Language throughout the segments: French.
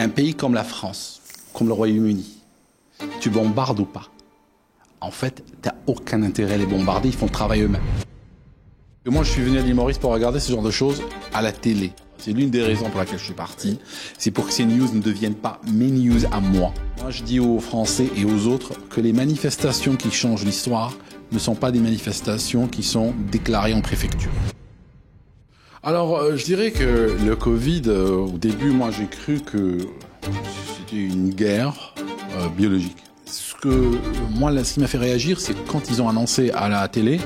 Un pays comme la France, comme le Royaume-Uni, tu bombardes ou pas? En fait, t'as aucun intérêt à les bombarder, ils font le travail eux-mêmes. Et moi, je suis venu à l'île Maurice pour regarder ce genre de choses à la télé. C'est l'une des raisons pour laquelle je suis parti. C'est pour que ces news ne deviennent pas mes news à moi. Moi, je dis aux Français et aux autres que les manifestations qui changent l'histoire ne sont pas des manifestations qui sont déclarées en préfecture. Alors, je dirais que le Covid, au début, moi, j'ai cru que c'était une guerre biologique. Ce qui m'a fait réagir, c'est quand ils ont annoncé à la télé,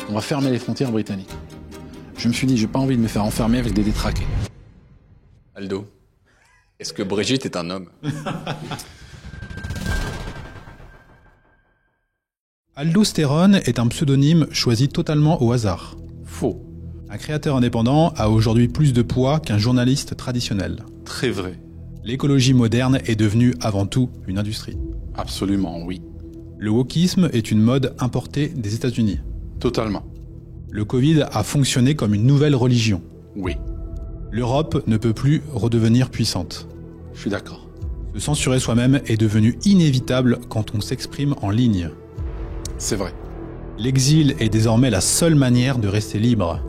on va fermer les frontières britanniques. Je me suis dit, j'ai pas envie de me faire enfermer avec des détraqués. Aldo, est-ce que Brigitte est un homme? Aldostérone est un pseudonyme choisi totalement au hasard. Faux. Un créateur indépendant a aujourd'hui plus de poids qu'un journaliste traditionnel. Très vrai. L'écologie moderne est devenue avant tout une industrie. Absolument, oui. Le wokisme est une mode importée des États-Unis. Totalement. Le Covid a fonctionné comme une nouvelle religion. Oui. L'Europe ne peut plus redevenir puissante. Je suis d'accord. Se censurer soi-même est devenu inévitable quand on s'exprime en ligne. C'est vrai. L'exil est désormais la seule manière de rester libre.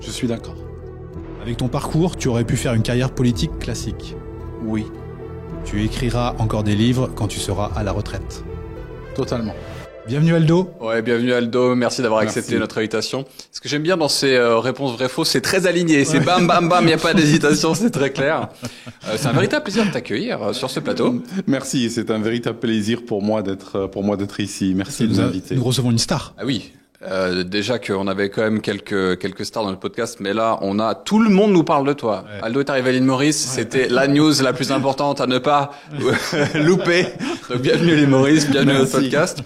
Je suis d'accord. Avec ton parcours, tu aurais pu faire une carrière politique classique. Oui. Tu écriras encore des livres quand tu seras à la retraite. Totalement. Bienvenue Aldo. Ouais, bienvenue Aldo, merci d'avoir Merci. accepté notre invitation. Ce que j'aime bien dans ces réponses vraies-fausses, c'est très aligné, c'est bam bam bam, il n'y a pas d'hésitation, c'est très clair. C'est un véritable plaisir de t'accueillir sur ce plateau. Merci, c'est un véritable plaisir pour moi d'être ici. Merci de m'inviter. Nous recevons une star. Ah oui, déjà qu'on avait quand même quelques stars dans le podcast, mais là, tout le monde nous parle de toi. Ouais. Aldo est arrivé à l'île Maurice, c'était la news la plus importante à ne pas louper. Donc bienvenue à l'île Maurice, bienvenue à notre podcast.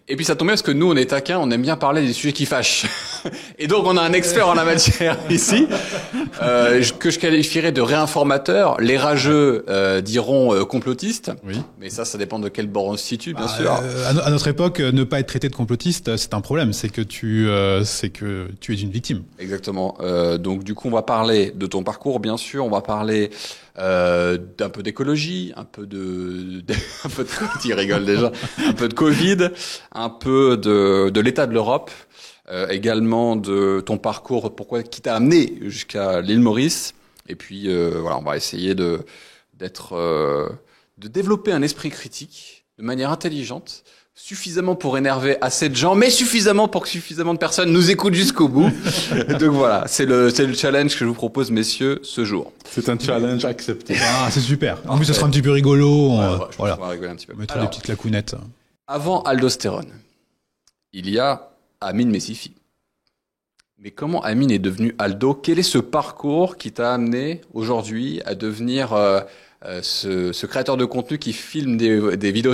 Et puis ça tombe bien parce que nous, on est taquins, on aime bien parler des sujets qui fâchent. Et donc on a un expert en la matière ici, que je qualifierais de réinformateur. Les rageux diront complotiste. Oui. Mais ça dépend de quel bord on se situe, bien sûr. À notre époque, ne pas être traité de complotiste, c'est un problème. C'est que tu es une victime. Exactement. Donc du coup, on va parler de ton parcours, bien sûr. On va parler d'un peu d'écologie, un peu de tu rigoles déjà, un peu de Covid, un peu de l'état de l'Europe, également de ton parcours, qui t'a amené jusqu'à l'île Maurice. Et puis voilà, on va essayer de développer un esprit critique de manière intelligente. Suffisamment pour énerver assez de gens, mais suffisamment pour que suffisamment de personnes nous écoutent jusqu'au bout. Donc voilà, c'est le challenge que je vous propose, messieurs, ce jour. C'est un challenge accepté. Ah, c'est super. En plus, ça sera un petit peu rigolo. Je Voilà. pense qu'on va rigoler un petit peu. On mettra Alors, des petites lacounettes. avant aldostérone, il y a Amine Messifi. Mais comment Amine est devenu Aldo? Quel est ce parcours qui t'a amené aujourd'hui à devenir ce créateur de contenu qui filme des vidéos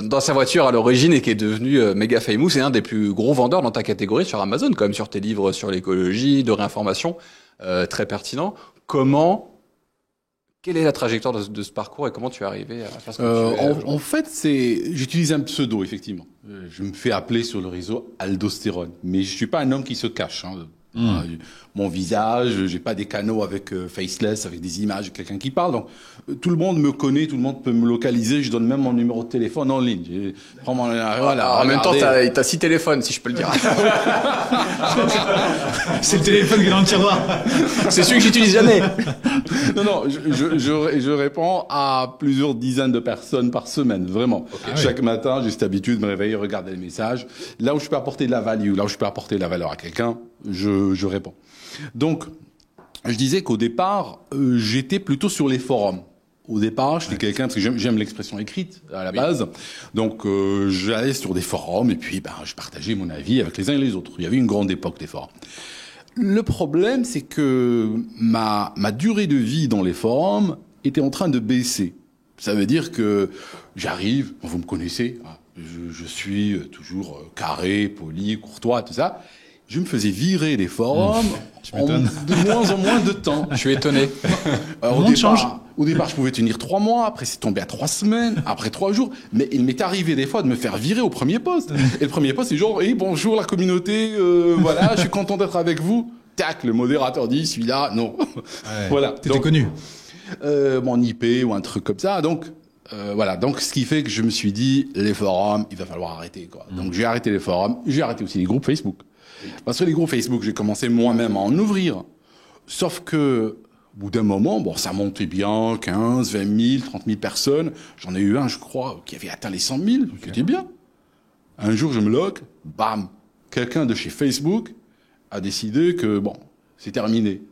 dans sa voiture à l'origine et qui est devenu méga famous et un des plus gros vendeurs dans ta catégorie sur Amazon, quand même, sur tes livres sur l'écologie, de réinformation, très pertinent. Quelle est la trajectoire de ce parcours et comment tu es arrivé à faire ce que tu fais En fait, j'utilise un pseudo, effectivement. Je me fais appeler sur le réseau Aldostérone. Mais je suis pas un homme qui se cache. Mon visage, j'ai pas des canaux avec faceless, avec des images de quelqu'un qui parle. Donc, tout le monde me connaît, tout le monde peut me localiser. Je donne même mon numéro de téléphone en ligne. En même temps, t'as 6 téléphones, si je peux le dire. C'est le téléphone qui est dans le tiroir. C'est celui que j'utilise jamais. Non, je réponds à plusieurs dizaines de personnes par semaine, vraiment. Okay. Chaque matin, j'ai cette habitude de me réveiller, regarder les messages. Là où je peux apporter de la value, là où je peux apporter de la valeur à quelqu'un, je réponds. Donc, je disais qu'au départ, j'étais plutôt sur les forums. Au départ, j'étais quelqu'un, parce que j'aime l'expression écrite à la base. Donc, j'allais sur des forums et puis je partageais mon avis avec les uns et les autres. Il y avait une grande époque des forums. Le problème, c'est que ma durée de vie dans les forums était en train de baisser. Ça veut dire que j'arrive, vous me connaissez, je suis toujours carré, poli, courtois, tout ça. Je me faisais virer des forums de moins en moins de temps. Je suis étonné. Alors, au départ, je pouvais tenir 3 mois. Après, c'est tombé à 3 semaines. Après 3 jours. Mais il m'est arrivé des fois de me faire virer au premier poste. Et le premier poste, c'est genre, hey, bonjour la communauté. Voilà, je suis content d'être avec vous. Tac, le modérateur dit, celui-là, non. Ouais. Voilà. T'étais connu. mon IP ou un truc comme ça. Donc voilà, donc ce qui fait que je me suis dit les forums, il va falloir arrêter quoi. Donc j'ai arrêté les forums, j'ai arrêté aussi les groupes Facebook. Parce que les groupes Facebook, j'ai commencé moi-même à en ouvrir. Sauf que au bout d'un moment, bon, ça montait bien, 15, 20 000, 30 000 personnes. J'en ai eu un, je crois, qui avait atteint les 100 000. C'était bien. Un jour, je me log, bam, quelqu'un de chez Facebook a décidé que, bon, c'est terminé.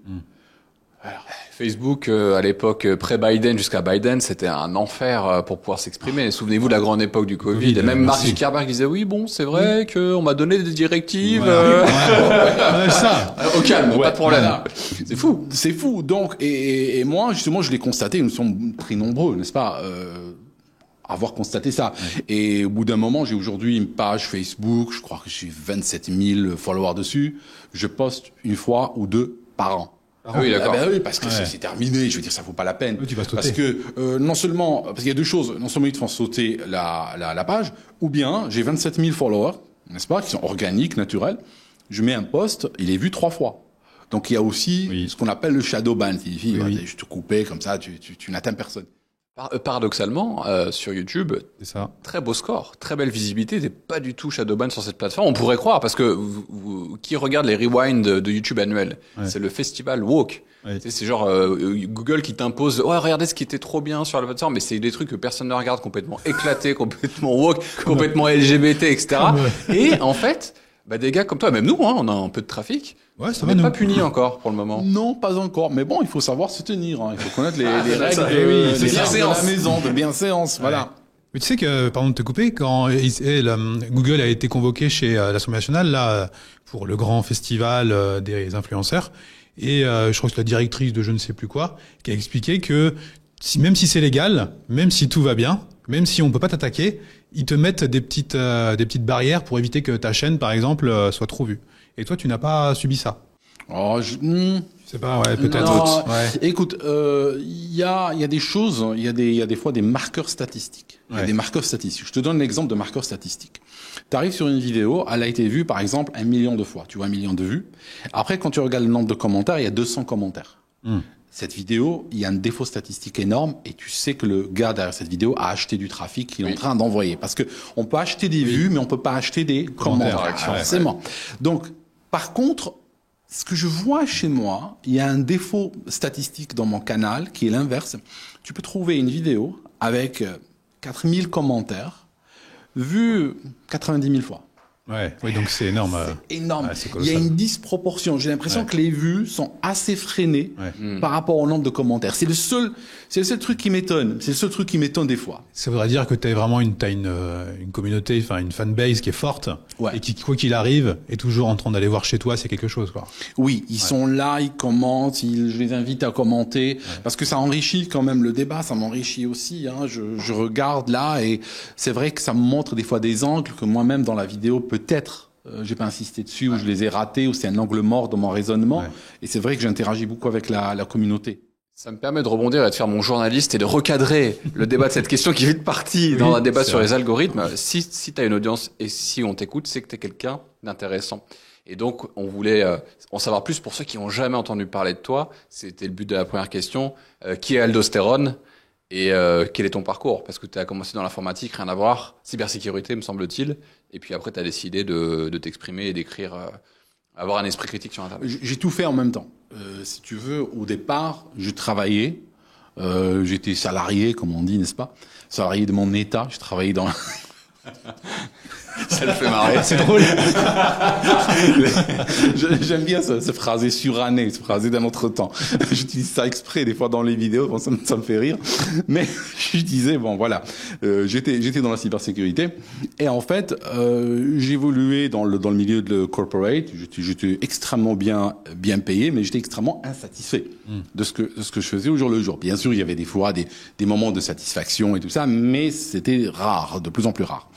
Alors, Facebook, à l'époque pré-Biden jusqu'à Biden, c'était un enfer pour pouvoir s'exprimer. Souvenez-vous de la grande époque du Covid. Et même Mark Zuckerberg disait, oui, bon, c'est vrai qu'on m'a donné des directives. Ça. Au calme, pas de problème. C'est fou. C'est fou. Donc, et moi, justement, je l'ai constaté, nous sommes très nombreux, n'est-ce pas, avoir constaté ça. Et au bout d'un moment, j'ai aujourd'hui une page Facebook, je crois que j'ai 27 000 followers dessus. Je poste une fois ou deux par an. Ah oui, d'accord. Oui, parce que c'est terminé. Je veux dire, ça vaut pas la peine. Oui, tu vas sauter. Parce que non seulement, parce qu'il y a deux choses. Non seulement ils te font sauter la page, ou bien j'ai 27 000 followers, n'est-ce pas, qui sont organiques, naturels. Je mets un post, il est vu 3 fois. Donc il y a aussi ce qu'on appelle le shadow ban. Je te coupais comme ça, tu n'atteins personne. Paradoxalement, sur YouTube, c'est ça. Très beau score, très belle visibilité, t'es pas du tout shadowban sur cette plateforme. On pourrait croire, parce que qui regarde les rewinds de YouTube annuels, c'est le festival Woke. C'est genre Google qui t'impose, regardez ce qui était trop bien sur la plateforme, mais c'est des trucs que personne ne regarde, complètement éclatés, complètement woke, complètement LGBT, etc. Et en fait, des gars comme toi, même nous, on a un peu de trafic. Ouais, ça on n'est pas punis encore pour le moment. Non, pas encore. Mais bon, il faut savoir se tenir. Il faut connaître les règles de la maison, de bienséance. Voilà. Mais tu sais que, pardon de te couper, quand Google a été convoqué chez l'Assemblée nationale là pour le grand festival des influenceurs, et je crois que c'est la directrice de je ne sais plus quoi qui a expliqué que même si c'est légal, même si tout va bien, même si on peut pas t'attaquer, ils te mettent des petites barrières pour éviter que ta chaîne, par exemple, soit trop vue. Et toi, tu n'as pas subi ça. Oh, je sais pas, peut-être. Écoute, il y a des choses, il y a des fois des marqueurs statistiques. Il y a des marqueurs statistiques. Je te donne l'exemple de marqueurs statistiques. Tu arrives sur une vidéo, elle a été vue, par exemple, 1 million de fois. Tu vois, 1 million de vues. Après, quand tu regardes le nombre de commentaires, il y a 200 commentaires. Cette vidéo, il y a un défaut statistique énorme et tu sais que le gars derrière cette vidéo a acheté du trafic qu'il est en train d'envoyer. Parce que on peut acheter des vues, mais on peut pas acheter des commentaires. Forcément. Donc, par contre, ce que je vois chez moi, il y a un défaut statistique dans mon canal qui est l'inverse. Tu peux trouver une vidéo avec 4000 commentaires, vue 90 000 fois. Oui, donc c'est énorme. C'est énorme. Il y a une disproportion. J'ai l'impression que les vues sont assez freinées par rapport au nombre de commentaires. C'est le seul truc qui m'étonne. C'est le seul truc qui m'étonne des fois. Ça voudrait dire que t'as vraiment une communauté, enfin une fanbase qui est forte et qui, quoi qu'il arrive, est toujours en train d'aller voir chez toi, c'est quelque chose, quoi. Oui, ils sont là, ils commentent, je les invite à commenter parce que ça enrichit quand même le débat, ça m'enrichit aussi. Je regarde là et c'est vrai que ça me montre des fois des angles que moi-même dans la vidéo peut-être j'ai pas insisté dessus ou je les ai ratés ou c'est un angle mort dans mon raisonnement et c'est vrai que j'interagis beaucoup avec la communauté. Ça me permet de rebondir et de faire mon journaliste et de recadrer le débat de cette question qui est vite partie dans un débat sur les algorithmes. Si tu as une audience et si on t'écoute, c'est que tu es quelqu'un d'intéressant. Et donc on voulait en savoir plus pour ceux qui ont jamais entendu parler de toi. C'était le but de la première question. Qui est Aldostérone? Et quel est ton parcours? Parce que tu as commencé dans l'informatique, rien à voir, cybersécurité me semble-t-il, et puis après tu as décidé de t'exprimer et d'écrire, avoir un esprit critique sur Internet. J'ai tout fait en même temps. Si tu veux, au départ, je travaillais, j'étais salarié, comme on dit, n'est-ce pas? Salarié de mon état, je travaillais dans... Ça le fait marrer. C'est drôle. J'aime bien ce phrasé suranné, ce phrasé d'un autre temps. J'utilise ça exprès des fois dans les vidéos, bon, ça me fait rire. Mais je disais, bon voilà, j'étais dans la cybersécurité et en fait, j'évoluais dans le milieu de corporate. J'étais extrêmement bien payé, mais j'étais extrêmement insatisfait de ce que je faisais au jour le jour. Bien sûr, il y avait des fois des moments de satisfaction et tout ça, mais c'était rare, de plus en plus rare.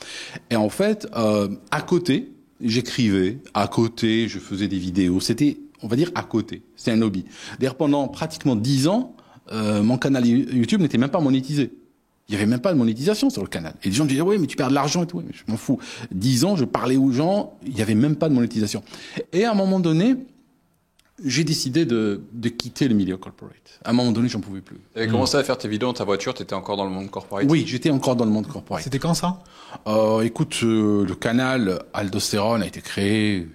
Et en fait, à côté, j'écrivais, à côté, je faisais des vidéos. C'était, on va dire, à côté. C'était un hobby. D'ailleurs, pendant pratiquement 10 ans, mon canal YouTube n'était même pas monétisé. Il y avait même pas de monétisation sur le canal. Et les gens me disaient, oui, mais tu perds de l'argent et tout. Mais je m'en fous. 10 ans, je parlais aux gens, il y avait même pas de monétisation. Et à un moment donné, J'ai décidé de quitter le milieu corporate. À un moment donné, j'en pouvais plus. Tu avais commencé à faire tes vidéos dans ta voiture, tu étais encore dans le monde corporate? Oui, j'étais encore dans le monde corporate. C'était quand ça? Écoute, le canal Aldostérone a été créé,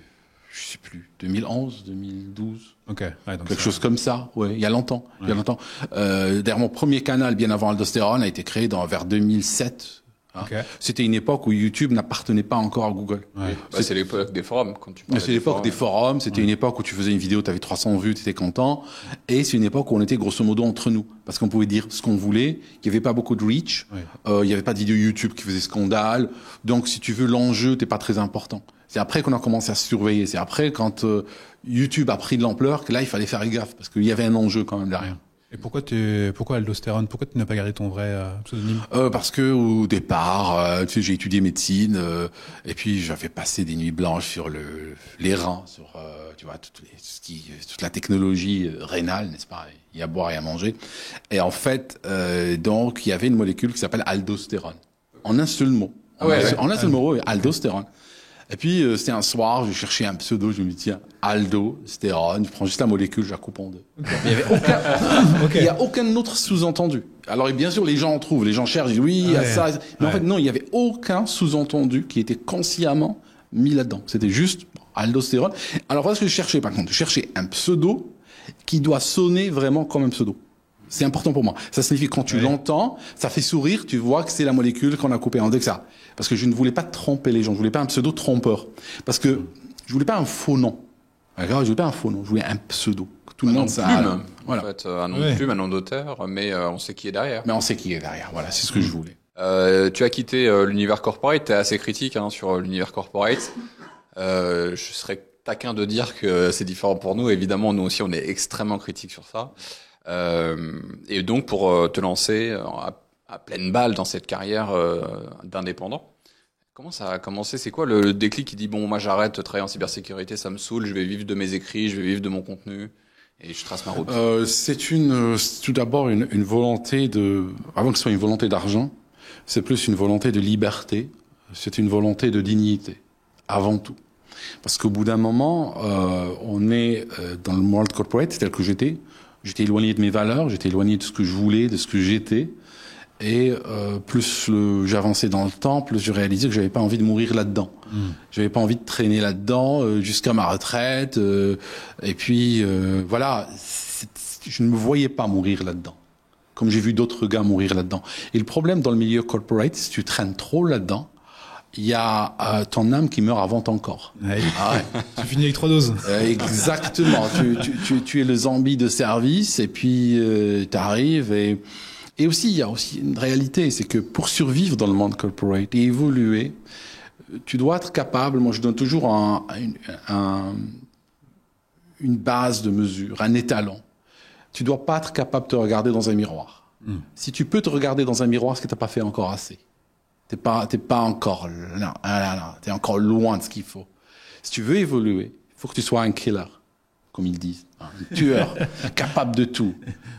je sais plus, 2011, 2012. Ok. Ouais, donc Quelque chose comme ça, ouais, il y a longtemps. Il y a longtemps. D'ailleurs, mon premier canal, bien avant Aldostérone, a été créé vers 2007. Hein. Ok. C'était une époque où YouTube n'appartenait pas encore à Google. Ouais. C'est l'époque des forums, quand tu parlais C'est l'époque des forums, c'était une époque où tu faisais une vidéo, tu avais 300 vues, tu étais content. Et c'est une époque où on était grosso modo entre nous. Parce qu'on pouvait dire ce qu'on voulait, il n'y avait pas beaucoup de reach, il n'y avait pas de vidéo YouTube qui faisait scandale. Donc, si tu veux, l'enjeu n'était pas très important. C'est après qu'on a commencé à se surveiller. C'est après, quand YouTube a pris de l'ampleur, que là, il fallait faire gaffe. Parce qu'il y avait un enjeu quand même derrière. Et pourquoi Aldostérone? Pourquoi tu n'as pas gardé ton vrai pseudonyme? Parce que au départ, tu sais, j'ai étudié médecine et puis j'avais passé des nuits blanches sur les reins, sur tu vois toute la technologie rénale, n'est-ce pas? Il y a à boire et à manger. Et en fait, donc il y avait une molécule qui s'appelle aldostérone. En un seul mot. En un seul mot, aldostérone. Et puis, c'était un soir, je cherchais un pseudo, je me dis, tiens, aldostérone, je prends juste la molécule, je la coupe en deux. Il y avait il y a aucun autre sous-entendu. Alors, et bien sûr, les gens en trouvent, les gens cherchent, ils disent, oui, il y a ça. Mais en fait, non, il y avait aucun sous-entendu qui était consciemment mis là-dedans. C'était juste aldostérone. Alors, voilà ce que je cherchais, par contre. Je cherchais un pseudo qui doit sonner vraiment comme un pseudo. C'est important pour moi. Ça signifie que quand tu l'entends, ça fait sourire, tu vois que c'est la molécule qu'on a coupée en deux, que ça. Parce que je ne voulais pas tromper les gens, je voulais pas un pseudo trompeur. Parce que je voulais pas un faux nom. D'accord, je voulais pas un faux nom, je voulais un pseudo. Que tout le monde ça. Voilà. En fait, un nom de plume, un nom d'auteur, mais on sait qui est derrière. Mais on sait qui est derrière. Voilà, c'est ce que je voulais. Tu as quitté l'univers corporate, t'es assez critique sur l'univers corporate. Je serais taquin de dire que c'est différent pour nous. Évidemment, nous aussi, on est extrêmement critiques sur ça. Et donc pour te lancer à pleine balle dans cette carrière d'indépendant, comment ça a commencé? C'est quoi le déclic qui dit bon, moi j'arrête de travailler en cybersécurité, ça me saoule, je vais vivre de mes écrits, je vais vivre de mon contenu et je trace ma route? C'est tout d'abord une volonté avant que ce soit une volonté d'argent, c'est plus une volonté de liberté, c'est une volonté de dignité avant tout. Parce qu'au bout d'un moment, on est dans le monde corporate tel que j'étais éloigné de mes valeurs, j'étais éloigné de ce que je voulais, de ce que j'étais. Et plus j'avançais dans le temps, plus je réalisais que j'avais pas envie de mourir là-dedans. J'avais pas envie de traîner là-dedans jusqu'à ma retraite. Et puis voilà, je ne me voyais pas mourir là-dedans, comme j'ai vu d'autres gars mourir là-dedans. Et le problème dans le milieu corporate, si tu traînes trop là-dedans, il y a ton âme qui meurt avant ton corps. Ouais. Tu finis avec 3 doses. Exactement. Tu es le zombie de service et puis t'arrives et aussi il y a aussi une réalité, c'est que pour survivre dans le monde corporate et évoluer, tu dois être capable. Moi, je donne toujours une base de mesure, un étalon. Tu dois pas être capable de te regarder dans un miroir. Si tu peux te regarder dans un miroir, c'est que t'as pas fait encore assez. T'es pas encore là. T'es encore loin de ce qu'il faut. Si tu veux évoluer, il faut que tu sois un killer, comme ils disent. Un tueur, capable de tout.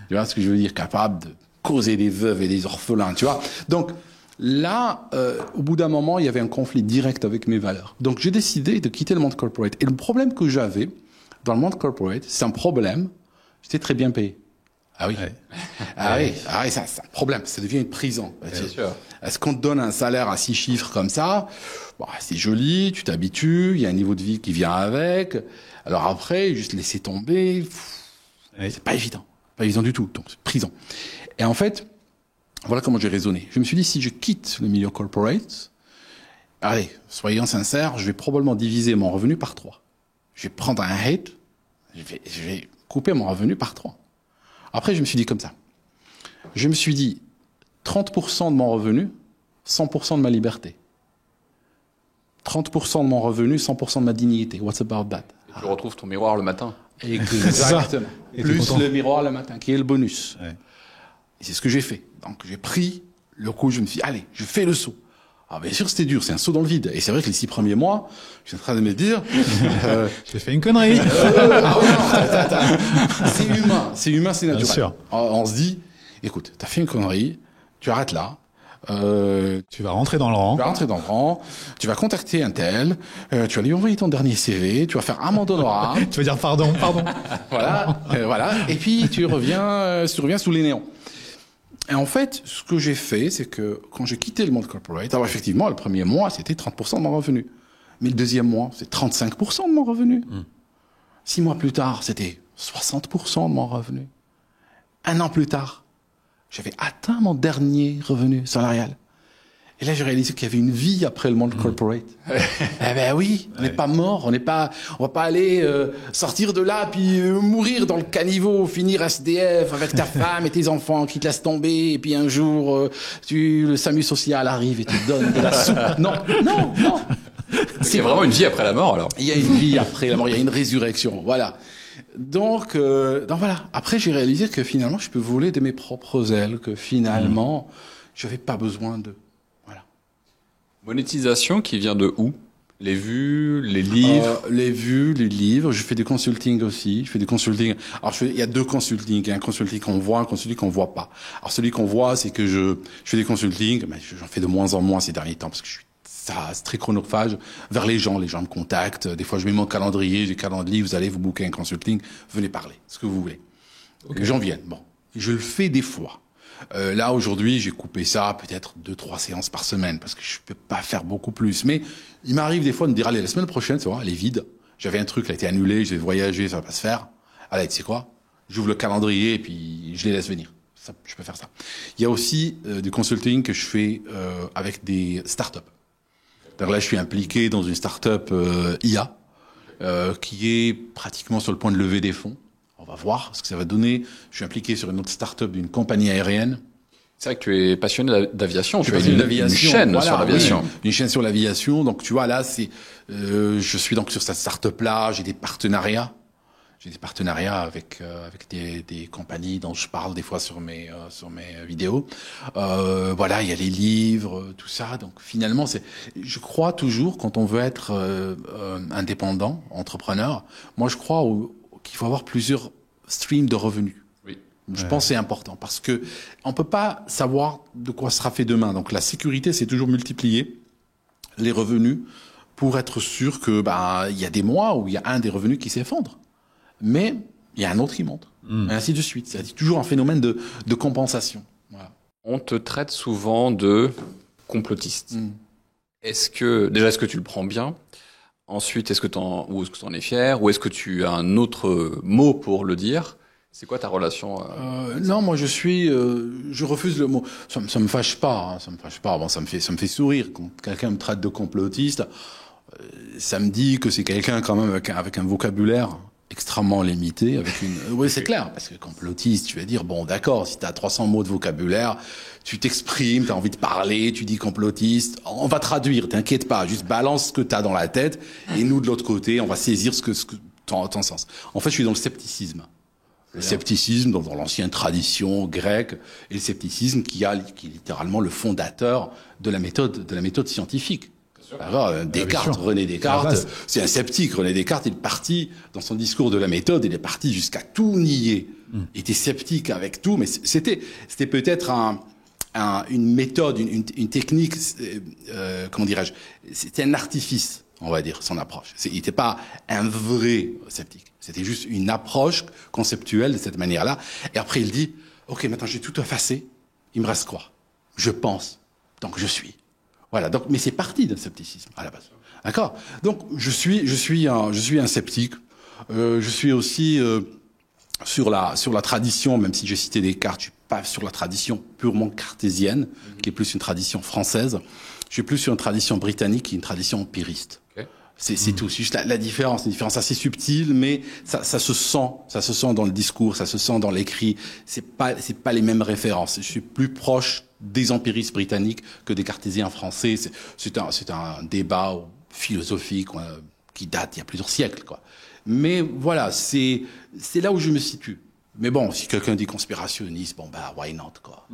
Tu vois ce que je veux dire? Capable de causer des veuves et des orphelins, tu vois? Donc, là, au bout d'un moment, il y avait un conflit direct avec mes valeurs. Donc, j'ai décidé de quitter le monde corporate. Et le problème que j'avais dans le monde corporate, c'est un problème. J'étais très bien payé. Ah oui. Ouais. Oui, c'est un problème. Ça devient une prison. Bien sûr. Est-ce qu'on te donne un salaire à 6 chiffres comme ça? Bon, c'est joli, tu t'habitues, il y a un niveau de vie qui vient avec. Alors après, juste laisser tomber, c'est pas évident. Pas évident du tout. Donc, c'est prison. Et en fait, voilà comment j'ai raisonné. Je me suis dit, si je quitte le milieu corporate, allez, soyons sincères, je vais probablement diviser mon revenu par 3. Je vais prendre un hate, je vais couper mon revenu par 3. Après, je me suis dit comme ça. Je me suis dit, 30% de mon revenu, 100% de ma liberté. 30% de mon revenu, 100% de ma dignité. What's about that? Et tu retrouves ton miroir le matin. Exactement. Plus le miroir le matin, qui est le bonus. Ouais. Et c'est ce que j'ai fait. Donc, j'ai pris le coup, je me suis dit, allez, je fais le saut. Ah, bien sûr, c'était dur, c'est un saut dans le vide. Et c'est vrai que les 6 premiers mois, je suis en train de me dire, j'ai fait une connerie. C'est humain, c'est naturel. Bien sûr. On se dit, écoute, t'as fait une connerie, tu arrêtes là, Tu vas rentrer dans le rang. Tu vas rentrer dans le rang, tu vas contacter un tel, tu vas lui envoyer ton dernier CV, tu vas faire amende honorable. Tu vas dire pardon. Voilà. Et puis tu reviens sous les néons. Et en fait, ce que j'ai fait, c'est que quand j'ai quitté le monde corporate, alors effectivement, le premier mois, c'était 30% de mon revenu. Mais le deuxième mois, c'est 35% de mon revenu. 6 mois plus tard, c'était 60% de mon revenu. 1 an plus tard, j'avais atteint mon dernier revenu salarial. Et là, j'ai réalisé qu'il y avait une vie après le monde corporate. Eh ben oui, on n'est pas mort, on va pas aller sortir de là puis mourir dans le caniveau, finir SDF avec ta femme et tes enfants qui te laissent tomber et puis un jour le SAMU social arrive et te donne de la soupe. Non. C'est vraiment une vie après la mort, alors. Il y a une vie après la mort, il y a une résurrection, voilà. Donc voilà. Après, j'ai réalisé que finalement, je peux voler de mes propres ailes, que finalement, je n'avais pas besoin de. Voilà. Monétisation qui vient de où? Les vues, les livres? Les vues, les livres. Je fais du consulting aussi. Je fais du consulting. Alors, il y a 2 consultings. Il y a un consulting qu'on voit, un consulting qu'on voit pas. Alors, celui qu'on voit, c'est que je fais des consultings, mais j'en fais de moins en moins ces derniers temps parce que c'est très chronophage vers les gens. Les gens me contactent. Des fois, je mets mon calendrier, j'ai calendrier. Vous allez vous booker un consulting. Venez parler. Ce que vous voulez. Okay. Les gens viennent. Bon. Je le fais des fois. Là, aujourd'hui, j'ai coupé ça peut-être 2-3 séances par semaine parce que je peux pas faire beaucoup plus. Mais il m'arrive des fois de me dire, allez, la semaine prochaine, c'est vrai, elle est vide. J'avais un truc, elle a été annulé, je vais voyager, ça va pas se faire. Allez, tu sais quoi? J'ouvre le calendrier et puis je les laisse venir. Ça, je peux faire ça. Il y a aussi du consulting que je fais avec des startups. Donc là, je suis impliqué dans une start-up IA qui est pratiquement sur le point de lever des fonds. On va voir ce que ça va donner. Je suis impliqué sur une autre start-up d'une compagnie aérienne. C'est vrai que tu es passionné d'aviation. Tu as une chaîne sur l'aviation. Oui, une chaîne sur l'aviation. Donc tu vois là, je suis donc sur cette start-up-là. J'ai des partenariats. Avec des compagnies dont je parle des fois sur mes vidéos. Voilà, il y a les livres, tout ça. Donc finalement, je crois toujours quand on veut être indépendant, entrepreneur. Moi, je crois qu'il faut avoir plusieurs streams de revenus. Oui. Je pense que c'est important parce que on peut pas savoir de quoi sera fait demain. Donc la sécurité, c'est toujours multiplier les revenus pour être sûr que il y a des mois où il y a un des revenus qui s'effondre. Mais il y a un autre qui monte, et ainsi de suite. C'est toujours un phénomène de compensation. Voilà. On te traite souvent de complotiste. Est-ce que tu le prends bien? Ensuite, est-ce que t'en es fier? Ou est-ce que tu as un autre mot pour le dire? C'est quoi ta relation? Non, moi je refuse le mot. Ça me fâche pas. Hein, ça me fâche pas. Bon, ça me fait sourire quand quelqu'un me traite de complotiste. Ça me dit que c'est quelqu'un quand même avec un vocabulaire extrêmement limité, oui, c'est clair, parce que complotiste, tu vas dire, bon, d'accord, si t'as 300 mots de vocabulaire, tu t'exprimes, t'as envie de parler, tu dis complotiste, on va traduire, t'inquiète pas, juste balance ce que t'as dans la tête, et nous, de l'autre côté, on va saisir ce que ton sens. En fait, je suis dans le scepticisme. Le scepticisme dans l'ancienne tradition grecque, et le scepticisme qui est littéralement le fondateur de la méthode scientifique. Alors, René Descartes, c'est un sceptique. René Descartes, il est parti, dans son discours de la méthode, il est parti jusqu'à tout nier. Il était sceptique avec tout, mais c'était peut-être une méthode, une technique, comment dirais-je, c'était un artifice, on va dire, son approche. Il n'était pas un vrai sceptique. C'était juste une approche conceptuelle de cette manière-là. Et après, il dit, OK, maintenant j'ai tout effacé, il me reste quoi? Je pense, donc je suis. Voilà, donc, mais c'est parti d'un scepticisme, à la base. D'accord? Donc, je suis un sceptique. Je suis aussi, sur la tradition, même si j'ai cité Descartes, je suis pas sur la tradition purement cartésienne, qui est plus une tradition française. Je suis plus sur une tradition britannique, qui est une tradition empiriste. Okay. C'est tout. C'est juste la différence, une différence assez subtile, mais ça se sent dans le discours, ça se sent dans l'écrit. C'est pas les mêmes références. Je suis plus proche des empiristes britanniques que des cartésiens français. C'est un débat philosophique qui date il y a plusieurs siècles, quoi. Mais voilà, c'est là où je me situe. Mais bon, si quelqu'un dit conspirationniste, bon why not, quoi.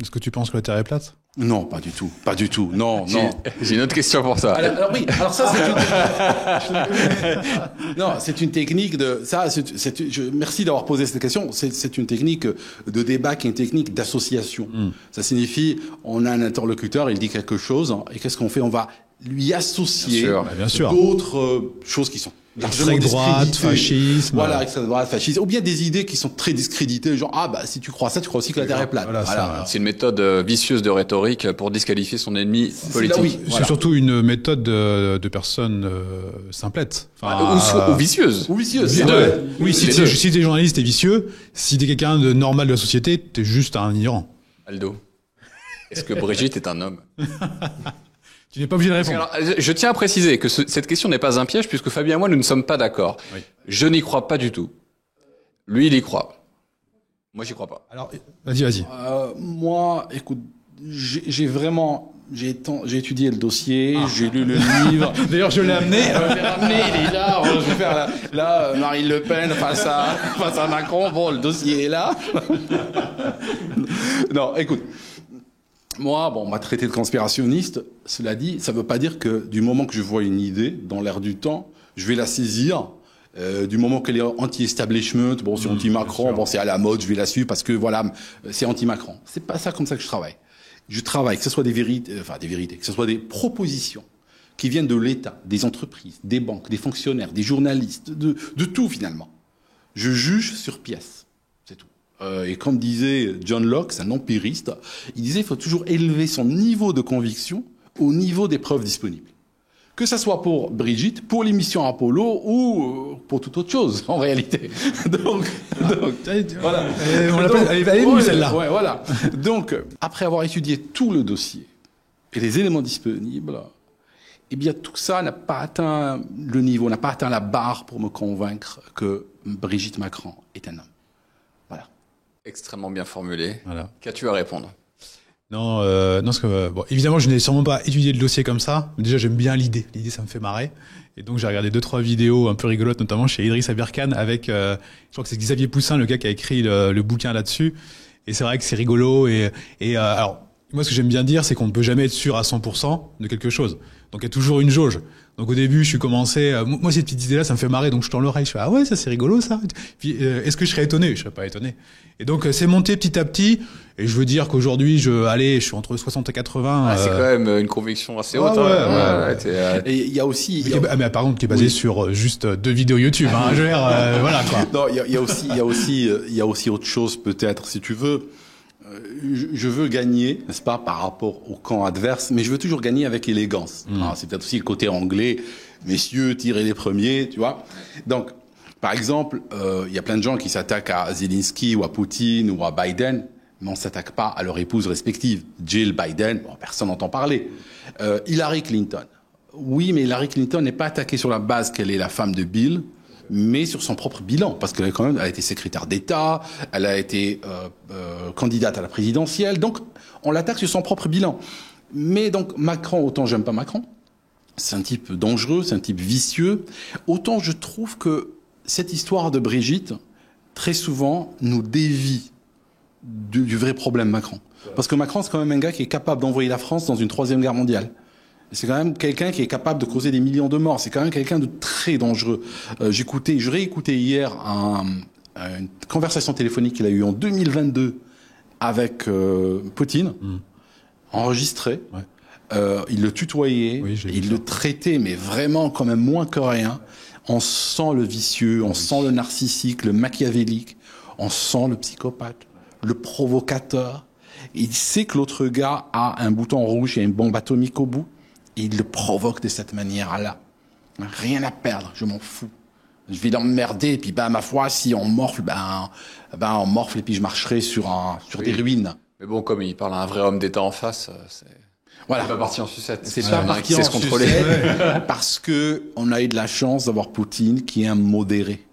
Est-ce que tu penses que la Terre est plate? Non, pas du tout. Pas du tout. Non, non. J'ai une autre question pour ça. Alors oui, alors ça non, c'est une technique de ça. Merci d'avoir posé cette question. C'est une technique de débat qui est une technique d'association. Ça signifie on a un interlocuteur, il dit quelque chose et qu'est-ce qu'on fait? On va lui associer bien sûr. d'autres choses qui sont extrême droite, fascisme. Voilà, extrême droite, fascisme, ou bien des idées qui sont très discréditées, genre si tu crois ça, tu crois aussi que la Terre est plate. Voilà. C'est une méthode vicieuse de rhétorique pour disqualifier son ennemi politique. C'est surtout une méthode de personnes simplettes. Ou vicieuse. Ou vicieuse. Oui, si t'es journaliste, t'es vicieux. Si t'es quelqu'un de normal de la société, t'es juste un ignorant. Aldo, est-ce que Brigitte est un homme? Tu n'es pas obligé de répondre. Alors, je tiens à préciser que cette question n'est pas un piège puisque Fabien et moi, nous ne sommes pas d'accord. Oui. Je n'y crois pas du tout. Lui, il y croit. Moi, j'y crois pas. Alors, vas-y. Moi, écoute, j'ai étudié le dossier, j'ai lu le livre. D'ailleurs, je l'ai amené. Il est là. Je vais faire là Marine Le Pen face à Macron. Bon, le dossier est là. Non, écoute. Moi, on m'a traité de conspirationniste. Cela dit, ça ne veut pas dire que du moment que je vois une idée dans l'air du temps, je vais la saisir. Du moment qu'elle est anti-establishment, c'est anti-Macron, c'est à la mode, je vais la suivre parce que voilà, c'est anti-Macron. C'est pas ça comme ça que je travaille. Je travaille, que ce soit des vérités, que ce soit des propositions qui viennent de l'État, des entreprises, des banques, des fonctionnaires, des journalistes, de tout finalement. Je juge sur pièce. C'est tout. Et comme disait John Locke, c'est un empiriste, il disait qu'il faut toujours élever son niveau de conviction au niveau des preuves disponibles. Que ça soit pour Brigitte, pour l'émission Apollo ou pour toute autre chose, en réalité. Donc voilà. On l'appelle, elle est venue celle-là. Ouais, voilà. Donc, après avoir étudié tout le dossier et les éléments disponibles, eh bien, tout ça n'a pas atteint le niveau, n'a pas atteint la barre pour me convaincre que Brigitte Macron est un homme. Voilà. Extrêmement bien formulé. Voilà. Qu'as-tu à répondre? Non, parce que évidemment, je n'ai sûrement pas étudié le dossier comme ça. Mais déjà, j'aime bien l'idée. L'idée, ça me fait marrer. Et donc, j'ai regardé 2-3 vidéos un peu rigolotes, notamment chez Idriss Aberkan avec, je crois que c'est Xavier Poussin, le gars qui a écrit le bouquin là-dessus. Et c'est vrai que c'est rigolo. Alors, moi, ce que j'aime bien dire, c'est qu'on ne peut jamais être sûr à 100% de quelque chose. Donc, il y a toujours une jauge. Donc, au début, je suis commencé, moi, ces petites idées-là, ça me fait marrer. Donc, je tends l'oreille. Je fais, ah ouais, ça, c'est rigolo, ça. Puis, est-ce que je serais étonné? Je serais pas étonné. Et donc, c'est monté petit à petit. Et je veux dire qu'aujourd'hui, je suis entre 60 et 80. C'est quand même une conviction assez haute. Et il y a aussi, mais par contre, qui est basé sur juste 2 vidéos YouTube, hein. Je veux dire, voilà, quoi. Non, il y a aussi autre chose, peut-être, si tu veux. Je veux gagner, n'est-ce pas, par rapport au camp adverse, mais je veux toujours gagner avec élégance. C'est peut-être aussi le côté anglais. Messieurs, tirez les premiers, tu vois. Donc, par exemple, il y a plein de gens qui s'attaquent à Zelensky ou à Poutine ou à Biden, mais on s'attaque pas à leur épouse respective. Jill Biden, personne n'entend parler. Hillary Clinton. Oui, mais Hillary Clinton n'est pas attaquée sur la base qu'elle est la femme de Bill, mais sur son propre bilan, parce qu'elle elle a été secrétaire d'État, elle a été candidate à la présidentielle, donc on l'attaque sur son propre bilan. Mais donc Macron, autant j'aime pas Macron, c'est un type dangereux, c'est un type vicieux, autant je trouve que cette histoire de Brigitte, très souvent, nous dévie du vrai problème Macron. Parce que Macron, c'est quand même un gars qui est capable d'envoyer la France dans une 3e guerre mondiale. C'est quand même quelqu'un qui est capable de causer des millions de morts. C'est quand même quelqu'un de très dangereux. Je réécoutais hier une conversation téléphonique qu'il a eue en 2022 avec Poutine, enregistrée. Ouais. Il le tutoyait, il le traitait, mais vraiment quand même moins que rien. On sent le vicieux, on sent le narcissique, le machiavélique, on sent le psychopathe, le provocateur. Il sait que l'autre gars a un bouton rouge et une bombe atomique au bout. Et il le provoque de cette manière-là. Rien à perdre, je m'en fous. Je vais l'emmerder, et puis ma foi, si on morfle, on morfle, et puis je marcherai sur des ruines. Mais bon, comme il parle à un vrai homme d'État en face, c'est pas parti en sucette. C'est pas parti en sucette, parce que on a eu de la chance d'avoir Poutine, qui est un modéré.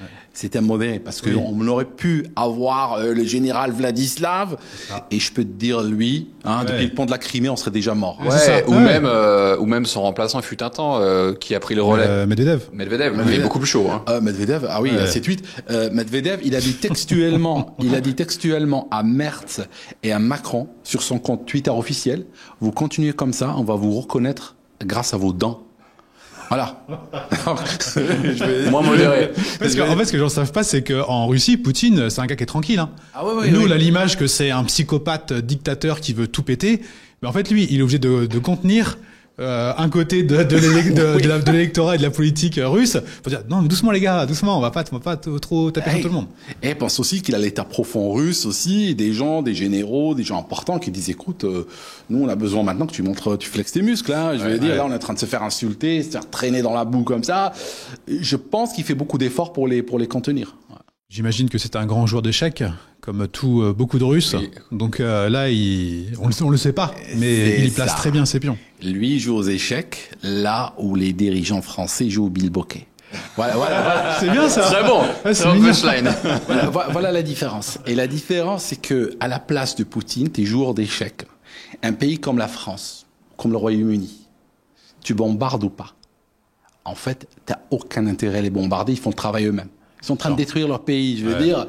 Ouais. C'était modéré parce que on aurait pu avoir le général Vladislav et je peux te dire lui, depuis le pont de la Crimée, on serait déjà mort. Ou même son remplaçant, il fut un temps, qui a pris le relais. Medvedev. Il est beaucoup plus chaud. Medvedev, à 7-8. Medvedev, il a dit textuellement à Merz et à Macron sur son compte Twitter officiel, vous continuez comme ça, on va vous reconnaître grâce à vos dents. Voilà. Moins modéré. Parce qu'en fait, ce que les gens savent pas, c'est qu'en Russie, Poutine, c'est un gars qui est tranquille. Nous, on a l'image que c'est un psychopathe dictateur qui veut tout péter. Mais en fait, lui, il est obligé de contenir un côté de l'électorat et de la politique russe. Faut dire, non, mais doucement les gars, doucement, on va pas trop taper sur tout le monde. Et pense aussi qu'il a l'état profond russe aussi, des généraux, des gens importants qui disent, écoute, nous on a besoin maintenant que tu flexes tes muscles, là. Je veux dire, là on est en train de se faire insulter, se faire traîner dans la boue comme ça. Je pense qu'il fait beaucoup d'efforts pour les contenir. J'imagine que c'est un grand joueur d'échecs, comme beaucoup de Russes. Oui. Donc là, on le sait pas, mais il y place très bien ses pions. Lui il joue aux échecs là où les dirigeants français jouent au bilboquet. Voilà. C'est bien ça. Très bon. C'est un punchline. Voilà la différence. Et la différence, c'est que à la place de Poutine, t'es joueur d'échecs. Un pays comme la France, comme le Royaume-Uni, tu bombardes ou pas. En fait, t'as aucun intérêt à les bombarder. Ils font le travail eux-mêmes. Ils sont en train de détruire leur pays. Je veux dire,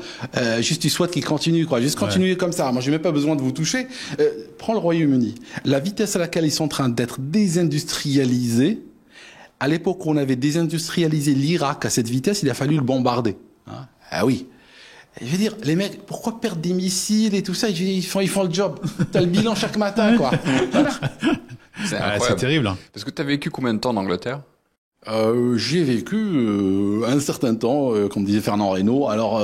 juste tu souhaites qu'ils continuent, quoi. Juste continuer comme ça. Moi, j'ai même pas besoin de vous toucher. Prends le Royaume-Uni. La vitesse à laquelle ils sont en train d'être désindustrialisés. À l'époque où on avait désindustrialisé l'Irak à cette vitesse, il a fallu le bombarder. Ah oui. Je veux dire, les mecs, pourquoi perdre des missiles et tout ça? Ils font le job. T'as le bilan chaque matin, quoi. Voilà. C'est terrible. Parce que t'as vécu combien de temps en Angleterre? J'ai vécu un certain temps, comme disait Fernand Reynaud. Alors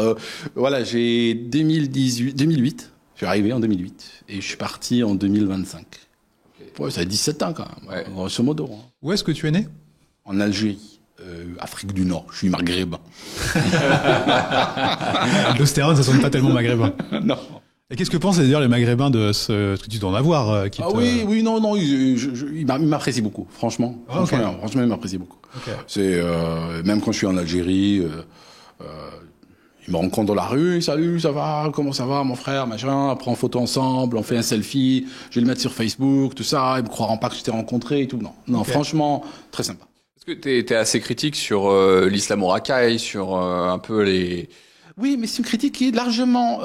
j'ai 2008. Je suis arrivé en 2008 et je suis parti en 2025. Ouais, ça a 17 ans quand même, grosso modo. Où est-ce que tu es né? En Algérie, Afrique du Nord. Je suis maghrébin. L'ostérone, ça sonne pas tellement maghrébin. Non. Et qu'est-ce que pensent d'ailleurs les Maghrébins de ce que tu dois en avoir non, il m'apprécie beaucoup, franchement. Franchement, il m'apprécie beaucoup. Okay. C'est même quand je suis en Algérie, il me rencontre dans la rue, salut, ça va, comment ça va, mon frère, machin, on prend une photo ensemble, on fait un selfie, je vais le mettre sur Facebook, tout ça, ils me croiront pas que je t'ai rencontré et tout. Non, okay. Franchement, très sympa. Est-ce que t'es assez critique sur l'islamo-racaille, sur un peu les... Oui, mais c'est une critique qui est largement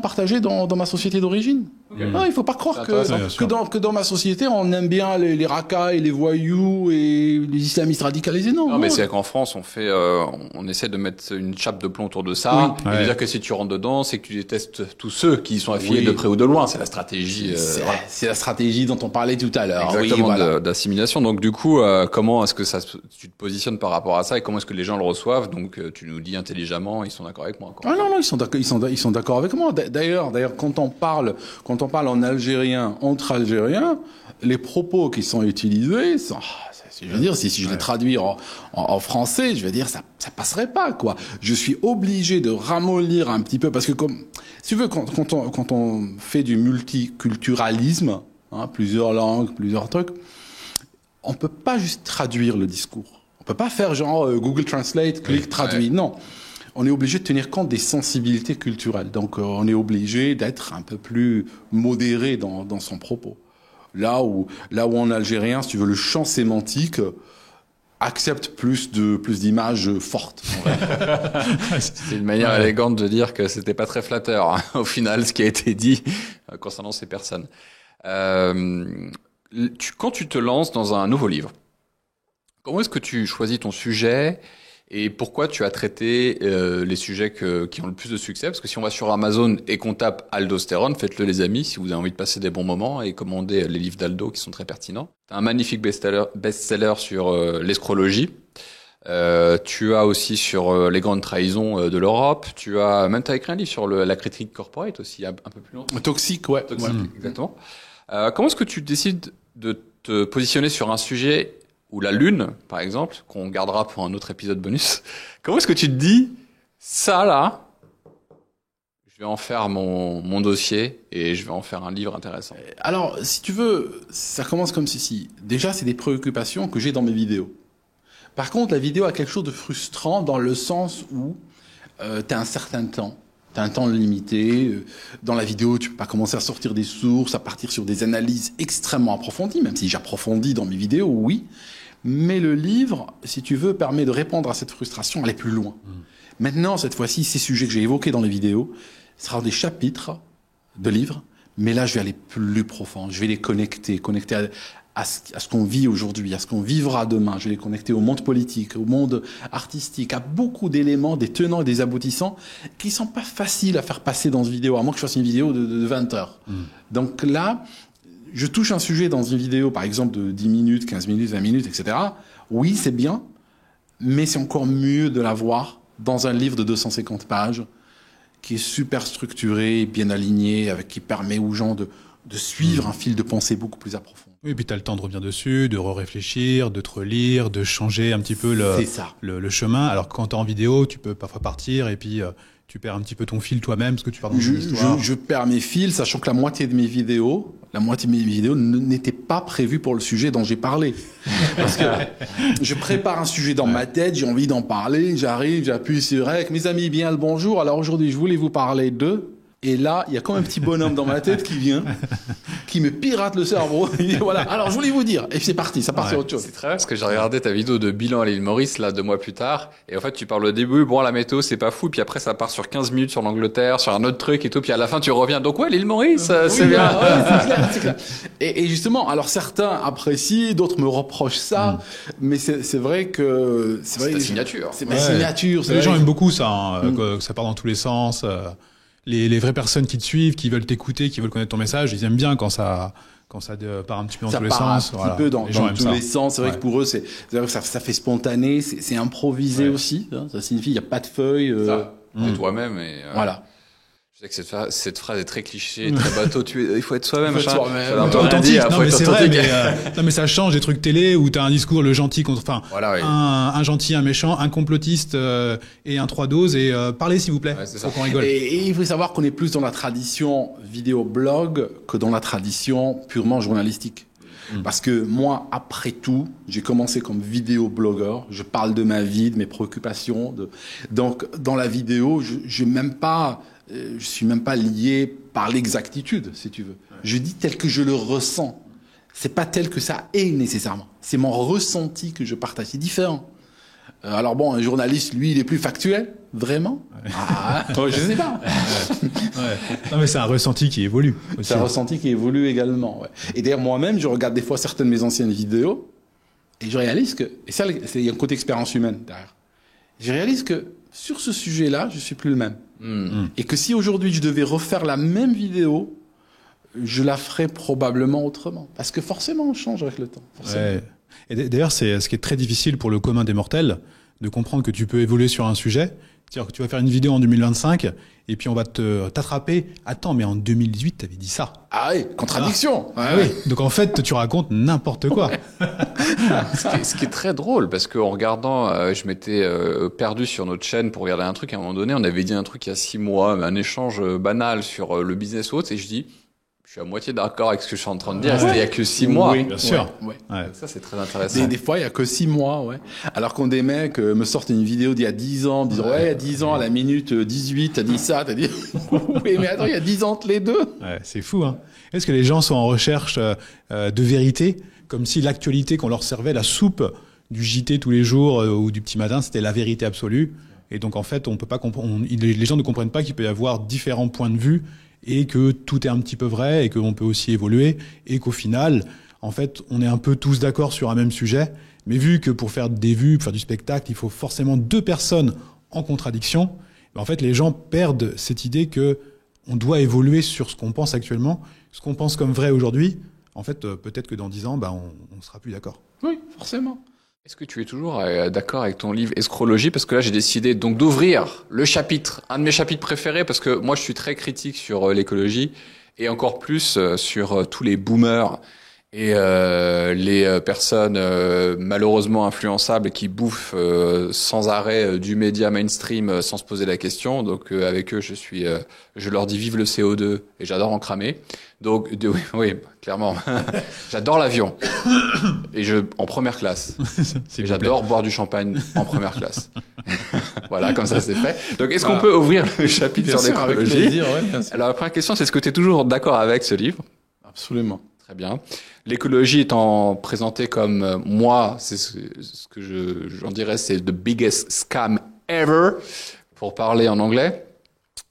partagée dans ma société d'origine. Okay. Non, il faut pas croire que dans ma société, on aime bien les racailles, les voyous et les islamistes radicalisés. Non, mais c'est qu'en France, on essaie de mettre une chape de plomb autour de ça. Et de dire que si tu rentres dedans, c'est que tu détestes tous ceux qui y sont affiliés de près ou de loin. C'est la stratégie. C'est la stratégie dont on parlait tout à l'heure. Exactement, d'assimilation. Donc du coup, comment est-ce que tu te positionnes par rapport à ça et comment est-ce que les gens le reçoivent? Donc tu nous dis intelligemment, ils sont d'accord avec moi. Ah non, ils sont d'accord avec moi. D'ailleurs, quand on parle en algérien, entre Algériens, les propos qui sont utilisés sont, je veux dire, si je les traduis en français, je veux dire, ça passerait pas, quoi. Je suis obligé de ramollir un petit peu parce que si tu veux, quand on fait du multiculturalisme, plusieurs langues, plusieurs trucs, on peut pas juste traduire le discours. On peut pas faire genre Google Translate, clique, traduit. Non. On est obligé de tenir compte des sensibilités culturelles. Donc, on est obligé d'être un peu plus modéré dans son propos. Là où en algérien, si tu veux, le champ sémantique accepte plus d'images fortes. C'est une manière élégante de dire que c'était pas très flatteur, au final, ce qui a été dit concernant ces personnes. Quand tu te lances dans un nouveau livre, comment est-ce que tu choisis ton sujet? Et pourquoi tu as traité les sujets qui ont le plus de succès? Parce que si on va sur Amazon et qu'on tape aldostérone, faites-le les amis, si vous avez envie de passer des bons moments et commander les livres d'Aldo qui sont très pertinents. Tu as un magnifique best-seller sur l'escrologie. Tu as aussi sur les grandes trahisons de l'Europe. T'as écrit un livre sur la critique corporate aussi, un peu plus long. Toxique, ouais. Toxique, exactement. Comment est-ce que tu décides de te positionner sur un sujet ou la Lune, par exemple, qu'on gardera pour un autre épisode bonus. Comment est-ce que tu te dis, ça là, je vais en faire mon dossier et je vais en faire un livre intéressant? Alors, si tu veux, ça commence comme ceci. Déjà, c'est des préoccupations que j'ai dans mes vidéos. Par contre, la vidéo a quelque chose de frustrant dans le sens où t'as un certain temps. T'as un temps limité. Dans la vidéo, tu peux pas commencer à sortir des sources, à partir sur des analyses extrêmement approfondies, même si j'approfondis dans mes vidéos, oui. Mais le livre, si tu veux, permet de répondre à cette frustration, aller plus loin. Maintenant, cette fois-ci, ces sujets que j'ai évoqués dans les vidéos, ce sera des chapitres de livres, mais là, je vais aller plus profond. Je vais les connecter à ce qu'on vit aujourd'hui, à ce qu'on vivra demain. Je vais les connecter au monde politique, au monde artistique, à beaucoup d'éléments, des tenants et des aboutissants qui sont pas faciles à faire passer dans une vidéo, à moins que je fasse une vidéo de 20 heures. Donc là, je touche un sujet dans une vidéo, par exemple, de 10 minutes, 15 minutes, 20 minutes, etc. Oui, c'est bien, mais c'est encore mieux de la voir dans un livre de 250 pages qui est super structuré, bien aligné, qui permet aux gens de suivre un fil de pensée beaucoup plus approfondi. Oui, et puis tu as le temps de revenir dessus, de réfléchir, de te relire, de changer un petit peu le chemin. Alors quand tu es en vidéo, tu peux parfois partir et puis tu perds un petit peu ton fil toi-même parce que tu pars dans une histoire. Je perds mes fils, sachant que la moitié de mes vidéos n'étaient pas prévues pour le sujet dont j'ai parlé. Parce que je prépare un sujet dans ma tête, j'ai envie d'en parler, j'arrive, j'appuie sur REC, mes amis, bien le bonjour. Alors aujourd'hui, je voulais vous parler de... Et là, il y a quand même un petit bonhomme dans ma tête qui vient, qui me pirate le cerveau. Il dit, voilà, alors je voulais vous dire. Et c'est parti, ça part sur autre chose. C'est très bien parce que j'ai regardé ta vidéo de bilan à l'île Maurice, là, 2 mois plus tard. Et en fait, tu parles au début, bon, la météo, c'est pas fou. Puis après, ça part sur 15 minutes sur l'Angleterre, sur un autre truc et tout. Puis à la fin, tu reviens. Donc ouais, l'île Maurice, c'est bien. C'est clair. Et justement, alors certains apprécient, d'autres me reprochent ça. Mais c'est vrai que... C'est ta signature. C'est ma signature. Les gens aiment beaucoup ça, que ça part dans tous les sens. Les vraies personnes qui te suivent, qui veulent t'écouter, qui veulent connaître ton message, ils aiment bien quand ça part un petit peu dans tous les sens. Ça part un petit peu dans tous les sens. C'est vrai que pour eux, ça fait spontané, c'est improvisé aussi. Hein. Ça signifie il n'y a pas de feuille. C'est toi-même. Voilà. Je sais que cette phrase est très cliché, très bateau. Il faut être soi-même. Authentique. Non, mais c'est vrai. Mais ça change des trucs télé où t'as un discours, le gentil contre, un gentil, un méchant, un complotiste et un 3 doses et parlez s'il vous plaît. Ouais, faut qu'on rigole. Et il faut savoir qu'on est plus dans la tradition vidéo-blog que dans la tradition purement journalistique. Parce que moi, après tout, j'ai commencé comme vidéo-blogueur. Je parle de ma vie, de mes préoccupations. Donc, dans la vidéo, je suis même pas lié par l'exactitude, si tu veux. Je dis tel que je le ressens. C'est pas tel que ça est nécessairement. C'est mon ressenti que je partage. C'est différent. Alors bon, un journaliste, lui, il est plus factuel, vraiment. Je sais pas. Non, mais c'est un ressenti qui évolue aussi. C'est un ressenti qui évolue également. Ouais. Et d'ailleurs, moi-même, je regarde des fois certaines de mes anciennes vidéos et je réalise que, et ça, il y a un côté expérience humaine derrière. Je réalise que sur ce sujet-là, je suis plus le même. Et que si aujourd'hui je devais refaire la même vidéo, je la ferais probablement autrement. Parce que forcément, on change avec le temps. Ouais. Et d'ailleurs, c'est ce qui est très difficile pour le commun des mortels, de comprendre que tu peux évoluer sur un sujet. C'est-à-dire que tu vas faire une vidéo en 2025, et puis on va t'attraper. Attends, mais en 2018, t'avais dit ça. Ah oui, contradiction. Oui. Donc en fait, tu racontes n'importe quoi. Ce qui est très drôle, parce qu'en regardant, je m'étais perdu sur notre chaîne pour regarder un truc. À un moment donné, on avait dit un truc il y a 6 mois, un échange banal sur le business ou autre, et je dis... Je suis à moitié d'accord avec ce que je suis en train de dire. C'était il y a que 6 mois. Oui, bien sûr. Ouais. Ça, c'est très intéressant. Des fois, il y a que 6 mois, ouais. Alors qu'on des mecs me sortent une vidéo d'il y a 10 ans, disant, il y a 10 ans, à la minute 18, t'as dit ça, t'as dit, oui, mais attends, il y a 10 ans entre les deux. Ouais, c'est fou, hein. Est-ce que les gens sont en recherche de vérité, comme si l'actualité qu'on leur servait, la soupe du JT tous les jours ou du petit matin, c'était la vérité absolue. Et donc, en fait, on peut pas les gens ne comprennent pas qu'il peut y avoir différents points de vue et que tout est un petit peu vrai et qu'on peut aussi évoluer et qu'au final, en fait, on est un peu tous d'accord sur un même sujet. Mais vu que pour faire des vues, pour faire du spectacle, il faut forcément 2 personnes en contradiction, en fait, les gens perdent cette idée que on doit évoluer sur ce qu'on pense actuellement, ce qu'on pense comme vrai aujourd'hui. En fait, peut-être que dans 10 ans, on sera plus d'accord. Oui, forcément. Est-ce que tu es toujours d'accord avec ton livre Escrologie? Parce que là, j'ai décidé donc d'ouvrir le chapitre, un de mes chapitres préférés, parce que moi, je suis très critique sur l'écologie et encore plus sur tous les boomers et les personnes malheureusement influençables qui bouffent sans arrêt du média mainstream sans se poser la question. Donc avec eux, je leur dis vive le CO2 et j'adore en cramer. Donc oui, clairement, j'adore l'avion et en première classe. Et j'adore boire du champagne en première classe. Voilà, comme ça c'est fait. Donc, est-ce qu'on peut ouvrir le chapitre Bien sur sûr, avec l'écologie? plaisir, ouais, bien sûr. Alors, la première question, c'est est-ce que tu es toujours d'accord avec ce livre? Absolument. Très bien. L'écologie étant présentée comme moi, c'est ce que j'en dirais, c'est the biggest scam ever, pour parler en anglais.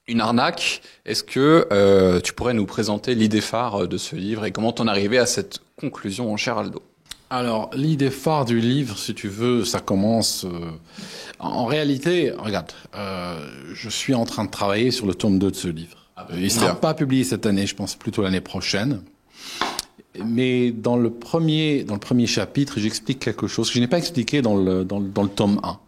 Une arnaque. Est-ce que tu pourrais nous présenter l'idée phare de ce livre et comment t'en es arrivé à cette conclusion, mon cher Aldo? Alors, l'idée phare du livre, si tu veux, ça commence... en réalité, regarde, je suis en train de travailler sur le tome 2 de ce livre. Il ne sera pas publié cette année, je pense plutôt l'année prochaine. Mais dans le premier chapitre, j'explique quelque chose que je n'ai pas expliqué dans le tome 1.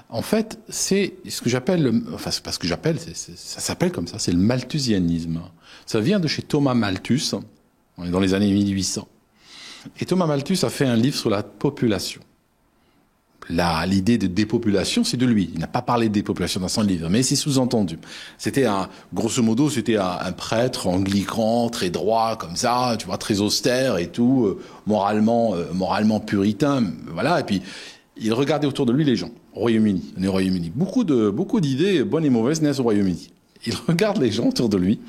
En fait, c'est ce que j'appelle, enfin c'est pas ce que j'appelle, ça s'appelle comme ça, c'est le malthusianisme. Ça vient de chez Thomas Malthus, on est dans les années 1800. Et Thomas Malthus a fait un livre sur la population. L'idée de dépopulation, c'est de lui. Il n'a pas parlé de dépopulation dans son livre, mais c'est sous-entendu. Grosso modo, c'était un prêtre anglican, très droit, comme ça, tu vois, très austère et tout, moralement puritain, voilà. Et puis, il regardait autour de lui les gens. Royaume-Uni, on est au Royaume-Uni. Beaucoup d'idées, bonnes et mauvaises, naissent au Royaume-Uni. Il regarde les gens autour de lui,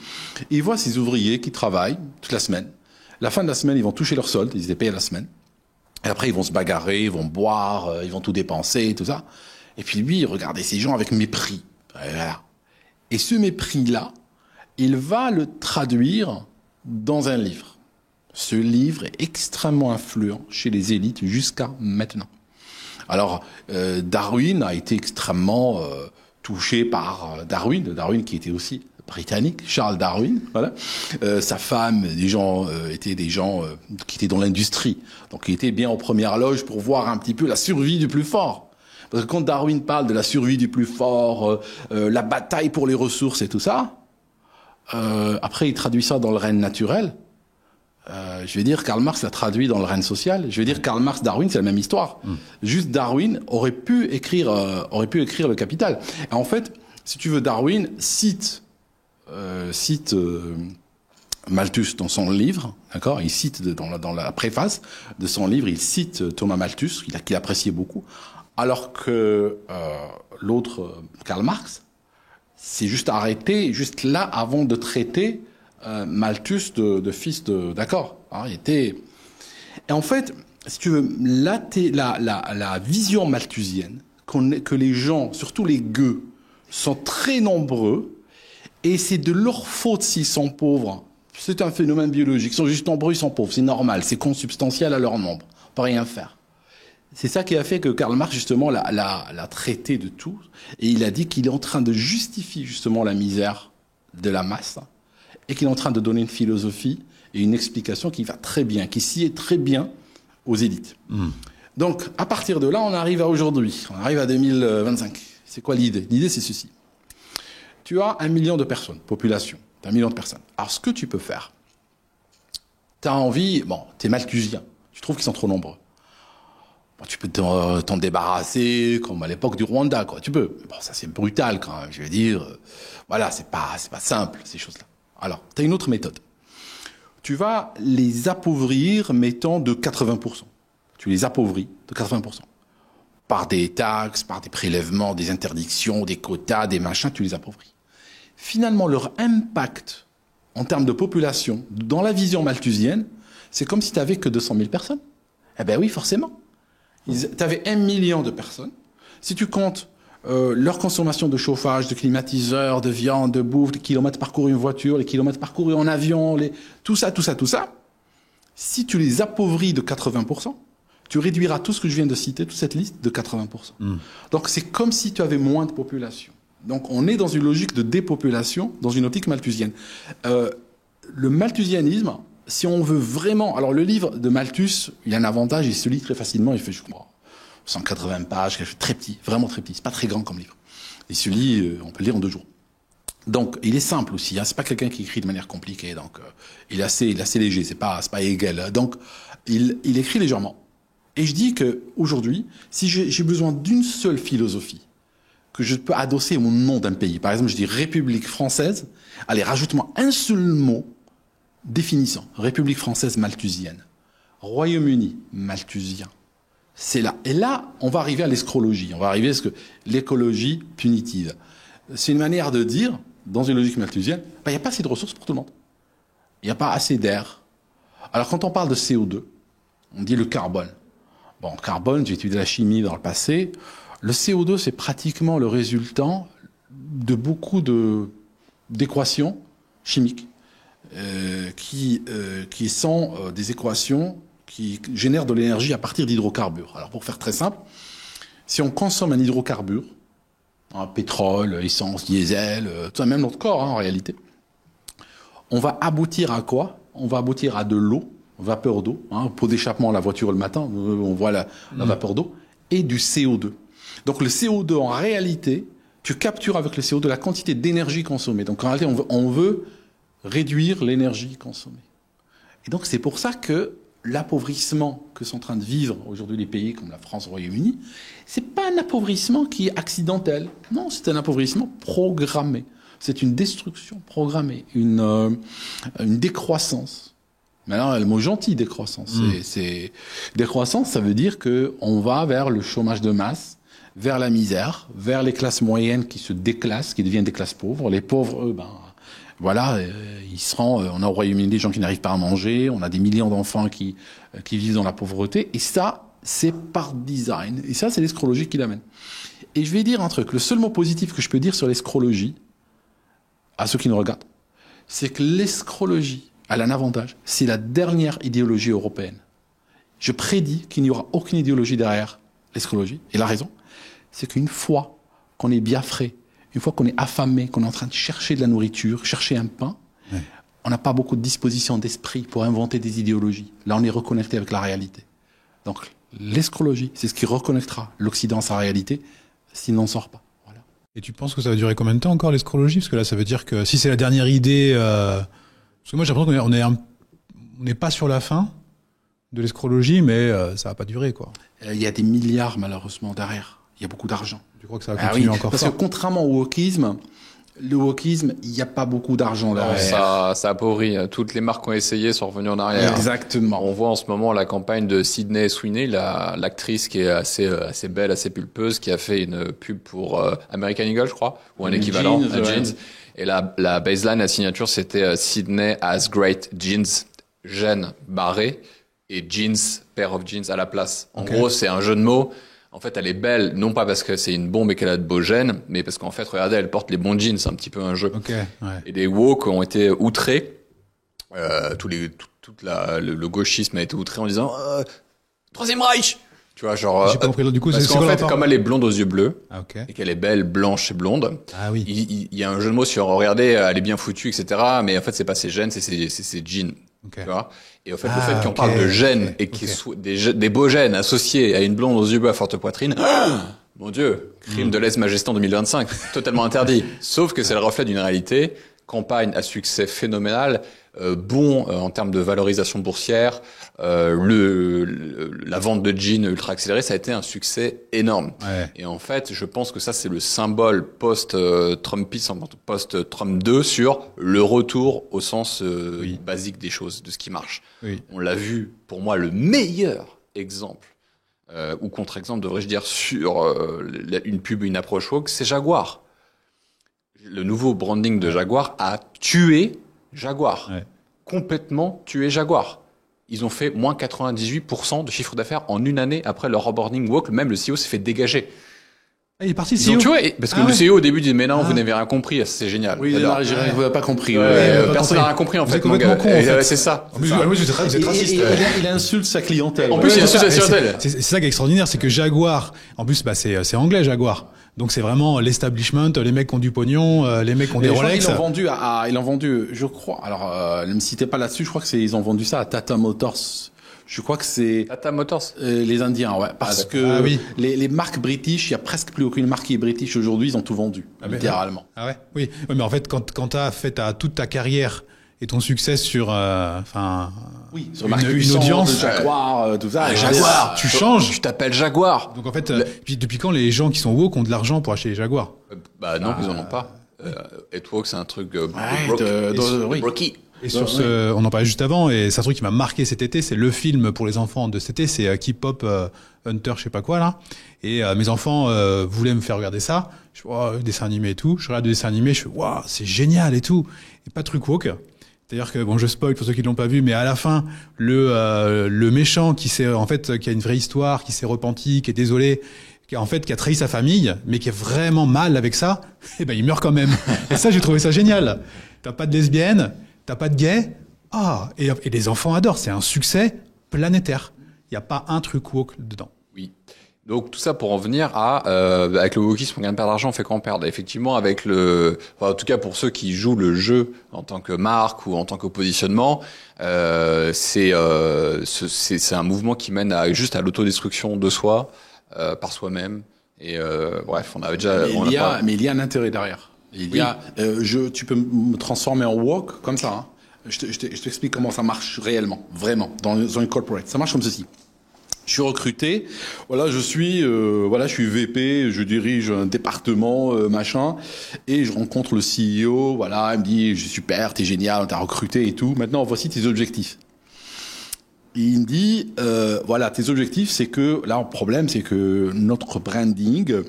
et il voit ses ouvriers qui travaillent toute la semaine. La fin de la semaine, ils vont toucher leur solde, ils étaient payés à la semaine. Et après, ils vont se bagarrer, ils vont boire, ils vont tout dépenser, tout ça. Et puis lui, il regardait ces gens avec mépris. Voilà. Et ce mépris-là, il va le traduire dans un livre. Ce livre est extrêmement influent chez les élites jusqu'à maintenant. Alors, Darwin a été extrêmement touché par Darwin qui était aussi britannique, Charles Darwin, voilà. Sa femme, étaient des gens qui étaient dans l'industrie, donc ils étaient bien aux premières loges pour voir un petit peu la survie du plus fort. Parce que quand Darwin parle de la survie du plus fort, la bataille pour les ressources et tout ça, après il traduit ça dans le règne naturel. Je vais dire, Karl Marx l'a traduit dans le règne social. Je vais dire, Karl Marx, Darwin, c'est la même histoire. Juste Darwin aurait pu écrire le Capital. Et en fait, si tu veux, Darwin cite Malthus dans son livre, d'accord. Il cite dans la préface de son livre, il cite Thomas Malthus, qu'il appréciait beaucoup, alors que l'autre, Karl Marx, s'est juste arrêté juste là avant de traiter Malthus de fils de, d'accord. Alors, et en fait, si tu veux, la vision malthusienne, que les gens, surtout les gueux, sont très nombreux, et c'est de leur faute s'ils sont pauvres. C'est un phénomène biologique. Ils sont juste nombreux, ils sont pauvres. C'est normal, c'est consubstantiel à leur nombre. On peut rien faire. C'est ça qui a fait que Karl Marx, justement, l'a traité de tout. Et il a dit qu'il est en train de justifier, justement, la misère de la masse. Et qu'il est en train de donner une philosophie et une explication qui va très bien, qui sied très bien aux élites. Donc, à partir de là, on arrive à aujourd'hui. On arrive à 2025. C'est quoi l'idée? L'idée, c'est ceci. Tu as 1 million de personnes, population. Tu as 1 million de personnes. Alors, ce que tu peux faire, tu as envie, tu es malthusien. Tu trouves qu'ils sont trop nombreux. Tu peux t'en débarrasser, comme à l'époque du Rwanda, quoi. Tu peux. Bon, ça, c'est brutal, quand même. Je veux dire, voilà, c'est pas simple, ces choses-là. Alors, tu as une autre méthode. Tu vas les appauvrir, mettons, de 80%. Tu les appauvris de 80%. Par des taxes, par des prélèvements, des interdictions, des quotas, des machins, tu les appauvris. Finalement, leur impact en termes de population, dans la vision malthusienne, c'est comme si tu n'avais que 200 000 personnes. Eh ben oui, forcément. Tu avais 1 million de personnes. Si tu comptes leur consommation de chauffage, de climatiseurs, de viande, de bouffe, les kilomètres parcourus en voiture, les kilomètres parcourus en avion, tout ça, si tu les appauvris de 80%, tu réduiras tout ce que je viens de citer, toute cette liste, de 80%. Donc c'est comme si tu avais moins de population. Donc on est dans une logique de dépopulation, dans une optique malthusienne. Le malthusianisme, si on veut vraiment... Alors le livre de Malthus, il a un avantage, il se lit très facilement, il fait, je crois, 180 pages, très petit, vraiment très petit, c'est pas très grand comme livre. Il se lit, on peut le lire en 2 jours. Donc il est simple aussi, hein, c'est pas quelqu'un qui écrit de manière compliquée, donc il est assez léger, c'est pas Hegel. Donc il écrit légèrement. Et je dis que aujourd'hui, si j'ai besoin d'une seule philosophie que je peux adosser au nom d'un pays, par exemple, je dis République française, allez, rajoute-moi un seul mot définissant République française malthusienne, Royaume-Uni malthusien, C'est là. Et là, on va arriver à l'escrologie. On va arriver à ce que l'écologie punitive. C'est une manière de dire, dans une logique malthusienne, il n'y a pas assez de ressources pour tout le monde. Il n'y a pas assez d'air. Alors, quand on parle de CO2, on dit le carbone. Bon, carbone, j'ai étudié la chimie dans le passé. Le CO2, c'est pratiquement le résultant de beaucoup d'équations chimiques qui sont des équations qui génèrent de l'énergie à partir d'hydrocarbures. Alors, pour faire très simple, si on consomme un hydrocarbure, pétrole, essence, diesel, tout ça, même notre corps, en réalité, on va aboutir à quoi? On va aboutir à de l'eau, vapeur d'eau, pot d'échappement à la voiture le matin, on voit la vapeur d'eau, et du CO2. Donc le CO2, en réalité, tu captures avec le CO2 la quantité d'énergie consommée. Donc en réalité, on veut réduire l'énergie consommée. Et donc c'est pour ça que l'appauvrissement que sont en train de vivre aujourd'hui les pays comme la France, le Royaume-Uni, c'est pas un appauvrissement qui est accidentel. Non, c'est un appauvrissement programmé. C'est une destruction programmée, une décroissance. Maintenant, le mot gentil, décroissance. C'est décroissance, ça veut dire que on va vers le chômage de masse, vers la misère, vers les classes moyennes qui se déclassent, qui deviennent des classes pauvres. Les pauvres, eux, voilà, ils seront. On a au Royaume-Uni des gens qui n'arrivent pas à manger. On a des millions d'enfants qui vivent dans la pauvreté. Et ça, c'est par design. Et ça, c'est l'escrologie qui l'amène. Et je vais dire un truc. Le seul mot positif que je peux dire sur l'escrologie, à ceux qui nous regardent, c'est que l'escrologie, elle a un avantage. C'est la dernière idéologie européenne. Je prédis qu'il n'y aura aucune idéologie derrière l'escrologie. Et la raison, c'est qu'une fois qu'on est biafré, une fois qu'on est affamé, qu'on est en train de chercher de la nourriture, chercher un pain, on n'a pas beaucoup de disposition d'esprit pour inventer des idéologies. Là, on est reconnecté avec la réalité. Donc, l'escrologie, c'est ce qui reconnectera l'Occident à sa réalité, sinon on ne sort pas. Voilà. Et tu penses que ça va durer combien de temps encore, l'escrologie? Parce que là, ça veut dire que si c'est la dernière idée... Parce que moi, j'ai l'impression qu'on n'est pas sur la fin de l'escrologie, mais ça va pas durer, quoi. Il y a des milliards, malheureusement, derrière. Il y a beaucoup d'argent. Tu crois que ça va continuer encore parce que contrairement au wokisme, le wokisme, il n'y a pas beaucoup d'argent derrière. Ça appauvrit. Toutes les marques ont essayé, sont revenues en arrière. Exactement. On voit en ce moment la campagne de Sydney Sweeney, l'actrice qui est assez belle, assez pulpeuse, qui a fait une pub pour American Eagle, je crois, ou un équivalent, un jeans. Et la baseline, la signature, c'était Sydney has great jeans, gène barré, et jeans, pair of jeans à la place. En gros, c'est un jeu de mots. En fait, elle est belle, non pas parce que c'est une bombe et qu'elle a de beaux gènes, mais parce qu'en fait, regardez, elle porte les bons jeans, c'est un petit peu un jeu. Et des woke ont été outrés, le gauchisme a été outré en disant Troisième Reich. Tu vois, genre. J'ai pas compris. Du coup, parce qu'en fait, comme elle est blonde aux yeux bleus, et qu'elle est belle, blanche et blonde, il y a un jeu de mots sur regardez, elle est bien foutue, etc. Mais en fait, c'est pas ses gènes, c'est ses jeans. Tu vois. Et au fait, le fait qu'on parle de gènes et qu'il soit des beaux gènes associés à une blonde aux yeux bleus à forte poitrine, mon Dieu, crime de lèse-majesté en 2025, totalement interdit. Sauf que c'est le reflet d'une réalité. Campagne à succès phénoménal, en termes de valorisation boursière, la vente de jeans ultra accélérée, ça a été un succès énorme. Et en fait, je pense que ça c'est le symbole post-Trumpiste, post-Trump 2 sur le retour au sens basique des choses, de ce qui marche. On l'a vu, pour moi, le meilleur exemple ou contre-exemple, devrais-je dire, sur une pub, une approche woke, c'est Jaguar. Le nouveau branding de Jaguar a tué Jaguar. Complètement tué Jaguar. Ils ont fait moins 98% de chiffre d'affaires en une année après leur rebranding woke. Même le CEO s'est fait dégager. Il est parti, le CEO. Tu vois, parce que le CEO au début dit mais non, vous n'avez rien compris, c'est génial. Oui, vous n'avez pas compris. Personne n'a rien compris en fait. C'est ça. Vous êtes raciste. Il insulte sa clientèle. En plus, il insulte sa clientèle. C'est ça qui est extraordinaire, c'est que Jaguar, en plus, c'est anglais Jaguar. Donc c'est vraiment l'establishment, les mecs qui ont du pognon, les mecs qui ont des Rolex. Ils l'ont vendu, je crois. Alors, ne me citez pas là-dessus. Je crois que ils ont vendu ça à Tata Motors. Je crois que c'est Tata Motors. Les Indiens, parce que les marques british, il y a presque plus aucune marque qui est british aujourd'hui. Ils ont tout vendu, littéralement. Oui, mais en fait, quand t'as fait toute ta carrière et ton succès sur, sur une audience, Jaguar, tout ça. Jaguar, tu changes. Tu t'appelles Jaguar. Donc en fait, depuis quand les gens qui sont woke ont de l'argent pour acheter les Jaguars? Non, ils en ont pas. Être woke, c'est un truc brocky. Et sur on en parlait juste avant, et c'est un truc qui m'a marqué cet été, c'est le film pour les enfants de cet été, c'est K-pop Hunter, je sais pas quoi là. Et mes enfants voulaient me faire regarder ça. Je vois dessin animé et tout. Je regarde le dessin animé, je fais waouh, c'est génial et tout. Et pas de truc woke. C'est-à-dire que bon, je spoil pour ceux qui l'ont pas vu, mais à la fin, le méchant qui a une vraie histoire, qui s'est repenti, qui est désolé, qui a trahi sa famille, mais qui est vraiment mal avec ça, eh ben il meurt quand même. Et ça, j'ai trouvé ça génial. T'as pas de lesbienne, t'as pas de gay, et les enfants adorent. C'est un succès planétaire. Il y a pas un truc woke dedans. Oui. Donc tout ça pour en venir à avec le wokisme, on gagne pas d'argent, on fait qu'en perdre. Effectivement, en tout cas pour ceux qui jouent le jeu en tant que marque ou en tant que positionnement, c'est un mouvement qui mène juste à l'autodestruction de soi par soi-même. Et bref, on avait déjà. Mais il y a un intérêt derrière. Tu peux me transformer en woke comme ça. Hein. Je t'explique comment ça marche réellement, vraiment, dans une corporate. Ça marche comme ceci. Je suis recruté, je suis VP, je dirige un département, machin, et je rencontre le CEO, il me dit, je suis super, t'es génial, on t'a recruté et tout. Maintenant, voici tes objectifs. Et il me dit, tes objectifs, c'est que, là, le problème, c'est que notre branding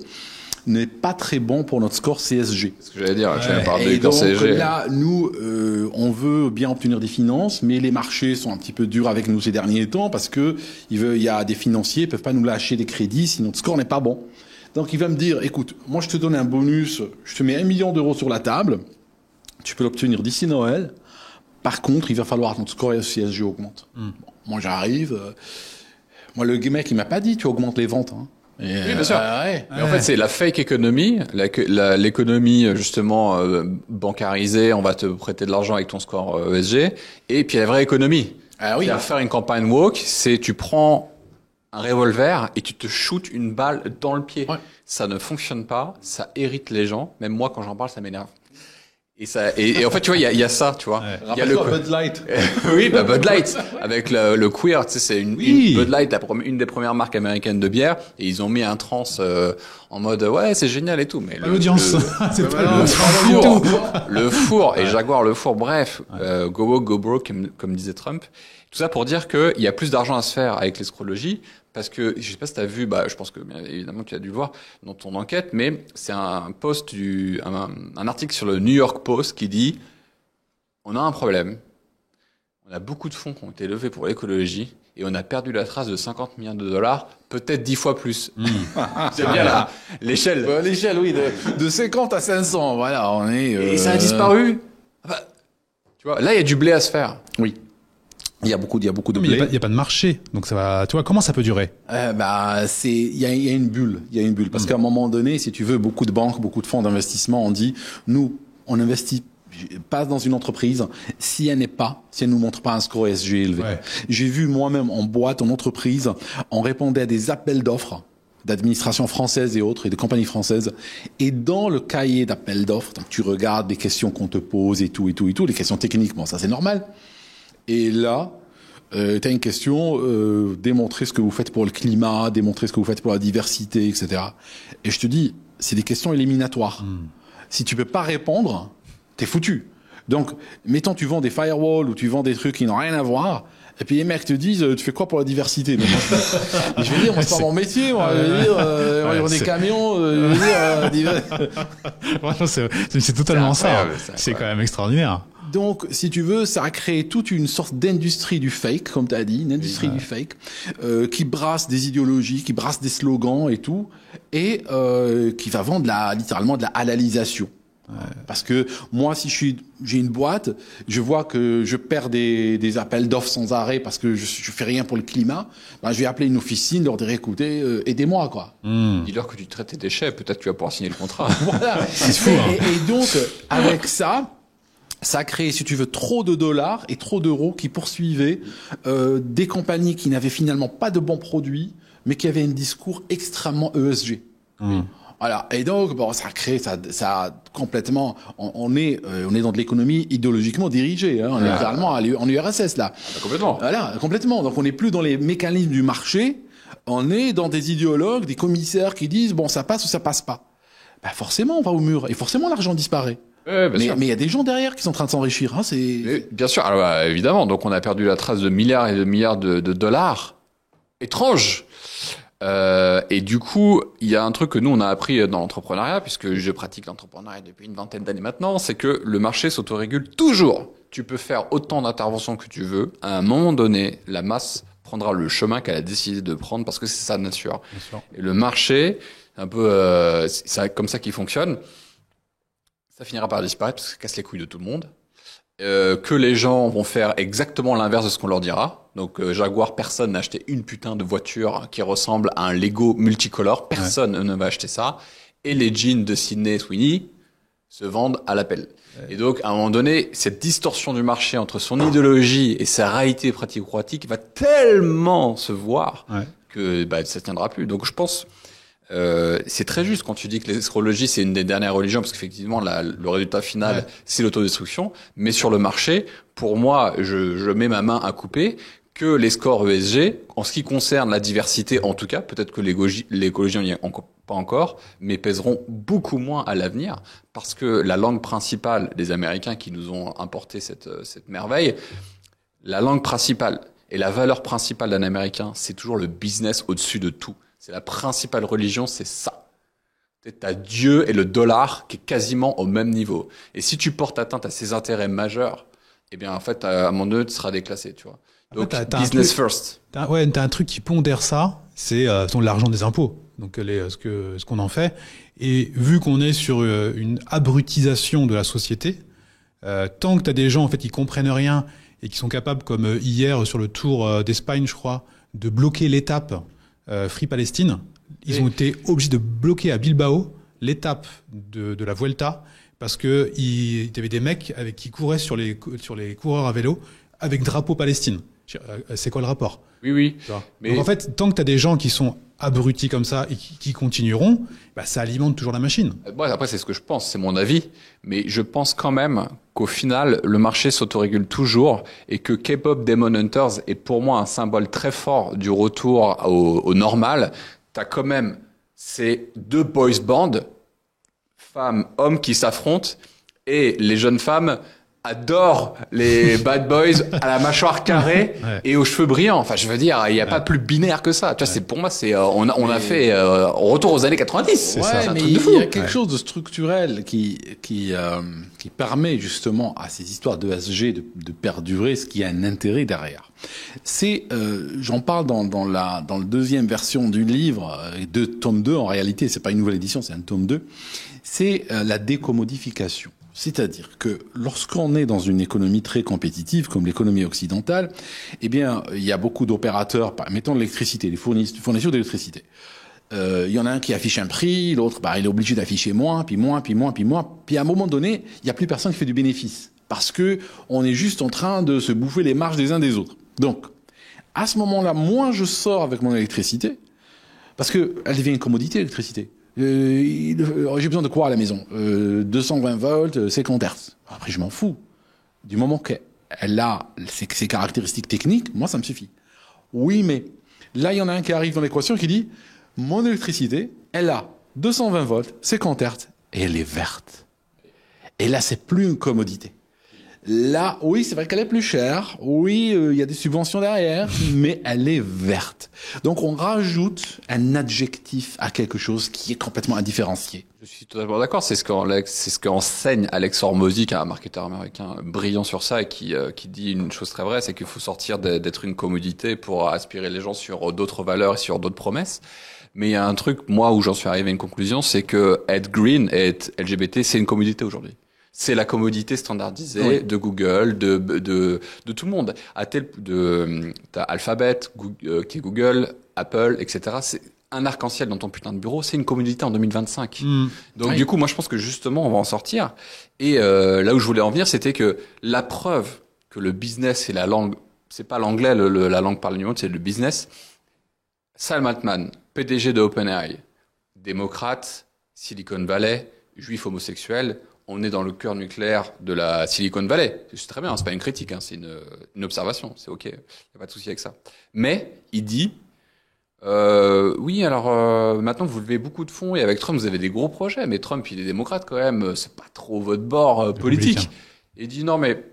n'est pas très bon pour notre score CSG. C'est ce que j'allais dire, tu viens de parler du score CSG. Là, nous, on veut bien obtenir des finances, mais les marchés sont un petit peu durs avec nous ces derniers temps parce que il y a des financiers, ils peuvent pas nous lâcher des crédits si notre score n'est pas bon. Donc il va me dire, écoute, moi je te donne un bonus, je te mets 1 million d'euros sur la table, tu peux l'obtenir d'ici Noël. Par contre, il va falloir que notre score CSG augmente. Bon, moi j'arrive, le mec il m'a pas dit tu augmentes les ventes. Hein. Oui, bien sûr. Mais en fait, c'est la fake économie, l'économie justement bancarisée. On va te prêter de l'argent avec ton score ESG. Et puis la vraie économie. Faire une campagne woke, c'est tu prends un revolver et tu te shootes une balle dans le pied. Ouais. Ça ne fonctionne pas, ça irrite les gens. Même moi, quand j'en parle, ça m'énerve. Et en fait, tu vois, il y a ça, tu vois. Ouais. Il y a le Bud Light. Oui, Bud Light. Avec le queer, tu sais, c'est une Bud Light, une des premières marques américaines de bière. Et ils ont mis un trans, en mode, ouais, c'est génial et tout. Mais l'audience. C'est pas le four. Et Jaguar, le four. Bref. Go woke, go broke, comme disait Trump. Tout ça pour dire qu'il y a plus d'argent à se faire avec l'escrologie. Parce que, je sais pas si t'as vu, je pense que, bien évidemment, tu as dû le voir dans ton enquête, mais c'est un post un article sur le New York Post qui dit, on a un problème. On a beaucoup de fonds qui ont été levés pour l'écologie et on a perdu la trace de 50 milliards de dollars, peut-être 10 fois plus. C'est bien là, l'échelle. L'échelle, oui, de 50 à 500, voilà, on est, Et ça a disparu. Tu vois, là, il y a du blé à se faire. Oui. Il y a beaucoup de blé. blé. Il y a pas de marché. Donc ça va, tu vois, comment ça peut durer? Il y a une bulle. Il y a une bulle. Parce qu'à un moment donné, si tu veux, beaucoup de banques, beaucoup de fonds d'investissement ont dit, nous, on investit pas dans une entreprise si elle nous montre pas un score ESG élevé. Ouais. J'ai vu moi-même en boîte, en entreprise, on répondait à des appels d'offres d'administration française et autres, et de compagnies françaises. Et dans le cahier d'appels d'offres, donc tu regardes les questions qu'on te pose et tout, les questions techniques, bon, ça c'est normal. Et là, t'as une question, démontrer ce que vous faites pour le climat, démontrer ce que vous faites pour la diversité, etc. Et je te dis, c'est des questions éliminatoires. Si tu peux pas répondre, t'es foutu. Donc, mettons, tu vends des firewalls ou tu vends des trucs qui n'ont rien à voir, et puis les mecs te disent, tu fais quoi pour la diversité? Mais moi, je vais dire, moi, c'est pas mon métier, moi. Je vais dire, ils ont des camions, je vais dire, c'est totalement ça. C'est quand même extraordinaire. Donc, si tu veux, ça a créé toute une sorte d'industrie du fake, comme tu as dit, une industrie du fake, qui brasse des idéologies, qui brasse des slogans et tout, et qui va vendre littéralement de la halalisation. Ouais. Parce que moi, si j'ai une boîte, je vois que je perds des appels d'offres sans arrêt parce que je fais rien pour le climat, je vais appeler une officine, leur dire écoutez, aidez-moi, quoi. Dis-leur que tu traites tes déchets, peut-être tu vas pouvoir signer le contrat. Voilà. C'est fou. Et donc, avec ça crée, si tu veux, trop de dollars et trop d'euros qui poursuivaient des compagnies qui n'avaient finalement pas de bons produits, mais qui avaient un discours extrêmement ESG. Voilà. Et donc, ça crée, ça complètement. On est dans de l'économie idéologiquement dirigée. Hein. On est littéralement en URSS là. Complètement. Voilà, complètement. Donc, on n'est plus dans les mécanismes du marché. On est dans des idéologues, des commissaires qui disent ça passe ou ça passe pas. Forcément, on va au mur et forcément l'argent disparaît. Bien sûr. Mais il y a des gens derrière qui sont en train de s'enrichir. Hein, Bien sûr, alors, évidemment. Donc on a perdu la trace de milliards et de milliards de dollars étranges. Et du coup, il y a un truc que nous on a appris dans l'entrepreneuriat, puisque je pratique l'entrepreneuriat depuis une vingtaine d'années maintenant, c'est que le marché s'autorégule toujours. Tu peux faire autant d'interventions que tu veux. À un moment donné, la masse prendra le chemin qu'elle a décidé de prendre parce que c'est sa nature. Et le marché, un peu, c'est comme ça qu'il fonctionne. Ça finira par disparaître parce que ça casse les couilles de tout le monde. Que les gens vont faire exactement l'inverse de ce qu'on leur dira. Donc Jaguar, personne n'a acheté une putain de voiture qui ressemble à un Lego multicolore. Personne ne va acheter ça. Et les jeans de Sydney Sweeney se vendent à l'appel. Et donc, à un moment donné, cette distorsion du marché entre son idéologie et sa réalité pratico-pratique va tellement se voir que ça tiendra plus. Donc je pense... c'est très juste quand tu dis que l'astrologie c'est une des dernières religions parce qu'effectivement le résultat final c'est l'autodestruction, mais sur le marché pour moi je mets ma main à couper que les scores ESG en ce qui concerne la diversité en tout cas, peut-être que l'écologie on n'y est pas encore, mais pèseront beaucoup moins à l'avenir parce que la langue principale des Américains qui nous ont importé cette merveille, la langue principale et la valeur principale d'un Américain c'est toujours le business au-dessus de tout. C'est la principale religion, c'est ça. T'as Dieu et le dollar qui est quasiment au même niveau. Et si tu portes atteinte à ces intérêts majeurs, eh bien, en fait, à un moment donné, tu seras déclassé, tu vois. Donc, business first. T'as un truc qui pondère ça, c'est l'argent des impôts. Donc, ce qu'on en fait. Et vu qu'on est sur une abrutisation de la société, tant que t'as des gens, en fait, qui comprennent rien et qui sont capables, comme hier sur le Tour d'Espagne, je crois, de bloquer l'étape Free Palestine, ils ont été obligés de bloquer à Bilbao l'étape de la Vuelta parce que il y avait des mecs qui couraient sur les coureurs à vélo avec drapeau Palestine. C'est quoi le rapport? Oui. Mais donc en fait, tant que tu as des gens qui sont abrutis comme ça et qui continueront, ça alimente toujours la machine. Après, c'est ce que je pense, c'est mon avis. Mais je pense quand même qu'au final, le marché s'autorégule toujours et que K-pop Demon Hunters est pour moi un symbole très fort du retour au normal. T'as quand même ces deux boys bands, femmes, hommes qui s'affrontent et les jeunes femmes adore les bad boys à la mâchoire carrée et aux cheveux brillants. Enfin, je veux dire, il n'y a pas plus binaire que ça. Tu vois, pour moi, on a fait retour aux années 90. Ouais, mais il y a quelque chose de structurel qui permet justement à ces histoires de ESG de perdurer, ce qui a un intérêt derrière. J'en parle dans le deuxième version du livre, de tome 2 en réalité, c'est pas une nouvelle édition, c'est un tome 2. C'est la décommodification. C'est-à-dire que lorsqu'on est dans une économie très compétitive, comme l'économie occidentale, eh bien, il y a beaucoup d'opérateurs, mettons l'électricité, les fournisseurs d'électricité. Il y en a un qui affiche un prix, l'autre, il est obligé d'afficher moins, puis moins. Puis à un moment donné, il n'y a plus personne qui fait du bénéfice. Parce que on est juste en train de se bouffer les marges des uns des autres. Donc, à ce moment-là, moins je sors avec mon électricité, parce que elle devient une commodité, l'électricité. J'ai besoin de quoi à la maison 220 volts, 50 Hz. Après, je m'en fous. Du moment qu'elle a ses caractéristiques techniques, moi, ça me suffit. Oui, mais là, il y en a un qui arrive dans l'équation qui dit mon électricité, elle a 220 volts, 50 Hz, et elle est verte. Et là, c'est plus une commodité. Là, oui, c'est vrai qu'elle est plus chère. Oui, il y a des subventions derrière, mais elle est verte. Donc, on rajoute un adjectif à quelque chose qui est complètement indifférencié. Je suis totalement d'accord. C'est ce qu'enseigne Alex Hormozy, qui est un marketeur américain brillant sur ça et qui dit une chose très vraie, c'est qu'il faut sortir d'être une commodité pour aspirer les gens sur d'autres valeurs et sur d'autres promesses. Mais il y a un truc, moi, où j'en suis arrivé à une conclusion, c'est que être green et être LGBT, c'est une commodité aujourd'hui. C'est la commodité standardisée de Google, de tout le monde. T'as Alphabet, qui est Google, Apple, etc. C'est un arc-en-ciel dans ton putain de bureau. C'est une commodité en 2025. Donc du coup, moi, je pense que justement, on va en sortir. Et là où je voulais en venir, c'était que la preuve que le business et la langue, c'est pas l'anglais, la langue parlée du monde, c'est le business. Sam Altman, PDG de OpenAI, démocrate, Silicon Valley, juif homosexuel. On est dans le cœur nucléaire de la Silicon Valley. C'est très bien, c'est pas une critique, c'est une observation. C'est OK, il n'y a pas de souci avec ça. Mais il dit, Oui, alors maintenant vous levez beaucoup de fonds et avec Trump vous avez des gros projets, mais Trump il est démocrate quand même, c'est pas trop votre bord politique. Et il dit non mais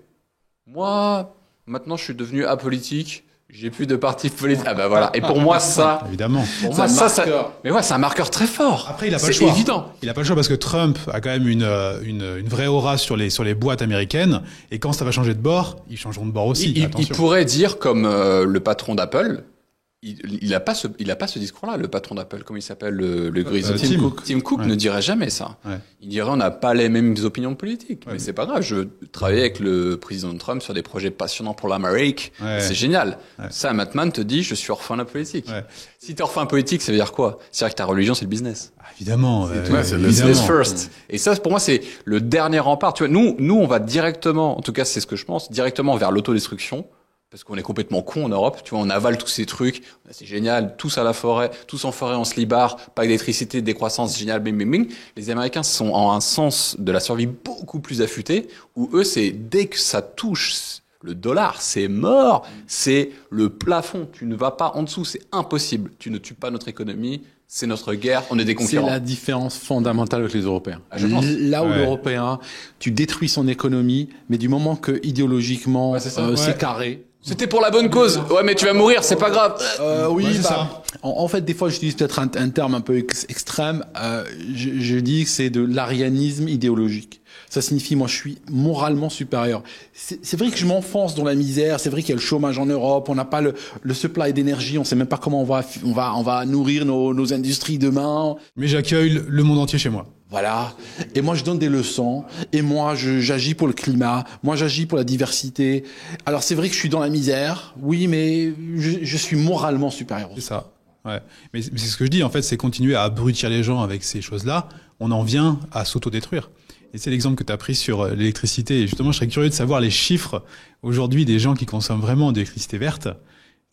moi maintenant je suis devenu apolitique, j'ai plus de parti politique. Ah bah voilà. Et pour moi ça, évidemment. Pour moi ça, mais ouais c'est un marqueur très fort. Après il a pas le choix. C'est évident. Il a pas le choix parce que Trump a quand même une vraie aura sur les boîtes américaines et quand ça va changer de bord, ils changeront de bord aussi. Il pourrait dire comme le patron d'Apple. Il a pas ce discours-là, le patron d'Apple, comment il s'appelle, le grisou. Tim Cook ouais. ne dirait jamais ça. Ouais. Il dirait on n'a pas les mêmes opinions politiques, mais c'est pas grave. Je travaillais avec le président Trump sur des projets passionnants pour l'Amérique. Ouais. C'est génial. Ouais. Sam Altman te dit je suis orphelin de la politique. Ouais. Si t'es orphelin politique, ça veut dire quoi? C'est-à-dire que ta religion c'est le business. Ah, évidemment. C'est le business first. Et ça, pour moi, c'est le dernier rempart. Tu vois, nous, on va directement, en tout cas, c'est ce que je pense, directement vers l'autodestruction. Parce qu'on est complètement con en Europe, tu vois, on avale tous ces trucs, c'est génial, tous à la forêt, tous en forêt, on se libère, pas d'électricité, décroissance, génial, bing, bing, bing. Les Américains sont en un sens de la survie beaucoup plus affûté, où eux, c'est dès que ça touche le dollar, c'est mort, c'est le plafond, tu ne vas pas en dessous, c'est impossible, tu ne tues pas notre économie, c'est notre guerre, on est des concurrents. C'est la différence fondamentale avec les Européens. Ah, je pense. Là où l'Européen, tu détruis son économie, mais du moment que idéologiquement c'est carré. C'était pour la bonne cause. Ouais, mais tu vas mourir, c'est pas grave. Oui, c'est ça. En fait, des fois, j'utilise peut-être un terme un peu extrême. Je dis que c'est de l'arianisme idéologique. Ça signifie, moi, je suis moralement supérieur. C'est vrai que je m'enfonce dans la misère. C'est vrai qu'il y a le chômage en Europe. On n'a pas le supply d'énergie. On sait même pas comment on va nourrir nos industries demain. Mais j'accueille le monde entier chez moi. Voilà. Et moi, je donne des leçons. Et moi, j'agis pour le climat. Moi, j'agis pour la diversité. Alors, c'est vrai que je suis dans la misère. Oui, mais je suis moralement supérieur. C'est ça. Ouais. Mais c'est ce que je dis, en fait, c'est continuer à abrutir les gens avec ces choses-là. On en vient à s'autodétruire. Et c'est l'exemple que tu as pris sur l'électricité. Et justement, je serais curieux de savoir les chiffres aujourd'hui des gens qui consomment vraiment de l'électricité verte.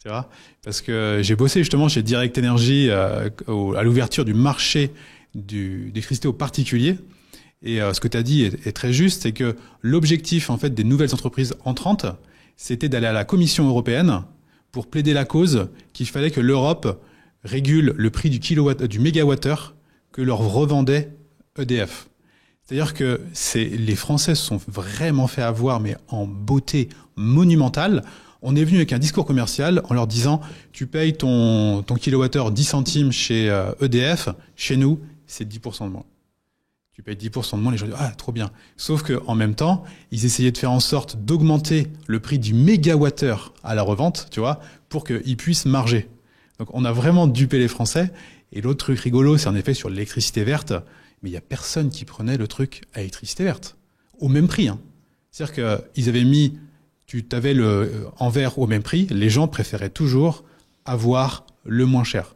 Tu vois? Parce que j'ai bossé justement chez Direct Energy à l'ouverture du marché d'électricité aux particuliers. Et ce que tu as dit est très juste, c'est que l'objectif en fait des nouvelles entreprises entrantes, c'était d'aller à la Commission européenne pour plaider la cause qu'il fallait que l'Europe régule le prix du mégawattheure que leur revendait EDF. C'est-à-dire que les Français se sont vraiment fait avoir, mais en beauté monumentale. On est venu avec un discours commercial en leur disant tu payes ton kilowattheure 10 centimes chez EDF, chez nous c'est 10% de moins. Tu payes 10% de moins, les gens disent ah trop bien. Sauf que en même temps, ils essayaient de faire en sorte d'augmenter le prix du mégawattheure à la revente, tu vois, pour qu'ils puissent marger. Donc on a vraiment dupé les Français. Et l'autre truc rigolo, c'est en effet sur l'électricité verte, mais il y a personne qui prenait le truc à électricité verte au même prix. Hein. C'est-à-dire que ils avaient mis, tu avais le en vert au même prix, les gens préféraient toujours avoir le moins cher.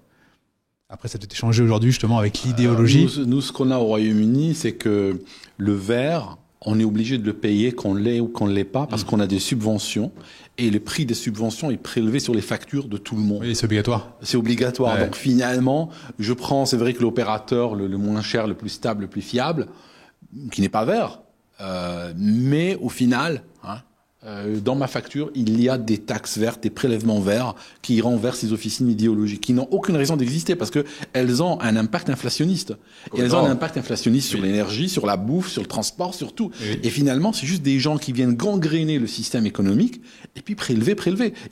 Après, ça peut être changé aujourd'hui justement avec l'idéologie. Nous, ce qu'on a au Royaume-Uni, c'est que le vert, on est obligé de le payer qu'on l'ait ou qu'on ne l'ait pas, parce qu'on a des subventions, et le prix des subventions est prélevé sur les factures de tout le monde. Oui, c'est obligatoire. C'est obligatoire. Ouais. Donc finalement, je prends, c'est vrai que l'opérateur le moins cher, le plus stable, le plus fiable, qui n'est pas vert, mais au final, dans ma facture, il y a des taxes vertes, des prélèvements verts qui iront vers ces officines idéologiques qui n'ont aucune raison d'exister parce que elles ont un impact inflationniste. Et elles ont un impact inflationniste sur l'énergie, sur la bouffe, sur le transport, sur tout. Oui. Et finalement, c'est juste des gens qui viennent gangréner le système économique et puis prélever.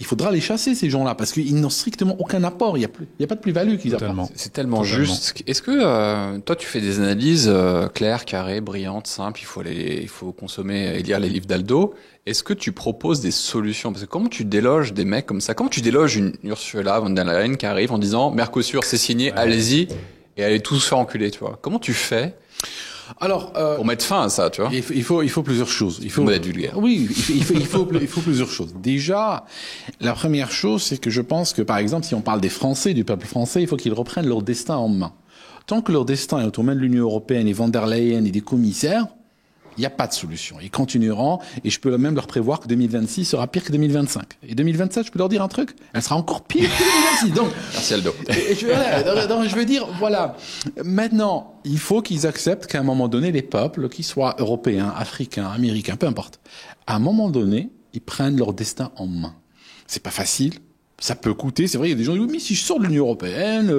Il faudra les chasser, ces gens-là, parce qu'ils n'ont strictement aucun apport. Il y a pas de plus-value qu'ils apportent. C'est tellement juste. Est-ce que toi, tu fais des analyses claires, carrées, brillantes, simples, il faut consommer et lire les livres d'Aldo. Est-ce que tu proposes des solutions? Parce que comment tu déloges des mecs comme ça? Comment tu déloges une Ursula von der Leyen qui arrive en disant Mercosur, c'est signé, allez-y, et allez tous se faire enculer, tu vois? Comment tu fais? Alors, pour mettre fin à ça, tu vois? Il faut plusieurs choses. Il faut être vulgaire. Oui, il faut plusieurs choses. Déjà, la première chose, c'est que je pense que, par exemple, si on parle des Français, du peuple français, il faut qu'ils reprennent leur destin en main. Tant que leur destin est aux mains de l'Union européenne et von der Leyen et des commissaires, il n'y a pas de solution. Ils continueront, et je peux même leur prévoir que 2026 sera pire que 2025. Et 2027, je peux leur dire un truc, elle sera encore pire que 2026. Donc, merci Aldo. Je veux dire, voilà. Maintenant, il faut qu'ils acceptent qu'à un moment donné, les peuples, qu'ils soient européens, africains, américains, peu importe, à un moment donné, ils prennent leur destin en main. C'est pas facile. Ça peut coûter, c'est vrai, il y a des gens qui disent, mais si je sors de l'Union européenne,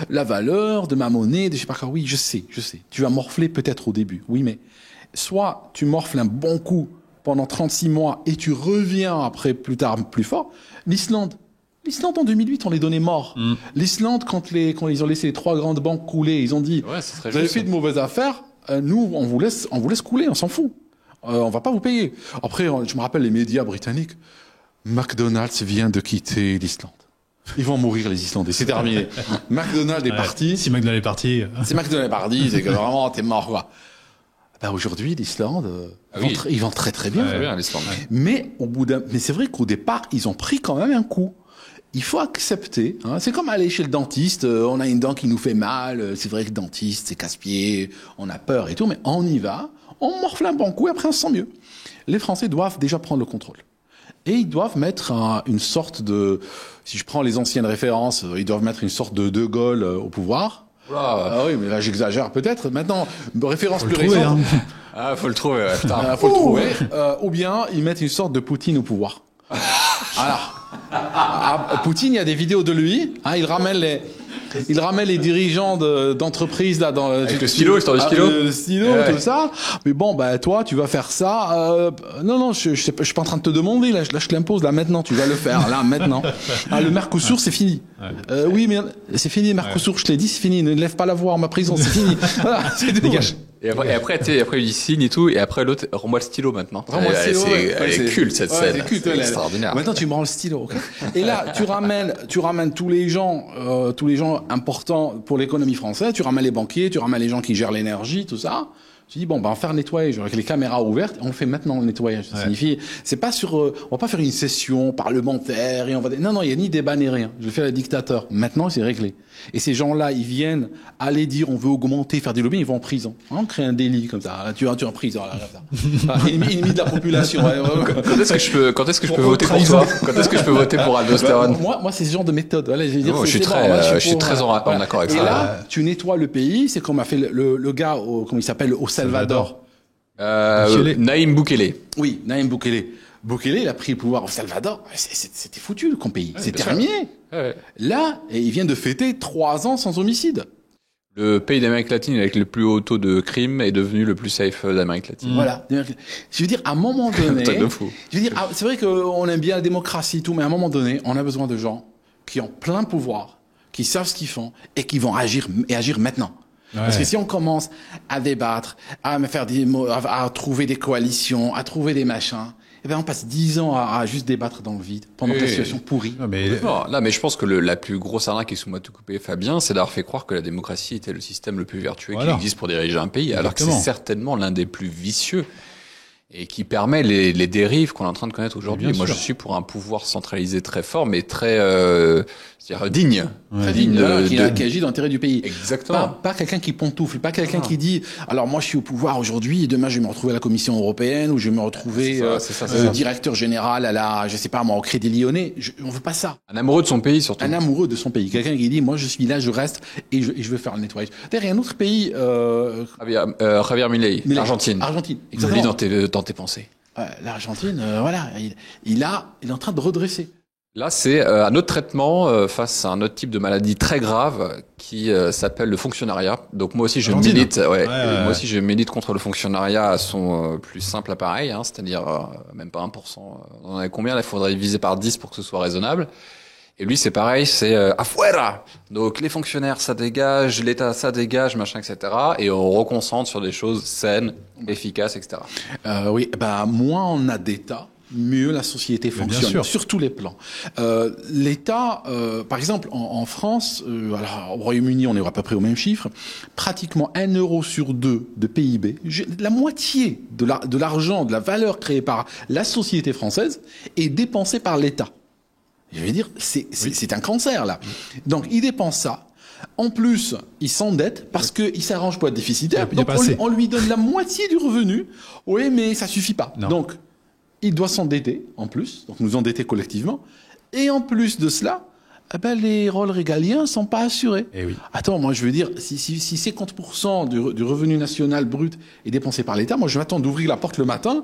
la valeur de ma monnaie, de je sais pas quoi, oui, je sais. Tu vas morfler peut-être au début, oui, mais soit tu morfles un bon coup pendant 36 mois et tu reviens après plus tard plus fort. L'Islande en 2008, on les donnait morts. L'Islande, quand ils ont laissé les 3 grandes banques couler, ils ont dit, vous avez fait de mauvaises affaires, nous, on vous laisse couler, on s'en fout. On va pas vous payer. Après, je me rappelle les médias britanniques, McDonald's vient de quitter l'Islande. Ils vont mourir, les Islandais. C'est terminé. McDonald's est parti. Si McDonald's est parti. C'est McDonald's est parti, c'est que vraiment, t'es mort, quoi. Ben aujourd'hui, l'Islande, ils vont très très bien. Très bien, l'Islande. Mais mais c'est vrai qu'au départ, ils ont pris quand même un coup. Il faut accepter. Hein. C'est comme aller chez le dentiste. On a une dent qui nous fait mal. C'est vrai que le dentiste, c'est casse-pied. On a peur et tout, mais on y va. On morfle un bon coup et après on se sent mieux. Les Français doivent déjà prendre le contrôle. Et ils doivent mettre une sorte de... Si je prends les anciennes références, ils doivent mettre une sorte de De Gaulle au pouvoir. Ah oui, mais là j'exagère peut-être. Maintenant, référence plus récente. Hein. Ah, faut le trouver. Ouais, putain. Faut le trouver. Ou bien ils mettent une sorte de Poutine au pouvoir. Voilà. Poutine, il y a des vidéos de lui. Hein, il ramène les dirigeants d'entreprises là dans avec le stylo, histoire du stylo. Le stylo, tout ça. Mais bon, bah toi, tu vas faire ça. Non, je suis pas en train de te demander. Là, je te l'impose. Là, maintenant, tu vas le faire. Là, maintenant. Le Mercosur, c'est fini. Oui, mais c'est fini, Mercosur. Je te l'ai dit, c'est fini. Ne lève pas la voix en ma prison. C'est fini. Voilà, c'est dégage. Et après, il signe et tout, et après l'autre, rends-moi le stylo maintenant. Rends-moi le stylo. Elle est culte, cette scène. C'est extraordinaire. Maintenant, tu me rends le stylo, ok? Et là, tu ramènes tous les gens importants pour l'économie française, tu ramènes les banquiers, tu ramènes les gens qui gèrent l'énergie, tout ça. Tu dis, bon, on va faire le nettoyage avec les caméras ouvertes, on fait maintenant le nettoyage. Ça signifie, c'est pas on va pas faire une session parlementaire et non, il y a ni débat ni rien. Je fais le dictateur. Maintenant, c'est réglé. Et ces gens-là, ils viennent aller dire, on veut augmenter, faire des lobbies, ils vont en prison. On crée un délit comme ça. Là, tu es en prison, là. Ennemi de la population. Quand est-ce que je peux voter pour toi? Quand est-ce que je peux voter pour Aldosteron? Moi, c'est ce genre de méthode. Voilà, je veux dire, je suis très en accord avec ça. Et là, tu nettoies le pays, c'est comme a fait le gars comment il s'appelle, au Salvador. Naïm Boukele. Oui, Naïm Boukele. Boukele, il a pris le pouvoir au Salvador. C'était foutu, le pays. C'est terminé. Là, il vient de fêter 3 ans sans homicide. Le pays d'Amérique latine avec le plus haut taux de crime est devenu le plus safe d'Amérique latine. Voilà. Je veux dire, à un moment donné, de fou. Je veux dire, c'est vrai qu'on aime bien la démocratie et tout, mais à un moment donné, on a besoin de gens qui ont plein pouvoir, qui savent ce qu'ils font et qui vont agir maintenant. Parce que si on commence à débattre, à trouver des coalitions, à trouver des machins, eh ben on passe 10 ans à juste débattre dans le vide pendant que la situation pourrit. Mais je pense que la plus grosse arnaque, excuse-moi de te couper, Fabien, c'est d'avoir fait croire que la démocratie était le système le plus vertueux qui existe pour diriger un pays, alors que c'est certainement l'un des plus vicieux et qui permet les dérives qu'on est en train de connaître aujourd'hui. Moi, je suis pour un pouvoir centralisé très fort, mais très c'est-à-dire digne. Très digne, qui agit dans l'intérêt du pays. Exactement. Pas quelqu'un qui pantoufle, pas quelqu'un qui dit alors moi je suis au pouvoir aujourd'hui et demain je vais me retrouver à la Commission européenne ou je vais me retrouver directeur général à la, je sais pas moi, au Crédit Lyonnais. On veut pas ça. Un amoureux de son pays surtout. Un amoureux de son pays. Quelqu'un qui dit moi je suis là, je reste et je veux faire le nettoyage. D'ailleurs, il y a un autre pays. Javier Milei, l'Argentine. Argentine. Exactement. Dans tes pensées. L'Argentine, voilà, il est en train de redresser. Là, c'est un autre traitement face à un autre type de maladie très grave qui s'appelle le fonctionnariat. Donc moi aussi, je milite. Moi aussi, je milite contre le fonctionnariat à son plus simple appareil, c'est-à-dire même pas 1%. On en a combien là? Il faudrait diviser par 10 pour que ce soit raisonnable. Et lui, c'est pareil, c'est afuera. Donc les fonctionnaires, ça dégage, l'État, ça dégage, machin, etc. Et on reconcentre sur des choses saines, efficaces, etc. Oui, moins on a d'État, mieux la société fonctionne, sur tous les plans. L'État, par exemple, en France, alors, au Royaume-Uni, on est à peu près au même chiffre, pratiquement 1 euro sur 2 de PIB, la moitié de l'argent, de la valeur créée par la société française est dépensée par l'État. Je veux dire, c'est un cancer, là. Donc, il dépense ça. En plus, il s'endette parce qu'il s'arrange pour être déficitaire. Donc, on lui donne la moitié du revenu. Oui, mais ça suffit pas. Non. Donc, il doit s'endetter, en plus. Donc, nous endetter collectivement. Et en plus de cela, eh ben, les rôles régaliens sont pas assurés. Eh oui. Attends, moi, je veux dire, si 50% du revenu national brut est dépensé par l'État, moi, je m'attends d'ouvrir la porte le matin,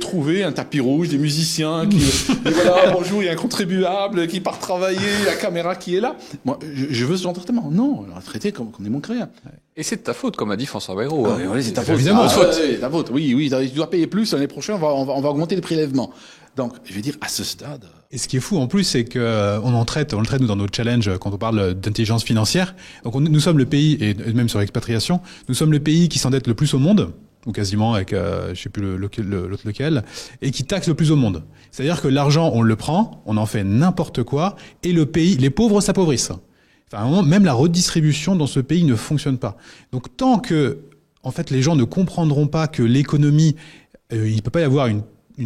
trouver un tapis rouge, des musiciens qui, et voilà, bonjour, il y a un contribuable qui part travailler, la caméra qui est là. Moi, je veux ce genre de traitement. Non, on va traiter comme des Montcréens. Et c'est de ta faute, comme a dit François Bayrou. Ah, oui, c'est ta faute. Évidemment. C'est ta faute. Oui, tu dois payer plus l'année prochaine, on va augmenter les prélèvements. Donc, je veux dire, à ce stade. Et ce qui est fou en plus, c'est que on le traite nous dans nos challenges quand on parle d'intelligence financière. Donc nous sommes le pays, et même sur l'expatriation, nous sommes le pays qui s'endette le plus au monde, ou quasiment avec, je sais plus l'autre lequel, et qui taxe le plus au monde. C'est-à-dire que l'argent, on le prend, on en fait n'importe quoi, et le pays, les pauvres s'appauvrissent. Enfin, à un moment, même la redistribution dans ce pays ne fonctionne pas. Donc tant que, en fait, les gens ne comprendront pas que l'économie, il peut pas y avoir une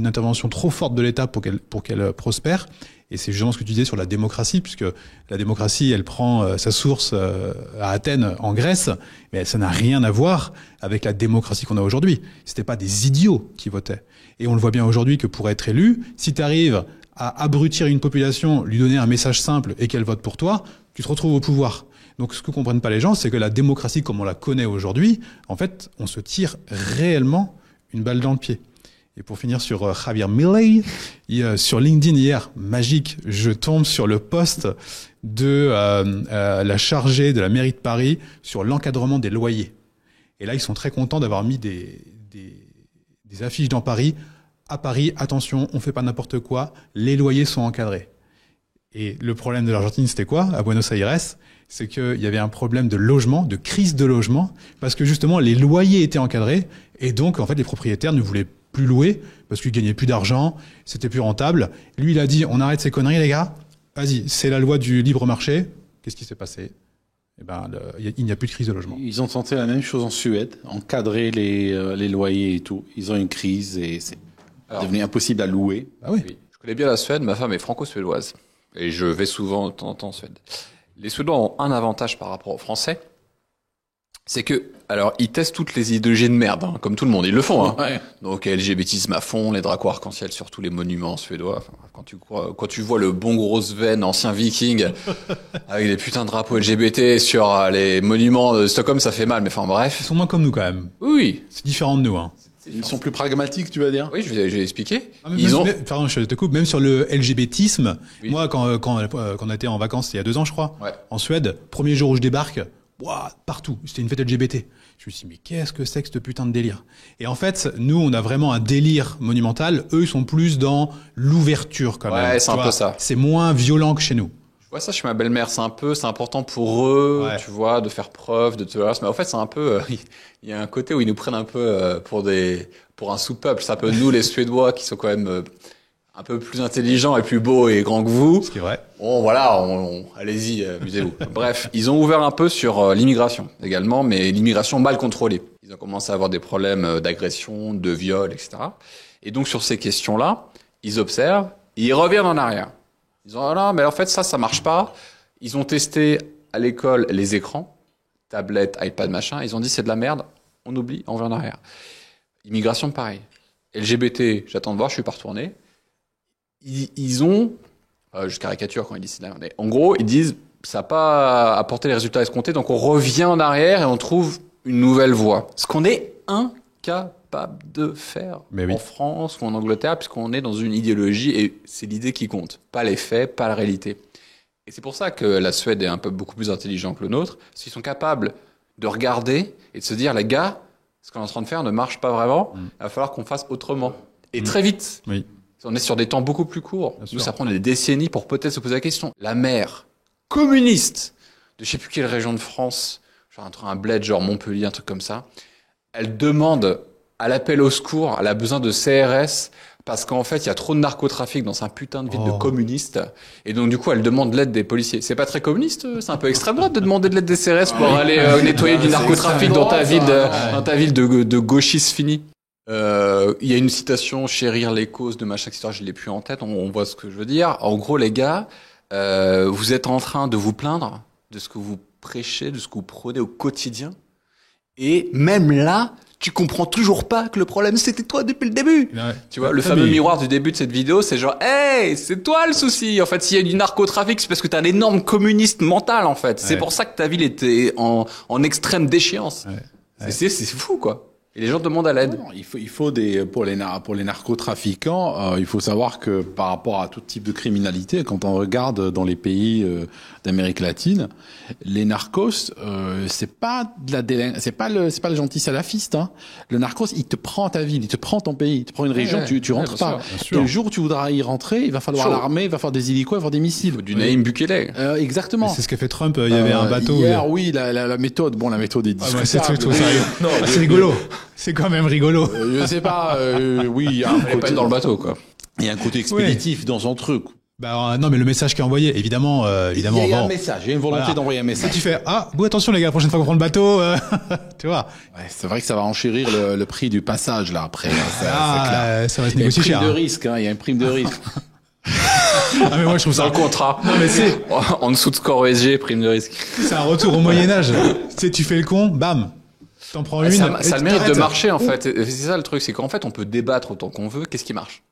intervention trop forte de l'État pour qu'elle prospère. Et c'est justement ce que tu disais sur la démocratie, puisque la démocratie, elle prend sa source à Athènes, en Grèce, mais ça n'a rien à voir avec la démocratie qu'on a aujourd'hui. C'était pas des idiots qui votaient. Et on le voit bien aujourd'hui que pour être élu, si tu arrives à abrutir une population, lui donner un message simple et qu'elle vote pour toi, tu te retrouves au pouvoir. Donc ce que comprennent pas les gens, c'est que la démocratie comme on la connaît aujourd'hui, en fait, on se tire réellement une balle dans le pied. Et pour finir sur Javier Milei, sur LinkedIn hier, magique, je tombe sur le post de la chargée de la mairie de Paris sur l'encadrement des loyers. Et là, ils sont très contents d'avoir mis des affiches dans Paris. À Paris, attention, on fait pas n'importe quoi, les loyers sont encadrés. Et le problème de l'Argentine, c'était quoi? À Buenos Aires, c'est qu'il y avait un problème de logement, de crise de logement, parce que justement, les loyers étaient encadrés, et donc, en fait, les propriétaires ne voulaient plus louer, parce qu'ils gagnaient plus d'argent, c'était plus rentable. Lui, il a dit, on arrête ces conneries, les gars. Vas-y, c'est la loi du libre marché. Qu'est-ce qui s'est passé? Eh ben, il n'y a plus de crise de logement. Ils ont tenté la même chose en Suède, encadrer les loyers et tout. Ils ont une crise et c'est devenu impossible à louer. Ah oui. Oui. Je connais bien la Suède, ma femme est franco-suédoise. Et je vais souvent de temps en temps en Suède. Les Suédois ont un avantage par rapport aux Français. C'est que, alors, ils testent toutes les idéologies de merde, hein, comme tout le monde. Ils le font, hein. Ouais. Donc, LGBTisme à fond, les dracos arc-en-ciel sur tous les monuments suédois. Enfin, quand tu vois le bon gros Sven, ancien viking, avec des putains de drapeaux LGBT sur les monuments de Stockholm, ça fait mal. Mais enfin, Ils bref. sont moins comme nous, quand même. Oui. C'est différent de nous, hein. Ils sont plus pragmatiques, tu vas dire? Oui, je vais expliquer. Ah, pardon, je te coupe. Même sur le LGBTisme, Oui. moi, quand on était en vacances, il y a 2 ans, je crois, Ouais. en Suède, premier jour où je débarque, partout, c'était une fête LGBT. Je me suis dit, mais qu'est-ce que c'est que ce putain de délire? Et en fait, nous, on a vraiment un délire monumental. Eux, ils sont plus dans l'ouverture, quand même. Ouais, c'est Tu un peu ça. C'est moins violent que chez nous. Je vois ça chez ma belle-mère, c'est important pour eux, Ouais. tu vois, de faire preuve de tolérance. Mais en fait, c'est un peu, il y a un côté où ils nous prennent un peu pour un sous-peuple. C'est un peu nous, les Suédois, qui sont quand même un peu plus intelligents et plus beaux et grands que vous. Ce qui est vrai. Bon, voilà, allez-y, amusez-vous. Bref, ils ont ouvert un peu sur l'immigration également, mais l'immigration mal contrôlée. Ils ont commencé à avoir des problèmes d'agression, de viol, etc. Et donc, sur ces questions-là, ils observent, et ils reviennent en arrière. Ils ont, ah non, mais en fait, ça marche pas. Ils ont testé à l'école les écrans, tablettes, iPad, machin. Ils ont dit, c'est de la merde. On oublie, on revient en arrière. Immigration, pareil. LGBT, j'attends de voir, je suis pas retourné. Ils ont, je caricature quand ils disent ça, mais en gros, ils disent, ça n'a pas apporté les résultats escomptés, donc on revient en arrière et on trouve une nouvelle voie. Ce qu'on est incapable de faire Mais oui. en France ou en Angleterre, puisqu'on est dans une idéologie et c'est l'idée qui compte, pas les faits, pas la réalité. Et c'est pour ça que la Suède est un peu beaucoup plus intelligent que le nôtre, parce qu'ils sont capables de regarder et de se dire, les gars, ce qu'on est en train de faire ne marche pas vraiment, il va falloir qu'on fasse autrement. Et très vite. Oui. On est sur des temps beaucoup plus courts. Bien Nous, sûr. ça prend des décennies pour peut-être se poser la question. La mère communiste de je sais plus quelle région de France, genre un bled, genre Montpellier, un truc comme ça, elle demande à l'appel au secours, elle a besoin de CRS parce qu'en fait, il y a trop de narcotrafic dans un putain de ville de communistes. Et donc, du coup, elle demande l'aide des policiers. C'est pas très communiste, c'est un peu extrême droite de demander de l'aide des CRS pour aller nettoyer du narcotrafic dans ta ville, dans ta ville de gauchistes finis. Il y a une citation, chérir les causes de machin, etc. Je l'ai plus en tête, on voit ce que je veux dire. En gros, les gars, vous êtes en train de vous plaindre de ce que vous prêchez, de ce que vous prônez au quotidien. Et même là, tu comprends toujours pas que le problème c'était toi depuis le début. Ouais. Tu vois, le fameux miroir du début de cette vidéo, c'est genre, hey, c'est toi le souci. En fait, s'il y a du narcotrafic, c'est parce que t'es un énorme communiste mental, en fait. C'est pour ça que ta ville était en extrême déchéance. Ouais. C'est fou, quoi. Et les gens demandent à l'aide. Non, il faut pour les narcotrafiquants, il faut savoir que par rapport à tout type de criminalité, quand on regarde dans les pays d'Amérique latine, les narcos, c'est pas c'est pas le gentil salafiste, hein. Le narcos, il te prend ta ville, il te prend ton pays, il te prend une région, tu rentres pas. bien sûr. Et le jour où tu voudras y rentrer, il va falloir l'armée, il va falloir des hélicos, il va falloir des missiles. Du Naïm Bukele. Exactement. C'est ce qu'a fait Trump. Il y avait un bateau. Hier, oui, la méthode. Bon, la méthode est discutable. C'est rigolo. C'est quand même rigolo. Je sais pas. Oui, il y a un Elle est pas côté dans le bateau, quoi. Il y a un côté expéditif dans son truc. Bah non, mais le message qui est envoyé, évidemment. Il y a un message, il y a une volonté d'envoyer un message. Si tu fais attention les gars, la prochaine fois qu'on prend le bateau, tu vois. Ouais, c'est vrai que ça va enchérir le prix du passage là après. C'est clair. Ça va se négocier cher. Il y a une prime de risque, hein. Il y a une prime de risque. Mais moi je trouve Dans ça le contrat. Non mais c'est En dessous de score ESG, prime de risque. c'est un retour au Moyen Âge. Tu sais, tu fais le con, bam. T'en prends une. Ça et le mérite de t'arrêtes. marcher, en fait. C'est ça le truc, c'est qu'en fait, on peut débattre autant qu'on veut. Qu'est-ce qui marche?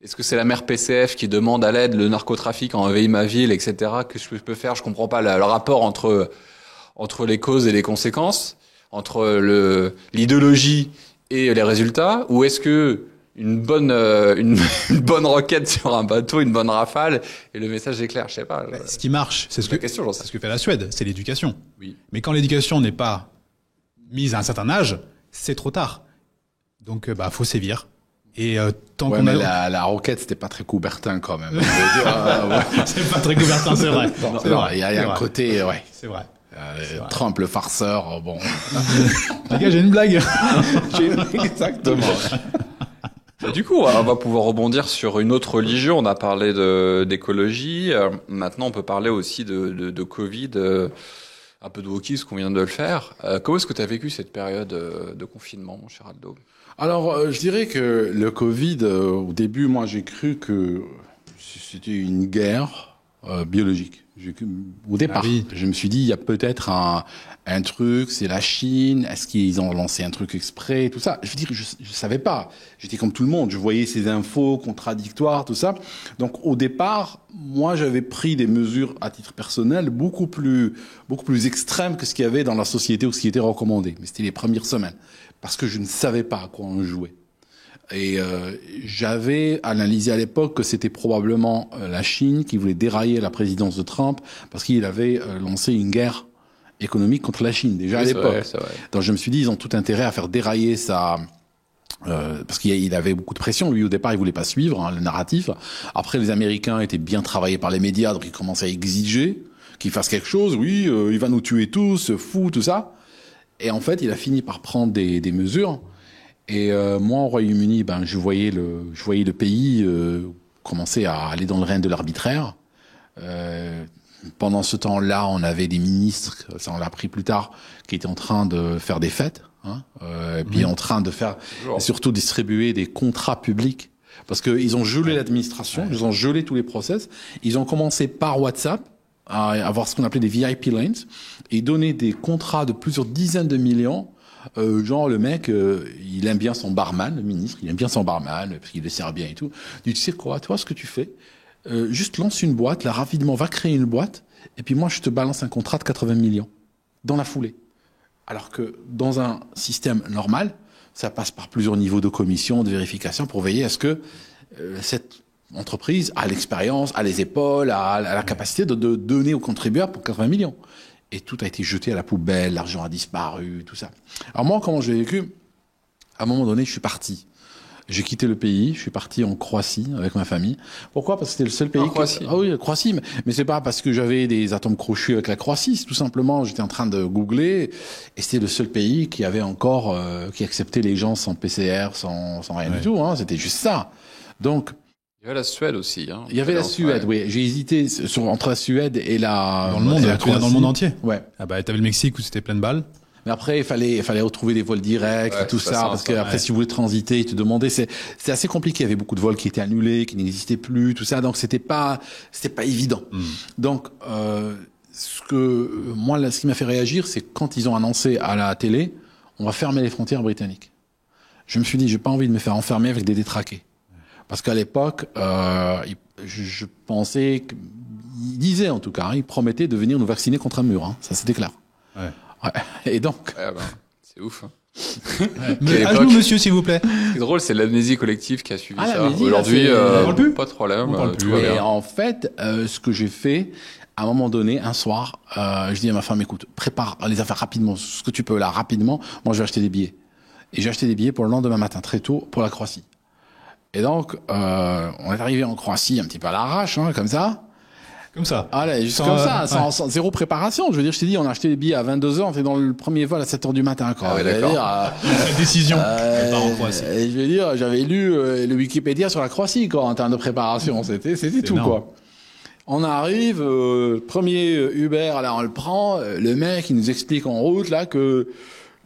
Est-ce que c'est la mère PCF qui demande à l'aide le narcotrafic en envahit ma ville, etc. Que je peux faire? Je comprends pas le rapport entre les causes et les conséquences, entre l'idéologie et les résultats. Ou est-ce que une bonne roquette sur un bateau, une bonne rafale, et le message est clair? Je sais pas. Ce qui marche, c'est ce que fait la Suède, c'est l'éducation. Oui. Mais quand l'éducation n'est pas mise à un certain âge, c'est trop tard. Donc faut sévir. Et tant qu'on mais a la roquette, c'était pas très Coubertin quand même. Je veux dire, c'est pas très Coubertin, c'est vrai. c'est vrai. Il y a un côté, ouais. C'est vrai. Trump le farceur, bon. Les gars, j'ai une blague. Exactement. Du coup, on va pouvoir rebondir sur une autre religion. On a parlé d'écologie. Maintenant, on peut parler aussi de Covid, un peu de wokisme, qu'on vient de le faire. Comment est-ce que tu as vécu cette période de confinement, mon cher Aldo? Alors, je dirais que le Covid, au début, moi, j'ai cru que c'était une guerre biologique. Au départ, je me suis dit, il y a peut-être un truc, c'est la Chine, est-ce qu'ils ont lancé un truc exprès, tout ça. Je veux dire, je savais pas. J'étais comme tout le monde, je voyais ces infos contradictoires, tout ça. Donc, au départ, moi, j'avais pris des mesures à titre personnel beaucoup plus extrêmes que ce qu'il y avait dans la société ou ce qui était recommandé. Mais c'était les premières semaines. Parce que je ne savais pas à quoi on jouait. Et j'avais analysé à l'époque que c'était probablement la Chine qui voulait dérailler la présidence de Trump parce qu'il avait lancé une guerre économique contre la Chine déjà à l'époque. C'est vrai. Donc je me suis dit ils ont tout intérêt à faire dérailler ça. Parce qu'il avait beaucoup de pression. Lui, au départ, il voulait pas suivre le narratif. Après, les Américains étaient bien travaillés par les médias, donc ils commençaient à exiger qu'il fasse quelque chose. Oui, il va nous tuer tous, fou, tout ça. Et en fait, il a fini par prendre des mesures. Et moi, au Royaume-Uni, je voyais le pays commencer à aller dans le règne de l'arbitraire. Pendant ce temps-là, on avait des ministres, ça on l'a appris plus tard, qui étaient en train de faire des fêtes, et puis en train de faire, surtout distribuer des contrats publics, parce que ils ont gelé l'administration, ils ont gelé tous les process. Ils ont commencé par WhatsApp à avoir ce qu'on appelait des VIP lanes et donner des contrats de plusieurs dizaines de millions. Genre le mec, il aime bien son barman, le ministre, il aime bien son barman parce qu'il le sert bien et tout. Il dit, tu sais quoi, toi ce que tu fais, juste lance une boîte, là rapidement va créer une boîte et puis moi je te balance un contrat de 80 millions dans la foulée. Alors que dans un système normal, ça passe par plusieurs niveaux de commission, de vérification pour veiller à ce que cette entreprise a l'expérience, a les épaules, a la capacité de donner aux contribuables pour 80 millions. Et tout a été jeté à la poubelle, l'argent a disparu, tout ça. Alors moi, comment j'ai vécu? À un moment donné, je suis parti. J'ai quitté le pays, je suis parti en Croatie avec ma famille. Pourquoi? Parce que c'était le seul pays... Croatie. Ah oui, Croatie, mais c'est pas parce que j'avais des atomes crochus avec la Croatie, c'est tout simplement, j'étais en train de googler, et c'était le seul pays qui avait encore, qui acceptait les gens sans PCR, sans rien du tout, c'était juste ça. Donc... Il y avait la Suède aussi. Il y avait la Suède, oui. J'ai hésité entre la Suède et la... Dans le monde, dans le monde entier. Ouais. Ah t'avais le Mexique où c'était plein de balles. Mais après, il fallait retrouver des vols directs, tout ça, parce que après, si tu voulais transiter, ils te demandaient, c'est assez compliqué. Il y avait beaucoup de vols qui étaient annulés, qui n'existaient plus, tout ça. Donc, c'était pas évident. Donc, ce qui m'a fait réagir, c'est quand ils ont annoncé à la télé, on va fermer les frontières britanniques. Je me suis dit, j'ai pas envie de me faire enfermer avec des détraqués. Parce qu'à l'époque, je pensais il disait en tout cas, il promettait de venir nous vacciner contre un mur, hein. Ça c'était clair. Ouais. Et donc, c'est ouf. Hein. Mais à genoux, monsieur, s'il vous plaît. Ce qui est drôle, c'est l'amnésie collective qui a suivi ça. Aujourd'hui, pas de problème. Et en fait, ce que j'ai fait, à un moment donné, un soir, je dis à ma femme, écoute, prépare les affaires rapidement, ce que tu peux là, rapidement. Moi, je vais acheter des billets. Et j'ai acheté des billets pour le lendemain matin, très tôt, pour la Croatie. Et donc, on est arrivé en Croatie un petit peu à l'arrache, hein, comme ça. Comme ça. Allez, juste comme ça, sans zéro préparation. Je veux dire, je t'ai dit, on a acheté les billets à 22h, on était dans le premier vol à 7h du matin, quoi. Ah ouais, d'accord. La décision. Je veux dire, j'avais lu le Wikipédia sur la Croatie, quoi, en termes de préparation. C'était tout, énorme. Quoi. On arrive, premier Uber, là, on le prend. Le mec, il nous explique en route, là, que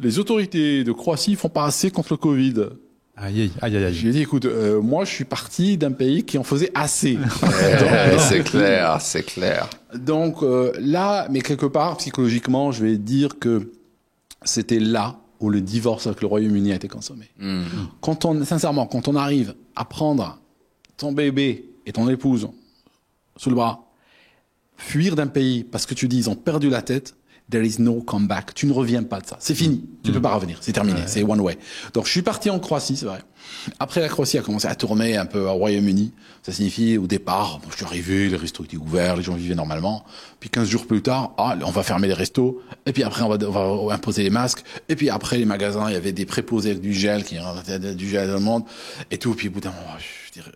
les autorités de Croatie font pas assez contre le Covid. Aïe. Je lui ai dit, écoute, moi, je suis parti d'un pays qui en faisait assez. C'est clair. Donc là, mais quelque part, psychologiquement, je vais dire que c'était là où le divorce avec le Royaume-Uni a été consommé. Sincèrement, quand on arrive à prendre ton bébé et ton épouse sous le bras, fuir d'un pays parce que tu dis ils ont perdu la tête, there is no comeback. Tu ne reviens pas de ça. C'est fini. Tu peux pas revenir. C'est terminé. C'est one way. Donc, je suis parti en Croatie, c'est vrai. Après, la Croatie a commencé à tourner un peu au Royaume-Uni. Ça signifie, au départ, je suis arrivé, les restos étaient ouverts, les gens vivaient normalement. Puis 15 jours plus tard, on va fermer les restos. Et puis après, on va imposer les masques. Et puis après, les magasins, il y avait des préposés avec du gel, du gel dans le monde. Et tout. Puis au bout d'un moment, je dirais,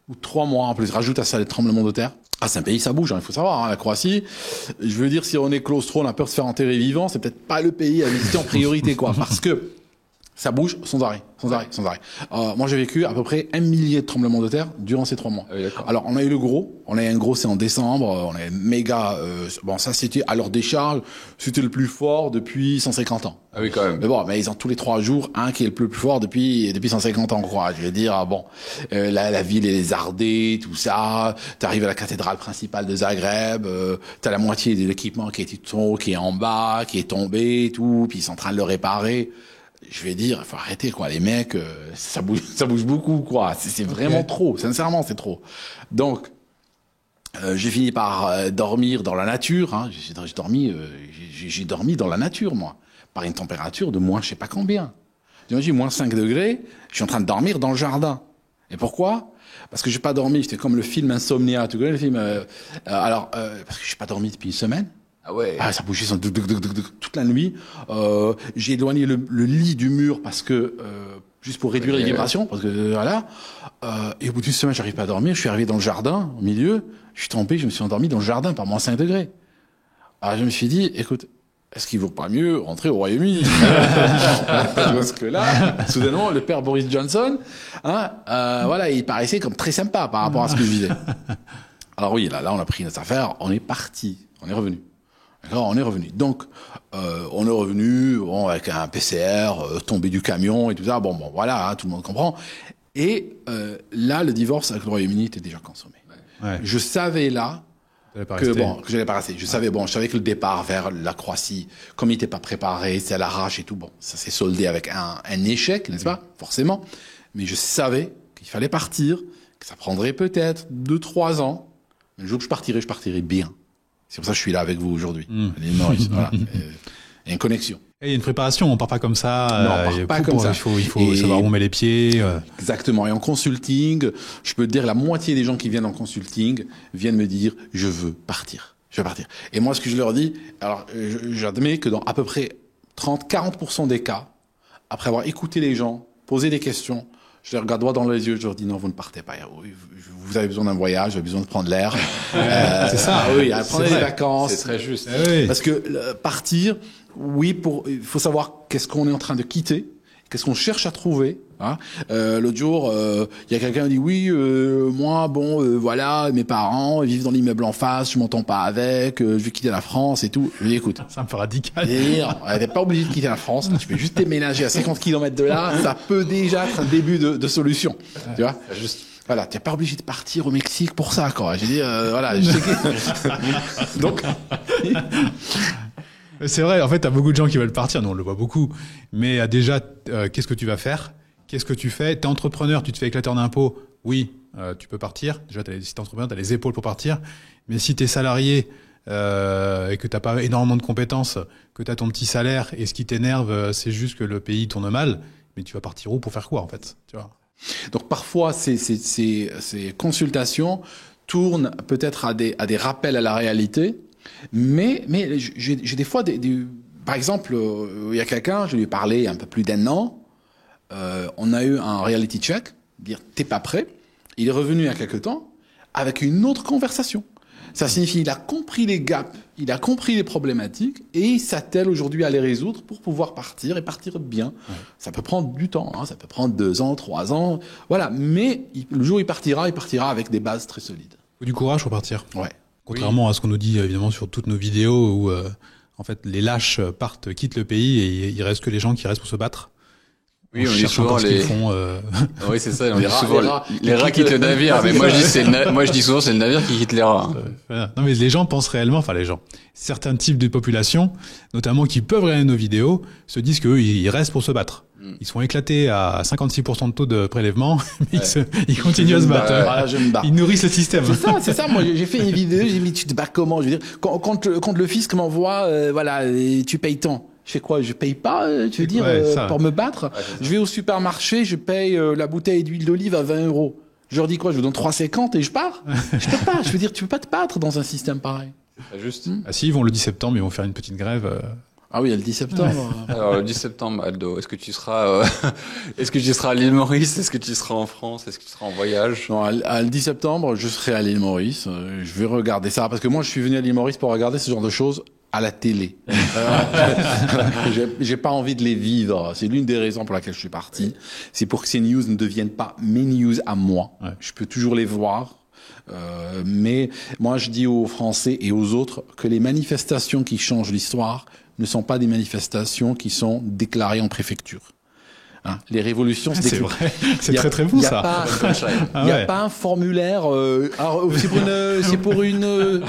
ou 3 mois, en plus, rajoute à ça les tremblements de terre. C'est un pays, ça bouge, hein, il faut savoir, hein, la Croatie. Je veux dire, si on est claustro, on a peur de se faire enterrer vivant, c'est peut-être pas le pays à visiter en priorité, quoi, parce que ça bouge sans arrêt. Moi, j'ai vécu à peu près 1 millier de tremblements de terre durant ces 3 mois. Alors, on a eu le gros. On a eu un gros, c'est en décembre. On a eu méga, ça, c'était à leur décharge. C'était le plus fort depuis 150 ans. Ah oui, quand même. Mais ils ont tous les 3 jours un qui est le plus fort depuis 150 ans, quoi. Je veux dire, la ville est lézardée, tout ça. T'arrives à la cathédrale principale de Zagreb, t'as la moitié de l'équipement qui est en bas, qui est tombé, tout, puis ils sont en train de le réparer. Je vais dire, il faut arrêter, quoi. Les mecs, ça bouge beaucoup, quoi. C'est vraiment trop. Sincèrement, c'est trop. Donc, j'ai fini par dormir dans la nature, hein. J'ai dormi dans la nature, moi. Par une température de moins je sais pas combien. J'imagine, moins 5 degrés. Je suis en train de dormir dans le jardin. Et pourquoi? Parce que j'ai pas dormi. J'étais comme le film Insomnia. Tu connais le film? Parce que j'ai pas dormi depuis une semaine. Ah ouais. Ça bougeait toute la nuit. J'ai éloigné le lit du mur parce que juste pour réduire les vibrations, parce que voilà. Et au bout d'une semaine, j'arrive pas à dormir. Je suis arrivé dans le jardin, au milieu. Je suis tombé, je me suis endormi dans le jardin par moins 5 degrés. Alors je me suis dit, écoute, est-ce qu'il vaut pas mieux rentrer au Royaume-Uni? Parce que là, soudainement, le père Boris Johnson, il paraissait comme très sympa par rapport à ce que je disais. Alors oui, là, on a pris notre affaire, on est parti, on est revenu. D'accord, on est revenu. Donc, on est revenu avec un PCR, tombé du camion et tout ça. Voilà, hein, tout le monde comprend. Et là, le divorce avec le Royaume-Uni était déjà consommé. Ouais. Je savais là que j'allais pas rester. Je savais que le départ vers la Croatie, comme il n'était pas préparé, c'est à l'arrache et tout. Ça s'est soldé avec un échec, n'est-ce pas? Forcément. Mais je savais qu'il fallait partir, que ça prendrait peut-être 2-3 ans. Mais le jour que je partirai bien. C'est pour ça que je suis là avec vous aujourd'hui. L'île Maurice, voilà. Il y a une connexion. Et il y a une préparation, on part pas comme ça. Non, on part pas comme ça. Il faut savoir où on met les pieds. Exactement. Et en consulting, je peux te dire, la moitié des gens qui viennent en consulting viennent me dire, je veux partir. Et moi, ce que je leur dis, alors, j'admets que dans à peu près 30-40% des cas, après avoir écouté les gens, posé des questions, je les regarde droit dans les yeux, je leur dis non, vous ne partez pas. Vous avez besoin d'un voyage, vous avez besoin de prendre l'air. C'est ça. Oui, prenez des vacances. C'est très juste. Parce que partir, oui, il faut savoir qu'est-ce qu'on est en train de quitter, qu'est-ce qu'on cherche à trouver. Hein. L'autre jour, il y a quelqu'un qui dit oui, moi, voilà, mes parents ils vivent dans l'immeuble en face, je m'entends pas avec, je vais quitter la France et tout. Je lui dis écoute, c'est un peu radical. T'es pas obligé de quitter la France, tu peux juste déménager à 50 km de là, ça peut déjà être un début de solution. Tu vois, juste. Voilà, t'es pas obligé de partir au Mexique pour ça, quoi. J'ai dit, voilà, je sais que... Donc, C'est vrai, en fait, t'as beaucoup de gens qui veulent partir, nous on le voit beaucoup. Mais déjà, qu'est-ce que tu vas faire? Qu'est-ce que tu fais? T'es entrepreneur, tu te fais éclater en impôts, oui, tu peux partir. Déjà, si t'es entrepreneur, t'as les épaules pour partir. Mais si t'es salarié et que t'as pas énormément de compétences, que t'as ton petit salaire et ce qui t'énerve, c'est juste que le pays tourne mal, mais tu vas partir où pour faire quoi en fait, tu vois? Donc parfois, ces consultations tournent peut-être à des rappels à la réalité, mais j'ai des fois par exemple, il y a quelqu'un, je lui ai parlé il y a un peu plus d'1 an, on a eu un reality check, dire t'es pas prêt. Il est revenu il y a quelque temps avec une autre conversation. Ça signifie il a compris les gaps, il a compris les problématiques et il s'attelle aujourd'hui à les résoudre pour pouvoir partir et partir bien. Ouais. Ça peut prendre du temps, hein, ça peut prendre 2 ans, 3 ans, voilà. Mais le jour où il partira avec des bases très solides. Faut du courage pour partir. Ouais. Contrairement à ce qu'on nous dit évidemment sur toutes nos vidéos où en fait les lâches quittent le pays et il reste que les gens qui restent pour se battre. Oui, on dit souvent les font. Oui, c'est ça. On dit souvent les rats quittent le navire. Mais moi, je dis souvent, c'est le navire qui quitte les rats. Voilà. Non, mais les gens pensent réellement, enfin les gens, certains types de populations, notamment qui peuvent regarder nos vidéos, se disent qu'eux, ils restent pour se battre. Ils sont éclatés à 56% de taux de prélèvement, mais ils continuent à se battre. Ils nourrissent le système. C'est ça. Moi, j'ai fait une vidéo, j'ai mis, tu te bats comment? Je veux dire, quand le fisc m'envoie, voilà, tu payes tant. Je fais quoi? Je paye pas, tu veux dire, pour me battre? Je vais au supermarché, je paye la bouteille d'huile d'olive à 20 €. Je leur dis quoi? Je vous donne 3,50 et je pars? Je peux pas. Je veux dire, tu peux pas te battre dans un système pareil. Juste. Ah si, ils vont le 10 septembre, ils vont faire une petite grève. Ah oui, il y a le 10 septembre. Alors, le 10 septembre, Aldo, est-ce que tu seras à l'île Maurice? Est-ce que tu seras en France? Est-ce que tu seras en voyage? Non, le 10 septembre, je serai à l'île Maurice. Je vais regarder ça parce que moi, je suis venu à l'île Maurice pour regarder ce genre de choses à la télé. J'ai pas envie de les vivre. C'est l'une des raisons pour laquelle je suis parti. C'est pour que ces news ne deviennent pas mes news à moi. Ouais. Je peux toujours les voir. Mais moi, je dis aux Français et aux autres que les manifestations qui changent l'histoire ne sont pas des manifestations qui sont déclarées en préfecture. Hein, les révolutions, c'est vrai. C'est très bon ça. Il n'y a pas un formulaire. C'est pour une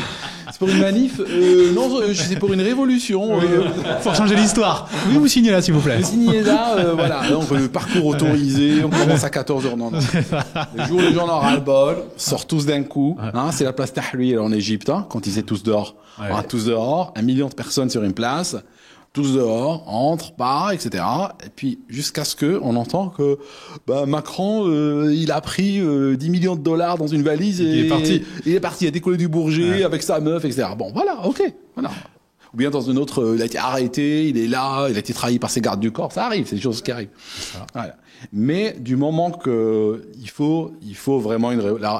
manif. Non, c'est pour une révolution. Pour changer l'histoire. Oui, vous signez là, s'il vous plaît. Vous signez là, voilà. Donc le parcours autorisé. On commence à 14h. Non. Le jour où les gens en ont ras-le-bol, sortent tous d'un coup. Hein, c'est la place Tahrir en Égypte, hein, quand ils étaient tous dehors. Ouais. Hein, tous dehors. 1 million de personnes sur une place. Tous dehors, entre, part, etc. Et puis jusqu'à ce que on entend que Macron, il a pris 10 millions de dollars dans une valise et il est parti. Il a décollé du Bourget avec sa meuf, etc. Bon, voilà, ok, voilà. Ou bien dans une autre, il a été arrêté, il est là, il a été trahi par ses gardes du corps. Ça arrive, c'est des choses qui arrivent. Voilà. Mais du moment que il faut vraiment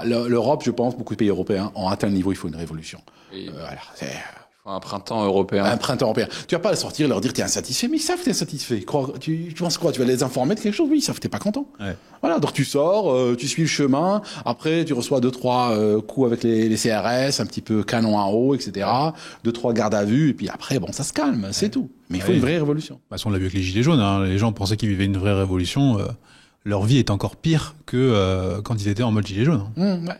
l'Europe, je pense, beaucoup de pays européens ont atteint le niveau, il faut une révolution. Oui. Un printemps européen. Un printemps européen. Tu vas pas sortir et leur dire t'es insatisfait, mais ils savent que t'es insatisfait. Tu penses quoi? Tu vas les informer de quelque chose? Oui, ils savent que t'es pas content. Ouais. Voilà. Donc tu sors, tu suis le chemin. Après, tu reçois 2-3 coups avec les CRS, un petit peu canon à eau, etc. 2-3 gardes à vue, et puis après, bon, ça se calme, c'est tout. Mais il faut une vraie révolution. De toute façon, on l'a vu avec les Gilets jaunes, hein. Les gens pensaient qu'ils vivaient une vraie révolution. Leur vie est encore pire que quand ils étaient en mode Gilets jaunes. Ouais.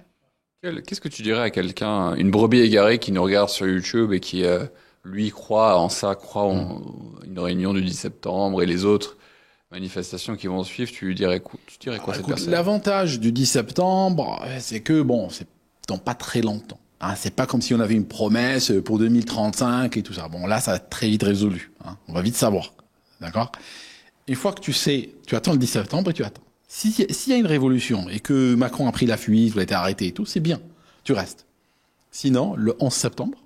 Qu'est-ce que tu dirais à quelqu'un, une brebis égarée qui nous regarde sur YouTube et qui, lui, croit en une réunion du 10 septembre et les autres manifestations qui vont suivre, tu dirais quoi cette personne? L'avantage du 10 septembre, c'est que, bon, c'est dans pas très longtemps. Hein, c'est pas comme si on avait une promesse pour 2035 et tout ça. Bon, là, ça va être très vite résolu. Hein, on va vite savoir. D'accord? Une fois que tu sais, tu attends le 10 septembre et tu attends. S'il y a une révolution et que Macron a pris la fuite, ou a été arrêté et tout, c'est bien. Tu restes. Sinon, le 11 septembre,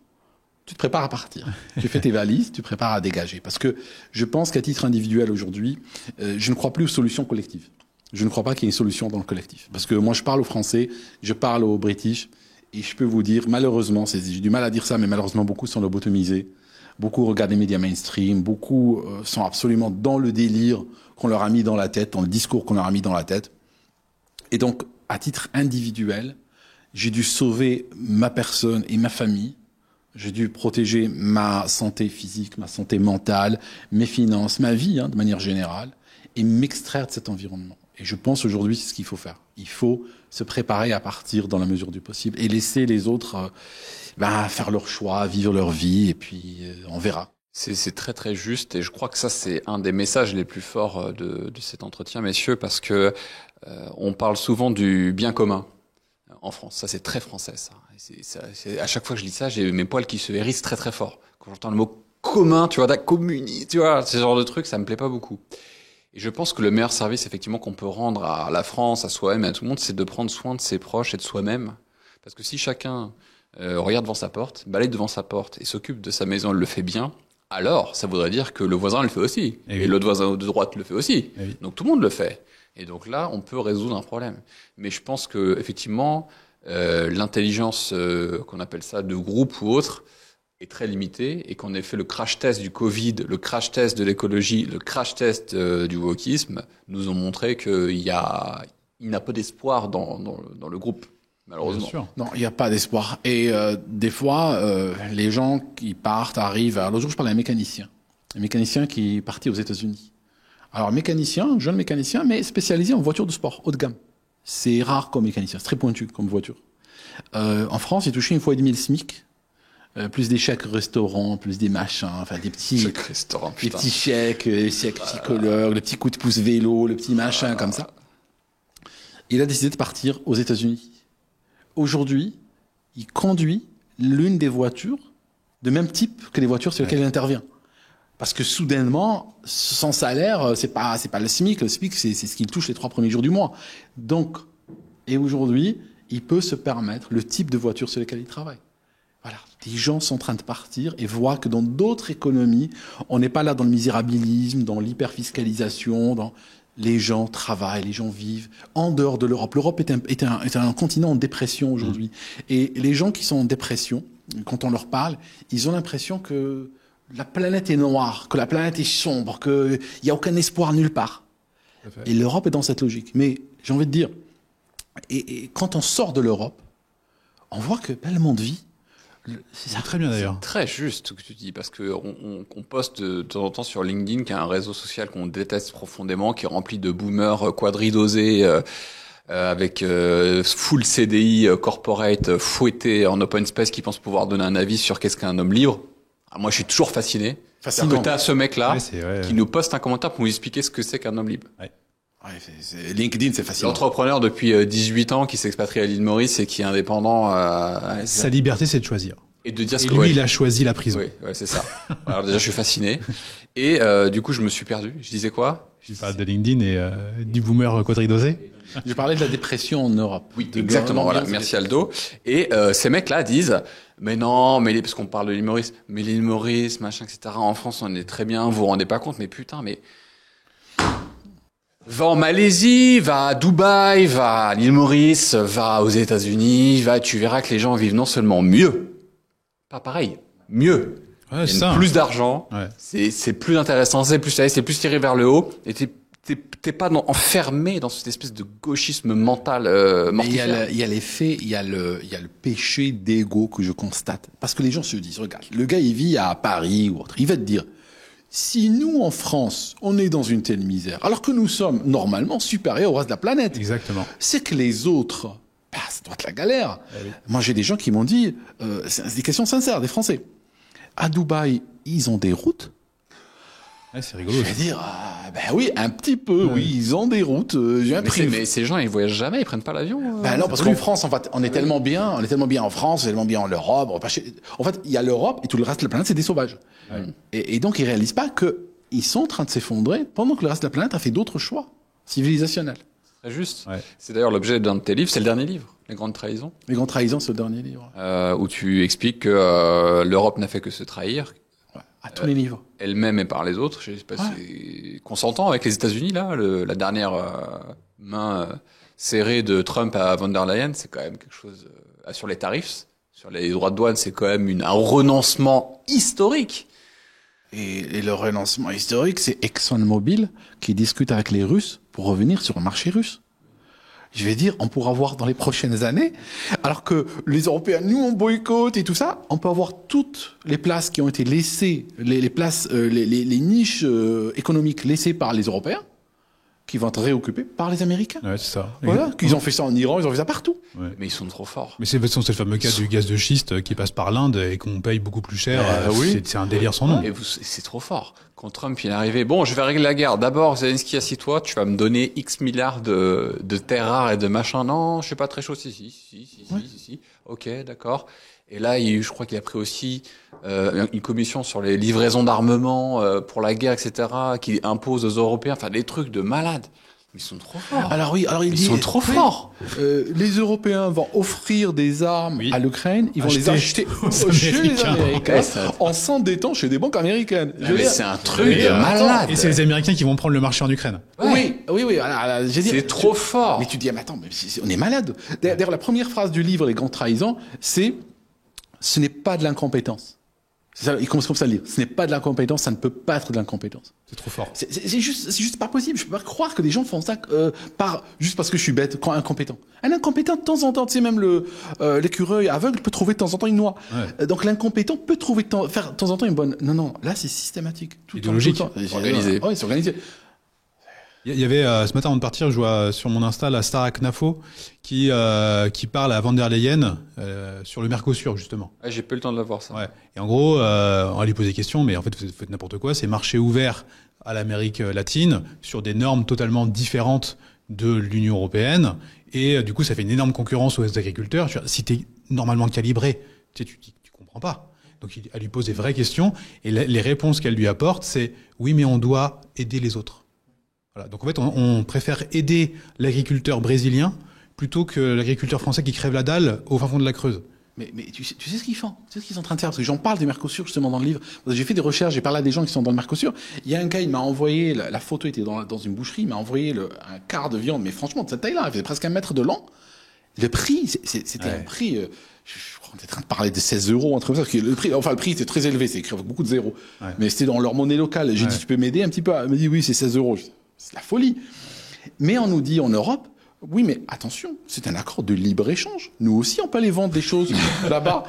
tu te prépares à partir. Tu fais tes valises, tu te prépares à dégager. Parce que je pense qu'à titre individuel aujourd'hui, je ne crois plus aux solutions collectives. Je ne crois pas qu'il y ait une solution dans le collectif. Parce que moi, je parle aux Français, je parle aux British, et je peux vous dire, malheureusement, j'ai du mal à dire ça, mais malheureusement, beaucoup sont lobotomisés. Beaucoup regardent les médias mainstream, beaucoup sont absolument dans le délire qu'on leur a mis dans la tête, dans le discours qu'on leur a mis dans la tête. Et donc, à titre individuel, j'ai dû sauver ma personne et ma famille. J'ai dû protéger ma santé physique, ma santé mentale, mes finances, ma vie, hein, de manière générale, et m'extraire de cet environnement. Et je pense aujourd'hui, c'est ce qu'il faut faire. Il faut se préparer à partir dans la mesure du possible et laisser les autres faire leur choix, vivre leur vie, et puis on verra. C'est très très juste et je crois que ça c'est un des messages les plus forts de cet entretien, messieurs, parce que on parle souvent du bien commun en France. Ça c'est très français, ça. À chaque fois que je lis ça, j'ai mes poils qui se hérissent très très fort. Quand j'entends le mot commun, tu vois, communi, tu vois, ce genre de trucs, ça me plaît pas beaucoup. Et je pense que le meilleur service effectivement qu'on peut rendre à la France, à soi-même et à tout le monde, c'est de prendre soin de ses proches et de soi-même. Parce que si chacun regarde devant sa porte, balaye devant sa porte et s'occupe de sa maison, elle le fait bien, alors ça voudrait dire que le voisin le fait aussi. Et l'autre voisin de droite le fait aussi. Donc tout le monde le fait. Et donc là, on peut résoudre un problème. Mais je pense que effectivement, l'intelligence, qu'on appelle ça, de groupe ou autre, est très limitée et qu'on ait fait le crash test du Covid, le crash test de l'écologie, le crash test du wokisme, nous ont montré qu'il n'a pas d'espoir dans le groupe, malheureusement. Bien sûr. Non, il n'y a pas d'espoir. Et des fois, les gens qui partent arrivent. L'autre jour, je parlais à un mécanicien qui est parti aux États-Unis. Alors, mécanicien, jeune mécanicien, mais spécialisé en voitures de sport, haut de gamme. C'est rare comme mécanicien, c'est très pointu comme voiture. En France, il touchait 1,5 fois le SMIC. Plus des chèques restaurants, plus des machins, enfin des petits restaurant, des petits chèques, les chèques psychologues, le petit coup de pouce vélo, le petit machin comme ça. Il a décidé de partir aux États-Unis. Aujourd'hui, il conduit l'une des voitures de même type que les voitures sur lesquelles il intervient. Parce que soudainement, son salaire, c'est pas le SMIC. Le SMIC, c'est ce qu'il touche les 3 premiers jours du mois. Donc, et aujourd'hui, il peut se permettre le type de voiture sur lesquelles il travaille. Voilà. Les gens sont en train de partir et voient que dans d'autres économies, on n'est pas là dans le misérabilisme, dans l'hyperfiscalisation, les gens travaillent, les gens vivent en dehors de l'Europe. L'Europe est un continent en dépression aujourd'hui. Et les gens qui sont en dépression, quand on leur parle, ils ont l'impression que la planète est noire, que la planète est sombre, qu'il n'y a aucun espoir nulle part. Et l'Europe est dans cette logique. Mais j'ai envie de dire, et quand on sort de l'Europe, on voit que le monde vit. C'est très bien d'ailleurs. C'est très juste ce que tu dis, parce que on poste de temps en temps sur LinkedIn, qui est un réseau social qu'on déteste profondément, qui est rempli de boomers quadridosés, avec full CDI corporate fouetté en open space, qui pensent pouvoir donner un avis sur qu'est-ce qu'un homme libre. Alors moi, je suis toujours fasciné. Fascinant. Que t'as ce mec-là Ouais, qui nous poste un commentaire pour nous expliquer ce que c'est qu'un homme libre. Ouais. Ouais, LinkedIn, c'est fascinant. L'entrepreneur depuis 18 ans qui s'expatrie à l'île Maurice et qui est indépendant. Sa liberté, c'est de choisir. Et de dire ce Et que lui, il a choisi la prison. Oui, ouais, c'est ça. Alors déjà, je suis fasciné. Et du coup, je me suis perdu. Je disais quoi? Je parle de LinkedIn et du boomer quadridosé. Je parlais de la dépression en Europe. Oui, exactement. Voilà. Merci Aldo. Et ces mecs-là disent, mais non, mais parce qu'on parle de l'île Maurice, mais l'île Maurice, machin, etc. En France, on est très bien. Vous vous rendez pas compte, mais putain, mais va en Malaisie, va à Dubaï, va à l'île Maurice, va aux États-Unis, tu verras que les gens vivent non seulement mieux, pas pareil, mieux. Ouais, Il y a plus d'argent, ouais. C'est plus intéressant, c'est plus tiré vers le haut, et t'es pas enfermé dans cette espèce de gauchisme mental mortifère. Il y a les faits, il y a le péché d'ego que je constate. Parce que les gens se disent, regarde, le gars il vit à Paris ou autre, il va te dire, si nous, en France, on est dans une telle misère, alors que nous sommes normalement supérieurs au reste de la planète, Exactement. c'est que les autres, ça doit être la galère. oui. Moi, j'ai des gens qui m'ont dit, c'est des questions sincères, des Français. À Dubaï, ils ont des routes. Ouais, c'est rigolo. Je vais dire, ben oui, un petit peu, oui, ils ont des routes. J'ai appris. Mais ces gens, ils voyagent jamais, ils prennent pas l'avion. Ben non, parce qu'en France, en fait, on est tellement bien en France, tellement bien en Europe. En fait, il y a l'Europe et tout le reste de la planète, c'est des sauvages. Ouais. Et donc, ils réalisent pas que ils sont en train de s'effondrer pendant que le reste de la planète a fait d'autres choix civilisationnels. Très juste. Ouais. C'est d'ailleurs l'objet d'un de tes livres, c'est le dernier livre, Les Grandes Trahisons. Les Grandes Trahisons, c'est le dernier livre. Où tu expliques que l'Europe n'a fait que se trahir. Ouais, à tous les niveaux. Elle-même et par les autres. Je sais pas si qu'on s'entend avec les États-Unis là, la dernière main serrée de Trump à von der Leyen, c'est quand même quelque chose sur les tarifs, sur les droits de douane, c'est quand même un renoncement historique. Et le renoncement historique, c'est ExxonMobil qui discute avec les Russes pour revenir sur le marché russe. Je vais dire, on pourra voir dans les prochaines années, alors que les Européens, nous, on boycotte et tout ça, on peut avoir toutes les places qui ont été laissées, les places, les niches économiques laissées par les Européens, qui vont être réoccupés par les Américains. Ouais, c'est ça. Voilà, qu'ils ont fait ça en Iran, ils ont fait ça partout. Ouais. Mais ils sont trop forts. Mais c'est le fameux cas du gaz de schiste qui passe par l'Inde et qu'on paye beaucoup plus cher. Oui. C'est un délire sans nom. Et c'est trop fort. Quand Trump il est arrivé, bon, je vais régler la guerre. D'abord, Zelensky, assis-toi, tu vas me donner X milliards de terres rares et de machin. Non, je suis pas très chaud. Si. Ok, d'accord. Et là, je crois qu'il a pris aussi une commission sur les livraisons d'armement pour la guerre, etc., qui impose aux Européens. Enfin, des trucs de malades. Ils sont trop forts. Alors ils sont trop forts. Les Européens vont offrir des armes à l'Ukraine, ils vont les acheter chez les Américains en s'endettant chez des banques américaines. Mais c'est un truc de malade. Et c'est les Américains qui vont prendre le marché en Ukraine. Oui. C'est trop fort. Mais tu dis, mais attends, on est malade. D'ailleurs, la première phrase du livre, Les Grandes Trahisons, c'est « Ce n'est pas de l'incompétence ». C'est ça, il commence comme ça à le lire. Ce n'est pas de l'incompétence, ça ne peut pas être de l'incompétence. C'est trop fort. C'est juste pas possible. Je peux pas croire que des gens font ça juste parce que je suis bête, quand incompétent. Un incompétent, de temps en temps, tu sais, même l'écureuil aveugle peut trouver de temps en temps une noix. Ouais. Donc l'incompétent peut trouver faire de temps en temps une bonne. Non, là c'est systématique. Idéologique. Organisé. Oui, c'est organisé. Il y avait ce matin avant de partir, je vois sur mon Insta la Star Knafo qui parle à Van der Leyen sur le Mercosur justement. Ah, j'ai pas eu le temps de la voir ça. Ouais. Et en gros, on va lui poser des questions, mais en fait vous faites n'importe quoi. C'est marché ouvert à l'Amérique latine sur des normes totalement différentes de l'Union européenne, et du coup ça fait une énorme concurrence aux agriculteurs. Si t'es normalement calibré, tu comprends pas. Donc elle lui pose des vraies questions, et les réponses qu'elle lui apporte, c'est oui, mais on doit aider les autres. Voilà. Donc en fait, on préfère aider l'agriculteur brésilien plutôt que l'agriculteur français qui crève la dalle au fin fond de la Creuse. Mais tu sais ce qu'ils font, tu sais ce qu'ils sont en train de faire, parce que j'en parle du Mercosur justement dans le livre. J'ai fait des recherches, j'ai parlé à des gens qui sont dans le Mercosur. Il y a un gars, il m'a envoyé, la photo était dans une boucherie, il m'a envoyé un quart de viande, mais franchement de cette taille-là, il faisait presque 1 mètre de long. Le prix, c'était un prix, je crois qu'on était en train de parler de 16 €, un truc comme ça, parce que le prix était très élevé, c'est écrit avec beaucoup de zéros. Ouais. Mais c'était dans leur monnaie locale. J'ai dit, tu peux m'aider un petit peu? Elle m'a dit, oui, c'est 16 €. C'est la folie. Mais on nous dit en Europe, oui, mais attention, c'est un accord de libre-échange. Nous aussi, on peut aller vendre des choses là-bas.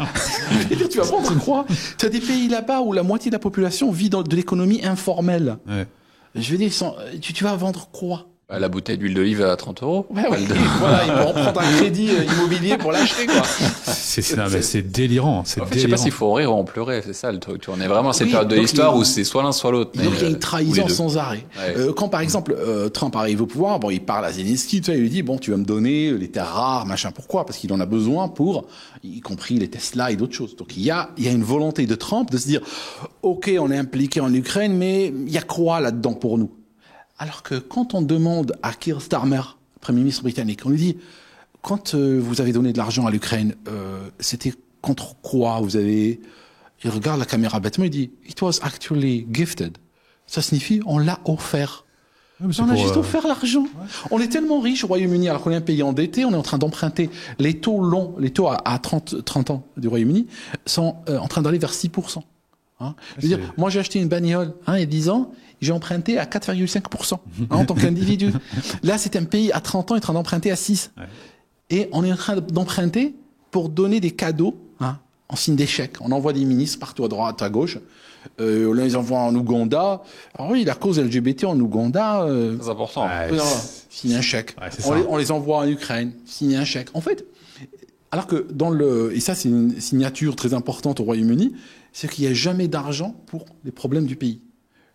Tu vas prendre quoi? Tu as des pays là-bas où la moitié de la population vit de l'économie informelle. Ouais. Je veux dire, tu vas vendre quoi? La bouteille d'huile d'olive à 30 €. Ouais, voilà, il peut en prendre un crédit immobilier pour l'acheter, quoi. C'est délirant. En fait, je sais pas s'il faut rire ou en pleurer, c'est ça le truc. On est vraiment à cette période de l'histoire où c'est soit l'un soit l'autre. Donc il y a une trahison sans arrêt. Ouais. Quand par exemple Trump arrive au pouvoir, bon, il parle à Zelensky, tu sais, il lui dit bon, tu vas me donner les terres rares, machin. Pourquoi? Parce qu'il en a besoin pour, y compris les Tesla et d'autres choses. Donc il y a une volonté de Trump de se dire ok, on est impliqué en Ukraine, mais il y a quoi là-dedans pour nous? Alors que quand on demande à Keir Starmer, Premier ministre britannique, on lui dit quand vous avez donné de l'argent à l'Ukraine, c'était contre quoi? Il regarde la caméra bêtement, il dit it was actually gifted. Ça signifie on l'a offert. On a juste offert l'argent. Ouais. On est tellement riche au Royaume-Uni, alors qu'on est un pays endetté, on est en train d'emprunter. Les taux longs, les taux à 30 ans du Royaume-Uni sont en train d'aller vers 6%. Hein. Je veux dire, moi j'ai acheté une bagnole il y a 10 ans, j'ai emprunté à 4,5% en tant qu'individu. Là, c'est un pays à 30 ans, il est en train d'emprunter à 6. Ouais. Et on est en train d'emprunter pour donner des cadeaux en signe d'échec. On envoie des ministres partout à droite, à gauche. Là, ils envoient en Ouganda. Alors oui, la cause LGBT en Ouganda... c'est important. Signe un chèque. Ouais, on les envoie en Ukraine, signe un chèque. En fait, alors que et ça c'est une signature très importante au Royaume-Uni, c'est qu'il n'y a jamais d'argent pour les problèmes du pays.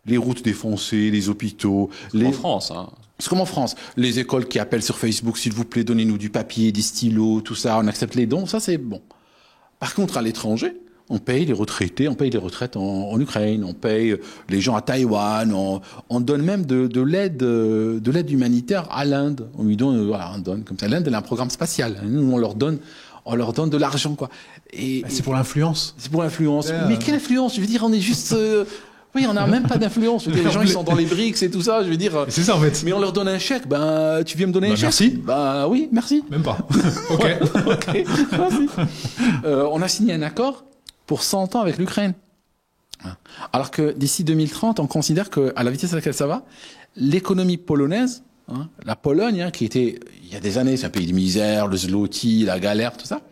Les routes défoncées, les hôpitaux... En France, hein. C'est comme en France. Les écoles qui appellent sur Facebook, s'il vous plaît, donnez-nous du papier, des stylos, tout ça, on accepte les dons, ça c'est bon. Par contre, à l'étranger, on paye les retraités, on paye les retraites en Ukraine, on paye les gens à Taïwan, on donne même de l'aide humanitaire à l'Inde. On lui donne, on donne comme ça. L'Inde, elle a un programme spatial. Nous, on leur donne de l'argent, quoi. Et c'est pour l'influence. C'est pour l'influence. Mais quelle influence? Je veux dire, on est juste... Oui, on n'a même pas d'influence. Les gens, ils sont dans les BRICS et tout ça, je veux dire. C'est ça, en fait. Mais on leur donne un chèque. Tu viens me donner un chèque? Merci. Oui, merci. Même pas. Ok. Ouais, ok. Merci. On a signé un accord pour 100 ans avec l'Ukraine. Alors que d'ici 2030, on considère qu'à la vitesse à laquelle ça va, l'économie polonaise, la Pologne, qui était, il y a des années, c'est un pays de misère, le zloty, la galère, tout ça,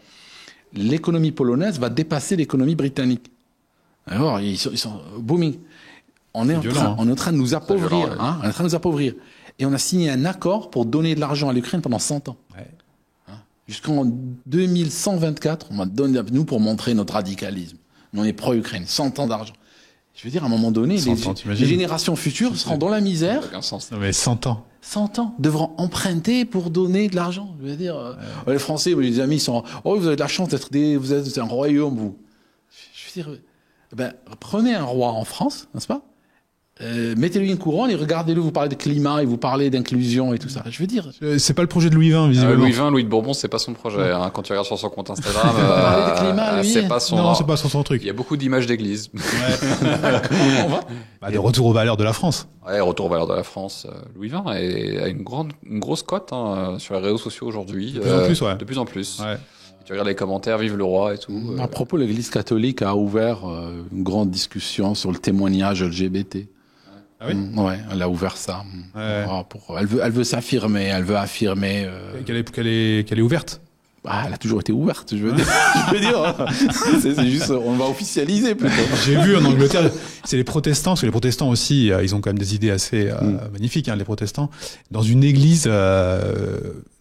l'économie polonaise va dépasser l'économie britannique. Alors, ils sont booming. On est en train de nous appauvrir. On est en train de nous appauvrir. Et on a signé un accord pour donner de l'argent à l'Ukraine pendant 100 ans. Ouais. Jusqu'en 2124, on va donner, nous, pour montrer notre radicalisme. Nous, on est pro-Ukraine. 100 ans d'argent. Je veux dire, à un moment donné, 100 ans, les générations futures seront dans la misère. Aucun sens. Non, mais 100 ans. 100 ans, devront emprunter pour donner de l'argent. Je veux dire, les Français, les amis, ils sont, oh, vous avez de la chance d'être vous êtes un royaume, vous. Je veux dire, ben, prenez un roi en France, n'est-ce pas? Mettez-lui une couronne et regardez-le, vous parlez de climat et vous parlez d'inclusion et tout ça. Je veux dire. C'est pas le projet de Louis XX, visiblement. Louis de Bourbon, c'est pas son projet. Hein. Quand tu regardes sur son compte Instagram, parler de climat, lui. c'est pas son. Non, c'est pas son truc. Il y a beaucoup d'images d'église. On va. Bah, de retour aux valeurs de la France. Ouais, retour aux valeurs de la France. Louis XX a une grosse cote hein, sur les réseaux sociaux aujourd'hui. De plus en plus, ouais. De plus en plus. Ouais. Tu regardes les commentaires, vive le roi et tout. À propos, l'Église catholique a ouvert une grande discussion sur le témoignage LGBT. Ah oui? Ouais, elle a ouvert ça. Ouais. Elle veut s'affirmer, elle veut affirmer. Qu'elle est ouverte. Ah, elle a toujours été ouverte, je veux dire. C'est juste, on va officialiser plutôt. J'ai vu en Angleterre, c'est les protestants, parce que les protestants aussi, ils ont quand même des idées assez magnifiques, hein, les protestants, dans une église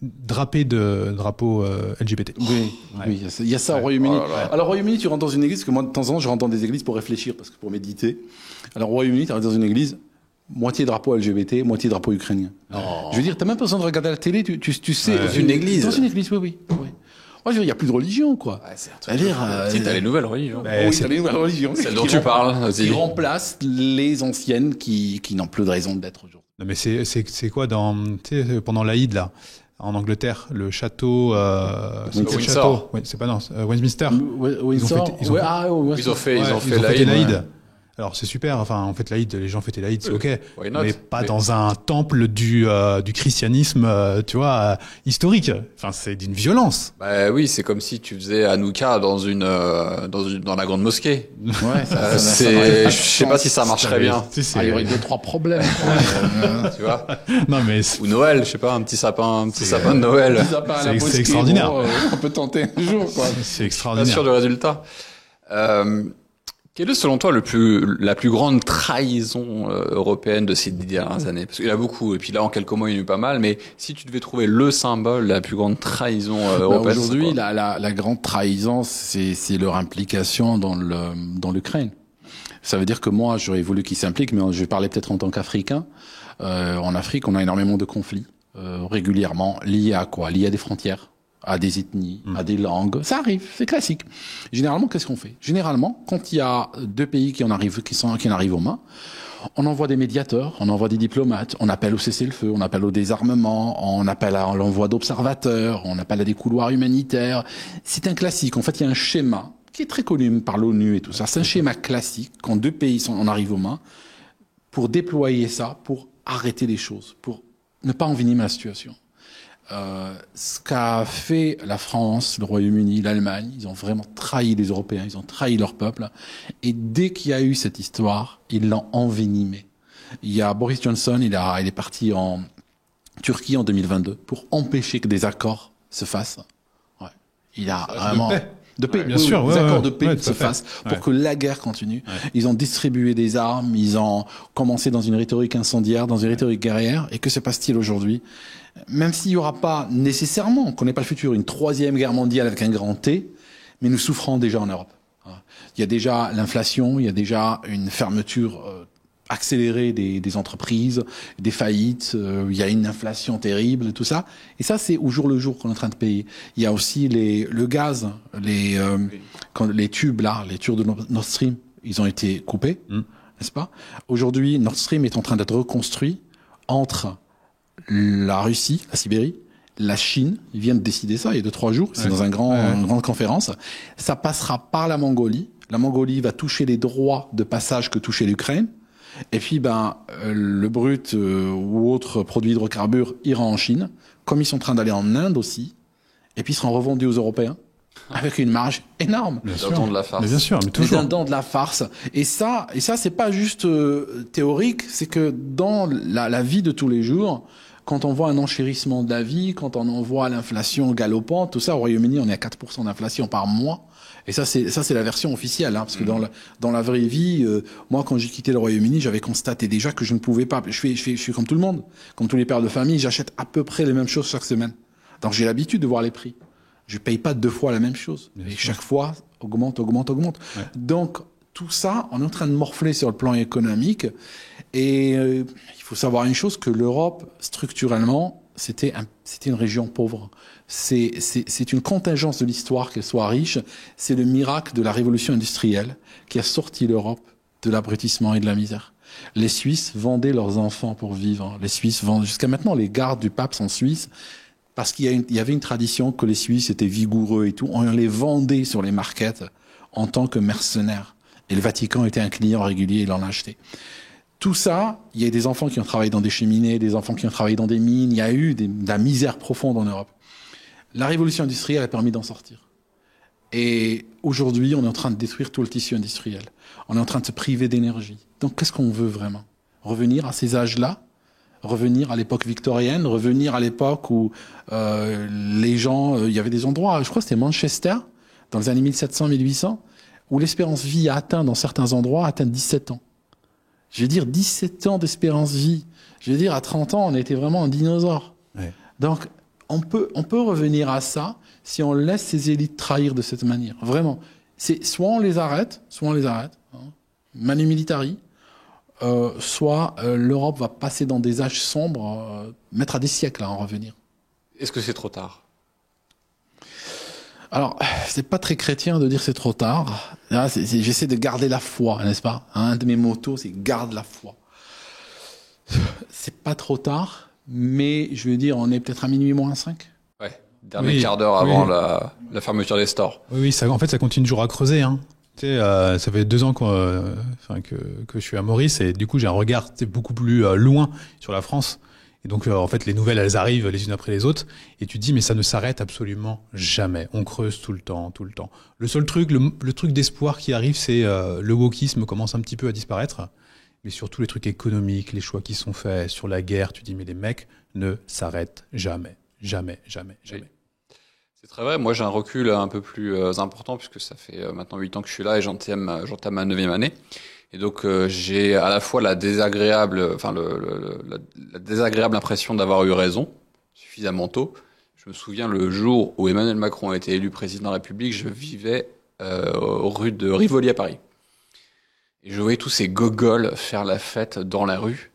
drapée de drapeaux LGBT. Oui, oui, il y a ça au Royaume-Uni. Alors au Royaume-Uni, tu rentres dans une église, parce que moi de temps en temps, je rentre dans des églises pour réfléchir, parce que pour méditer. Alors au Royaume-Uni, tu rentres dans une église, moitié drapeau LGBT, moitié drapeau ukrainien. Oh. Je veux dire, t'as même pas besoin de regarder la télé, tu sais. Dans une église. Dans une église, oui. Moi, je veux dire, il y a plus de religion, quoi. Ouais, c'est un truc. Si, t'as les nouvelles religions. Oui, t'as les nouvelles religions. Celle dont tu parles aussi. Qui remplacent les anciennes qui n'ont plus de raison d'être aujourd'hui. Non, mais c'est quoi pendant l'Aïd, là, en Angleterre, le château, Windsor. Ouais, c'est pas, non, Westminster. Windsor. Ils ont fait l'Aïd. Alors c'est super, enfin en fait l'Aïd, les gens fêtaient l'Aïd, c'est ok, mais pas mais dans un temple du christianisme, tu vois, historique. Enfin c'est d'une violence. Bah oui, c'est comme si tu faisais Hanouka dans la grande mosquée. Ouais, je sais pas si ça marcherait bien. Il y aurait 2-3 problèmes. Tu vois. Non mais ou Noël, je sais pas, un petit sapin de Noël. C'est extraordinaire. On peut tenter un jour, quoi. C'est extraordinaire. Pas sûr du résultat. Quelle est selon toi la plus grande trahison européenne de ces 10 dernières années? Parce qu'il y en a beaucoup, et puis là en quelques mois il y en a eu pas mal, mais si tu devais trouver le symbole de la plus grande trahison européenne, aujourd'hui la grande trahison c'est leur implication dans l'Ukraine. Ça veut dire que moi j'aurais voulu qu'ils s'impliquent, mais je vais parler peut-être en tant qu'Africain. En Afrique on a énormément de conflits régulièrement liés à quoi? Liés à des frontières, à des ethnies, à des langues. Ça arrive, c'est classique. Généralement, qu'est-ce qu'on fait? Généralement, quand il y a deux pays qui en arrivent aux mains, on envoie des médiateurs, on envoie des diplomates, on appelle au cessez-le-feu, on appelle au désarmement, on appelle à l'envoi d'observateurs, on appelle à des couloirs humanitaires. C'est un classique. En fait, il y a un schéma qui est très connu par l'ONU et tout ça. C'est un schéma classique quand deux pays en arrivent aux mains pour déployer ça, pour arrêter les choses, pour ne pas envenimer la situation. Ce qu'a fait la France, le Royaume-Uni, l'Allemagne, ils ont vraiment trahi les Européens, ils ont trahi leur peuple. Et dès qu'il y a eu cette histoire, ils l'ont envenimé. Il y a Boris Johnson, il est parti en Turquie en 2022 pour empêcher que des accords se fassent. Ouais. Il a vraiment... De paix, bien sûr, des accords de paix se fassent pour que la guerre continue. Ouais. Ils ont distribué des armes, ils ont commencé dans une rhétorique incendiaire, dans une rhétorique guerrière. Et que se passe-t-il aujourd'hui? Même s'il n'y aura pas nécessairement, on ne connaît pas le futur, une 3e guerre mondiale avec un grand T, mais nous souffrons déjà en Europe. Il y a déjà l'inflation, il y a déjà une fermeture accélérée des entreprises, des faillites, il y a une inflation terrible, tout ça. Et ça, c'est au jour le jour qu'on est en train de payer. Il y a aussi le gaz, les tubes de Nord Stream, ils ont été coupés, n'est-ce pas? Aujourd'hui, Nord Stream est en train d'être reconstruit entre la Russie, la Sibérie, la Chine, ils viennent de décider ça il y a 2-3 jours, c'est dans une grande conférence. Ça passera par la Mongolie. La Mongolie va toucher les droits de passage que touchait l'Ukraine. Et puis, le brut ou autre produit d'hydrocarbures ira en Chine, comme ils sont en train d'aller en Inde aussi. Et puis, ils seront revendus aux Européens avec une marge énorme. Dans de la farce. Mais bien sûr, mais toujours. Dans de la farce. Et ça, c'est pas juste théorique, c'est que dans la vie de tous les jours, quand on voit un enchérissement de la vie, quand on en voit l'inflation galopante, tout ça, au Royaume-Uni, on est à 4% d'inflation par mois. Et ça, c'est la version officielle, hein, parce que dans la vraie vie, moi, quand j'ai quitté le Royaume-Uni, j'avais constaté déjà que je ne pouvais pas. Je suis comme tout le monde, comme tous les pères de famille, j'achète à peu près les mêmes choses chaque semaine. Donc j'ai l'habitude de voir les prix. Je paye pas 2 fois la même chose. Bien et sûr. Chaque fois, augmente. Ouais. Donc tout ça, on est en train de morfler sur le plan économique. Et il faut savoir une chose, que l'Europe, structurellement, c'était une région pauvre. C'est une contingence de l'histoire qu'elle soit riche. C'est le miracle de la révolution industrielle qui a sorti l'Europe de l'abrutissement et de la misère. Les Suisses vendaient leurs enfants pour vivre. Les Suisses vendent, jusqu'à maintenant, les gardes du pape sont suisses, parce qu'il y avait une tradition que les Suisses étaient vigoureux et tout. On les vendait sur les markets en tant que mercenaires. Et le Vatican était un client régulier, il en a acheté. Tout ça, il y a des enfants qui ont travaillé dans des cheminées, des enfants qui ont travaillé dans des mines. Il y a eu de la misère profonde en Europe. La révolution industrielle a permis d'en sortir. Et aujourd'hui, on est en train de détruire tout le tissu industriel. On est en train de se priver d'énergie. Donc, qu'est-ce qu'on veut vraiment? Revenir à ces âges-là? Revenir à l'époque victorienne? Revenir à l'époque où les gens... il y avait des endroits, je crois que c'était Manchester, dans les années 1700-1800, où l'espérance vie a atteint, dans certains endroits, 17 ans. Je veux dire, 17 ans d'espérance vie. Je veux dire, à 30 ans, on était vraiment un dinosaure. Ouais. Donc, on peut revenir à ça si on laisse ces élites trahir de cette manière. Vraiment. Soit on les arrête, hein, manu militari, soit l'Europe va passer dans des âges sombres, mettre à des siècles à en revenir. Est-ce que c'est trop tard? Alors, c'est pas très chrétien de dire c'est trop tard. Là, j'essaie de garder la foi, n'est-ce pas? Un de mes mottos, c'est garde la foi. C'est pas trop tard, mais je veux dire, on est peut-être à minuit moins 5. Ouais, dernier quart d'heure avant la fermeture des stores. Oui, ça, en fait, ça continue toujours à creuser, hein. Tu sais, ça fait 2 ans que je suis à Maurice et du coup, j'ai un regard beaucoup plus loin sur la France. Et donc, en fait, les nouvelles, elles arrivent les unes après les autres. Et tu te dis, mais ça ne s'arrête absolument jamais. On creuse tout le temps. Le seul truc, le truc d'espoir qui arrive, c'est le wokisme commence un petit peu à disparaître. Mais surtout, les trucs économiques, les choix qui sont faits sur la guerre, tu dis, mais les mecs ne s'arrêtent jamais. Jamais. Oui. C'est très vrai. Moi, j'ai un recul un peu plus important puisque ça fait maintenant 8 ans que je suis là et j'entame ma 9e année. Et donc j'ai à la fois la désagréable impression d'avoir eu raison suffisamment tôt. Je me souviens le jour où Emmanuel Macron a été élu président de la République, je vivais rue de Rivoli à Paris. Et je voyais tous ces gogols faire la fête dans la rue.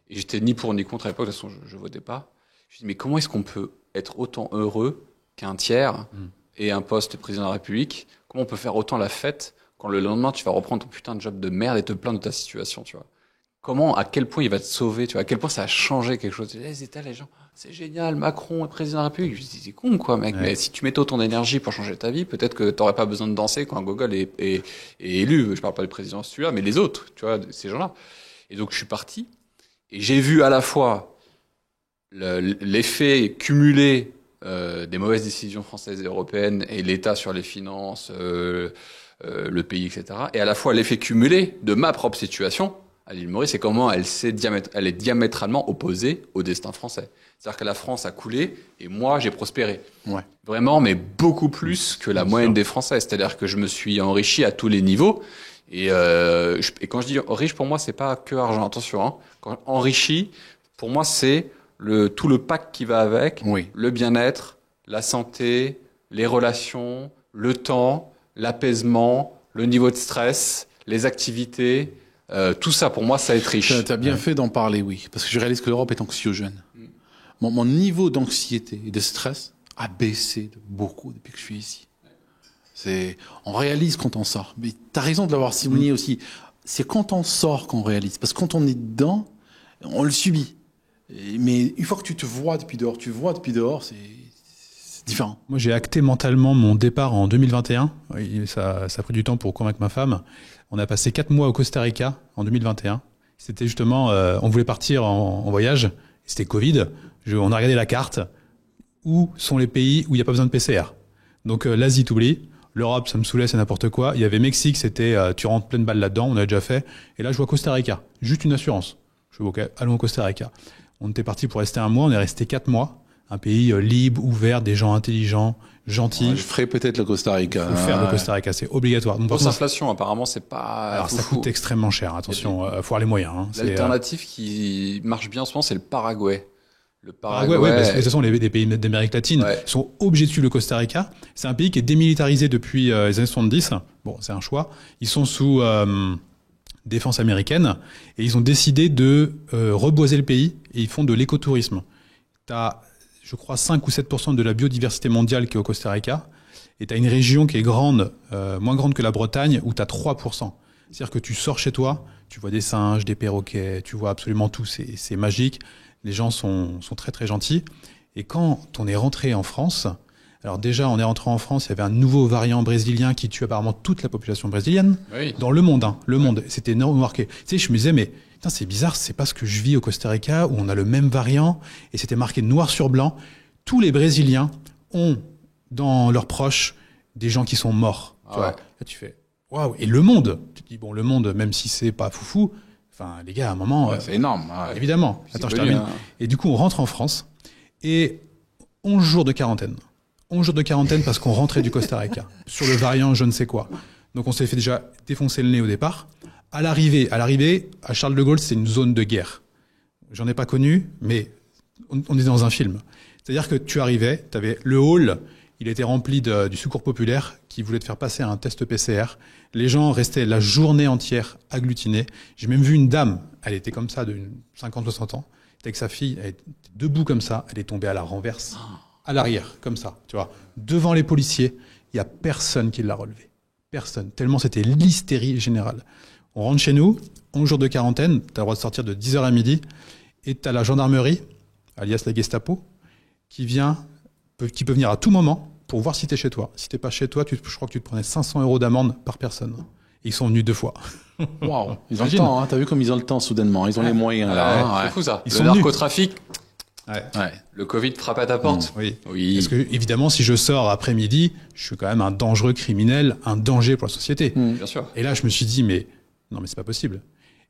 Et j'étais ni pour ni contre à l'époque, de toute façon je votais pas. Je me dis mais comment est-ce qu'on peut être autant heureux qu'un tiers et un poste président de la République? Comment on peut faire autant la fête quand le lendemain, tu vas reprendre ton putain de job de merde et te plaindre de ta situation, tu vois. Comment, à quel point il va te sauver, tu vois, à quel point ça a changé quelque chose. Les États, les gens, c'est génial, Macron est président de la République. Je dis, c'est con, quoi, mec. Ouais. Mais si tu mettais autant d'énergie pour changer ta vie, peut-être que t'aurais pas besoin de danser quand un gogol est élu. Je parle pas du président celui-là, mais les autres, tu vois, ces gens-là. Et donc, je suis parti. Et j'ai vu à la fois l'effet cumulé, des mauvaises décisions françaises et européennes et l'État sur les finances, le pays, etc. Et à la fois l'effet cumulé de ma propre situation à l'île Maurice et comment elle est diamétralement opposée au destin français. C'est-à-dire que la France a coulé et moi j'ai prospéré. Ouais. Vraiment, mais beaucoup plus que la moyenne des Français. C'est-à-dire que je me suis enrichi à tous les niveaux. Et quand je dis riche, pour moi, c'est pas que argent. Attention, hein. Quand enrichi, pour moi, c'est tout le pack qui va avec. Oui. Le bien-être, la santé, les relations, le temps, l'apaisement, le niveau de stress, les activités, tout ça, pour moi, ça va être riche. Tu as bien fait d'en parler, oui. Parce que je réalise que l'Europe est anxiogène. Mon niveau d'anxiété et de stress a baissé de beaucoup depuis que je suis ici. On réalise quand on sort. Mais tu as raison de l'avoir souligné aussi. C'est quand on sort qu'on réalise. Parce que quand on est dedans, on le subit. Mais une fois que tu te vois depuis dehors, c'est différent. Moi, j'ai acté mentalement mon départ en 2021. Ça a pris du temps pour convaincre ma femme. On a passé 4 mois au Costa Rica en 2021. C'était justement, on voulait partir en voyage. C'était Covid. On a regardé la carte. Où sont les pays où il n'y a pas besoin de PCR? Donc, l'Asie, t'oublies. L'Europe, ça me saoulait, c'est n'importe quoi. Il y avait Mexique, c'était, tu rentres pleine balle là-dedans. On a déjà fait. Et là, je vois Costa Rica. Juste une assurance. Je vois, OK, allons au Costa Rica. On était parti pour rester un mois, on est resté 4 mois. Un pays libre, ouvert, des gens intelligents, gentils. Ouais, je ferai peut-être le Costa Rica. Il faut faire le Costa Rica, c'est obligatoire. Donc, Grosse inflation, apparemment, c'est pas... alors, ça coûte extrêmement cher, attention, faut avoir les moyens. Hein. L'alternative qui marche bien en ce moment, c'est le Paraguay. Le Paraguay, ouais, parce que de toute façon, les pays d'Amérique latine sont obligés de suivre le Costa Rica. C'est un pays qui est démilitarisé depuis les années 70. Bon, c'est un choix. Ils sont sous défense américaine et ils ont décidé de reboiser le pays et ils font de l'écotourisme. T'as, je crois, 5 ou 7% de la biodiversité mondiale qui est au Costa Rica. Et tu as une région qui est grande, moins grande que la Bretagne, où tu as 3%. C'est-à-dire que tu sors chez toi, tu vois des singes, des perroquets, tu vois absolument tout, c'est magique. Les gens sont très très gentils. Et quand on est rentré en France, alors déjà on est rentré en France, il y avait un nouveau variant brésilien qui tue apparemment toute la population brésilienne. Oui. Dans le monde, le monde, c'était énormément marqué. Tu sais, je me disais, mais putain, c'est bizarre, c'est pas ce que je vis au Costa Rica où on a le même variant et c'était marqué noir sur blanc. Tous les Brésiliens ont dans leurs proches des gens qui sont morts. Tu vois. Là, tu fais waouh. Et le monde, tu te dis bon, le monde, même si c'est pas foufou, enfin les gars, à un moment, c'est énorme. Évidemment. Attends, je termine. Et du coup, on rentre en France et 11 jours de quarantaine. 11 jours de quarantaine parce qu'on rentrait du Costa Rica sur le variant je ne sais quoi. Donc on s'est fait déjà défoncer le nez au départ. À l'arrivée, à Charles de Gaulle, c'est une zone de guerre. J'en ai pas connu, mais on est dans un film. C'est-à-dire que tu arrivais, tu avais le hall, il était rempli du secours populaire qui voulait te faire passer un test PCR. Les gens restaient la journée entière agglutinés. J'ai même vu une dame, elle était comme ça, de 50-60 ans, avec sa fille, elle était debout comme ça, elle est tombée à la renverse, à l'arrière, comme ça, tu vois. Devant les policiers, il y a personne qui l'a relevé. Personne. Tellement c'était l'hystérie générale. On rentre chez nous, 11 jours de quarantaine, tu as le droit de sortir de 10h à midi, et tu as la gendarmerie, alias la Gestapo, qui peut venir à tout moment pour voir si tu es chez toi. Si tu n'es pas chez toi, je crois que tu te prenais 500 € d'amende par personne. Et ils sont venus 2 fois. Waouh, ils ont le temps, hein. T'as vu comme ils ont le temps soudainement, ils ont les moyens là. C'est fou ça. Ils le sont narcotrafic, le Covid frappe à ta porte. Oui. Parce que évidemment, si je sors après-midi, je suis quand même un dangereux criminel, un danger pour la société. Bien sûr. Et là, je me suis dit, mais non, mais c'est pas possible.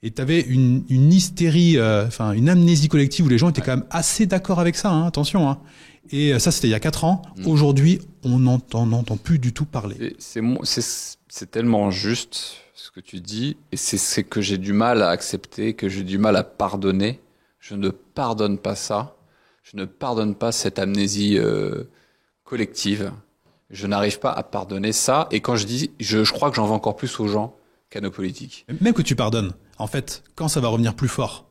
Et t'avais une hystérie, une amnésie collective où les gens étaient quand même assez d'accord avec ça, hein, attention. Hein. Et ça, c'était il y a 4 ans. Aujourd'hui, on n'entend plus du tout parler. C'est tellement juste ce que tu dis, et c'est que j'ai du mal à accepter, que j'ai du mal à pardonner. Je ne pardonne pas ça. Je ne pardonne pas cette amnésie collective. Je n'arrive pas à pardonner ça. Et quand je dis, je crois que j'en veux encore plus aux gens qu'à nos politiques. Même que tu pardonnes, en fait, quand ça va revenir plus fort,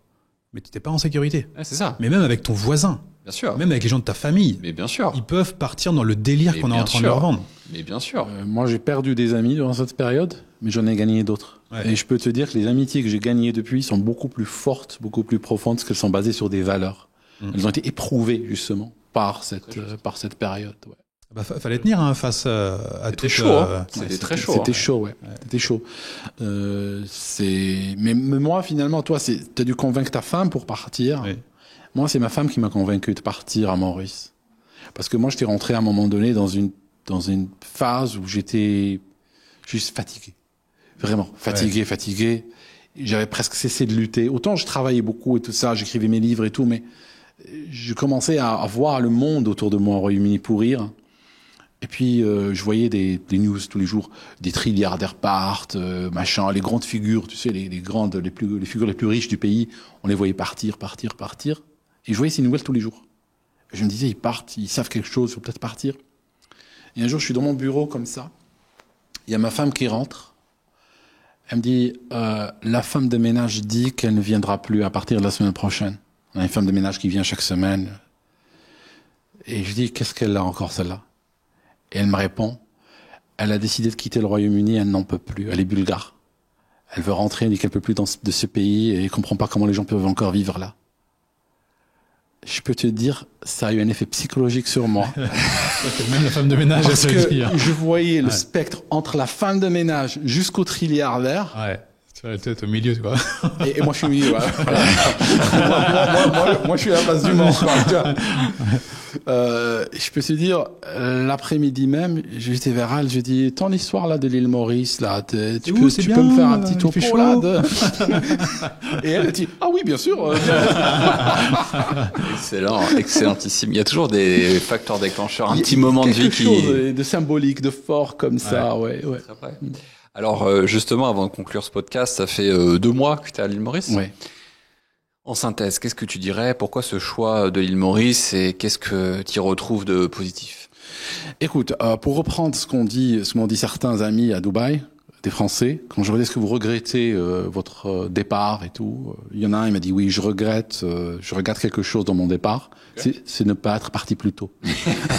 mais tu n'es pas en sécurité. C'est ça. Mais même avec ton voisin. Bien sûr. Même avec les gens de ta famille. Mais bien sûr. Ils peuvent partir dans le délire qu'on est en train de leur vendre. Mais bien sûr. Moi, j'ai perdu des amis durant cette période, mais j'en ai gagné d'autres. Ouais. Et je peux te dire que les amitiés que j'ai gagnées depuis sont beaucoup plus fortes, beaucoup plus profondes, parce qu'elles sont basées sur des valeurs. Elles ont été éprouvées, justement, par cette période. Ouais. Bah, fallait tenir face à tout. C'était chaud. C'était très chaud. C'était chaud, ouais. C'était chaud. Mais moi, finalement, toi, t'as dû convaincre ta femme pour partir. Oui. Moi, c'est ma femme qui m'a convaincu de partir à Maurice. Parce que moi, j'étais rentré à un moment donné dans une phase où j'étais juste fatigué. Vraiment, fatigué. J'avais presque cessé de lutter. Autant je travaillais beaucoup et tout ça, j'écrivais mes livres et tout, mais je commençais à voir le monde autour de moi au Royaume-Uni pourrir. Et puis, je voyais des news tous les jours, des trilliardaires partent, machin, les grandes figures, tu sais, les figures les plus riches du pays, on les voyait partir. Et je voyais ces nouvelles tous les jours. Et je me disais, ils partent, ils savent quelque chose, ils vont peut-être partir. Et un jour, je suis dans mon bureau comme ça. Il y a ma femme qui rentre. Elle me dit, la femme de ménage dit qu'elle ne viendra plus à partir de la semaine prochaine. On a une femme de ménage qui vient chaque semaine. Et je dis, qu'est-ce qu'elle a encore, celle-là? Et elle me répond, elle a décidé de quitter le Royaume-Uni, elle n'en peut plus. Elle est bulgare. Elle veut rentrer, elle dit qu'elle ne peut plus de ce pays et elle ne comprend pas comment les gens peuvent encore vivre là. Je peux te dire, ça a eu un effet psychologique sur moi. Même la femme de ménage, parce que je voyais le spectre entre la femme de ménage jusqu'au trilliardaire. Ouais. Tu vas être au milieu, quoi. Et moi, je suis au milieu. Voilà. moi, je suis à la place du monde. Je peux te dire, l'après-midi même, j'étais vers elle, je dis, ton histoire là de l'île Maurice, là, tu peux me faire un petit topo là Et elle a dit, ah oui, bien sûr. Excellent, excellentissime. Il y a toujours des facteurs déclencheurs, un petit moment de vie qui... quelque chose de symbolique, de fort comme ça, ouais. Très vrai. Alors, justement, avant de conclure ce podcast, ça fait 2 mois que tu es à l'île Maurice. Ouais. En synthèse, qu'est-ce que tu dirais? Pourquoi ce choix de l'île Maurice et qu'est-ce que tu y retrouves de positif? Écoute, pour reprendre ce m'ont dit certains amis à Dubaï, des Français, quand je leur dis est-ce que vous regrettez votre départ et tout, il y en a un, il m'a dit oui, je regrette quelque chose dans mon départ, okay. c'est ne pas être parti plus tôt.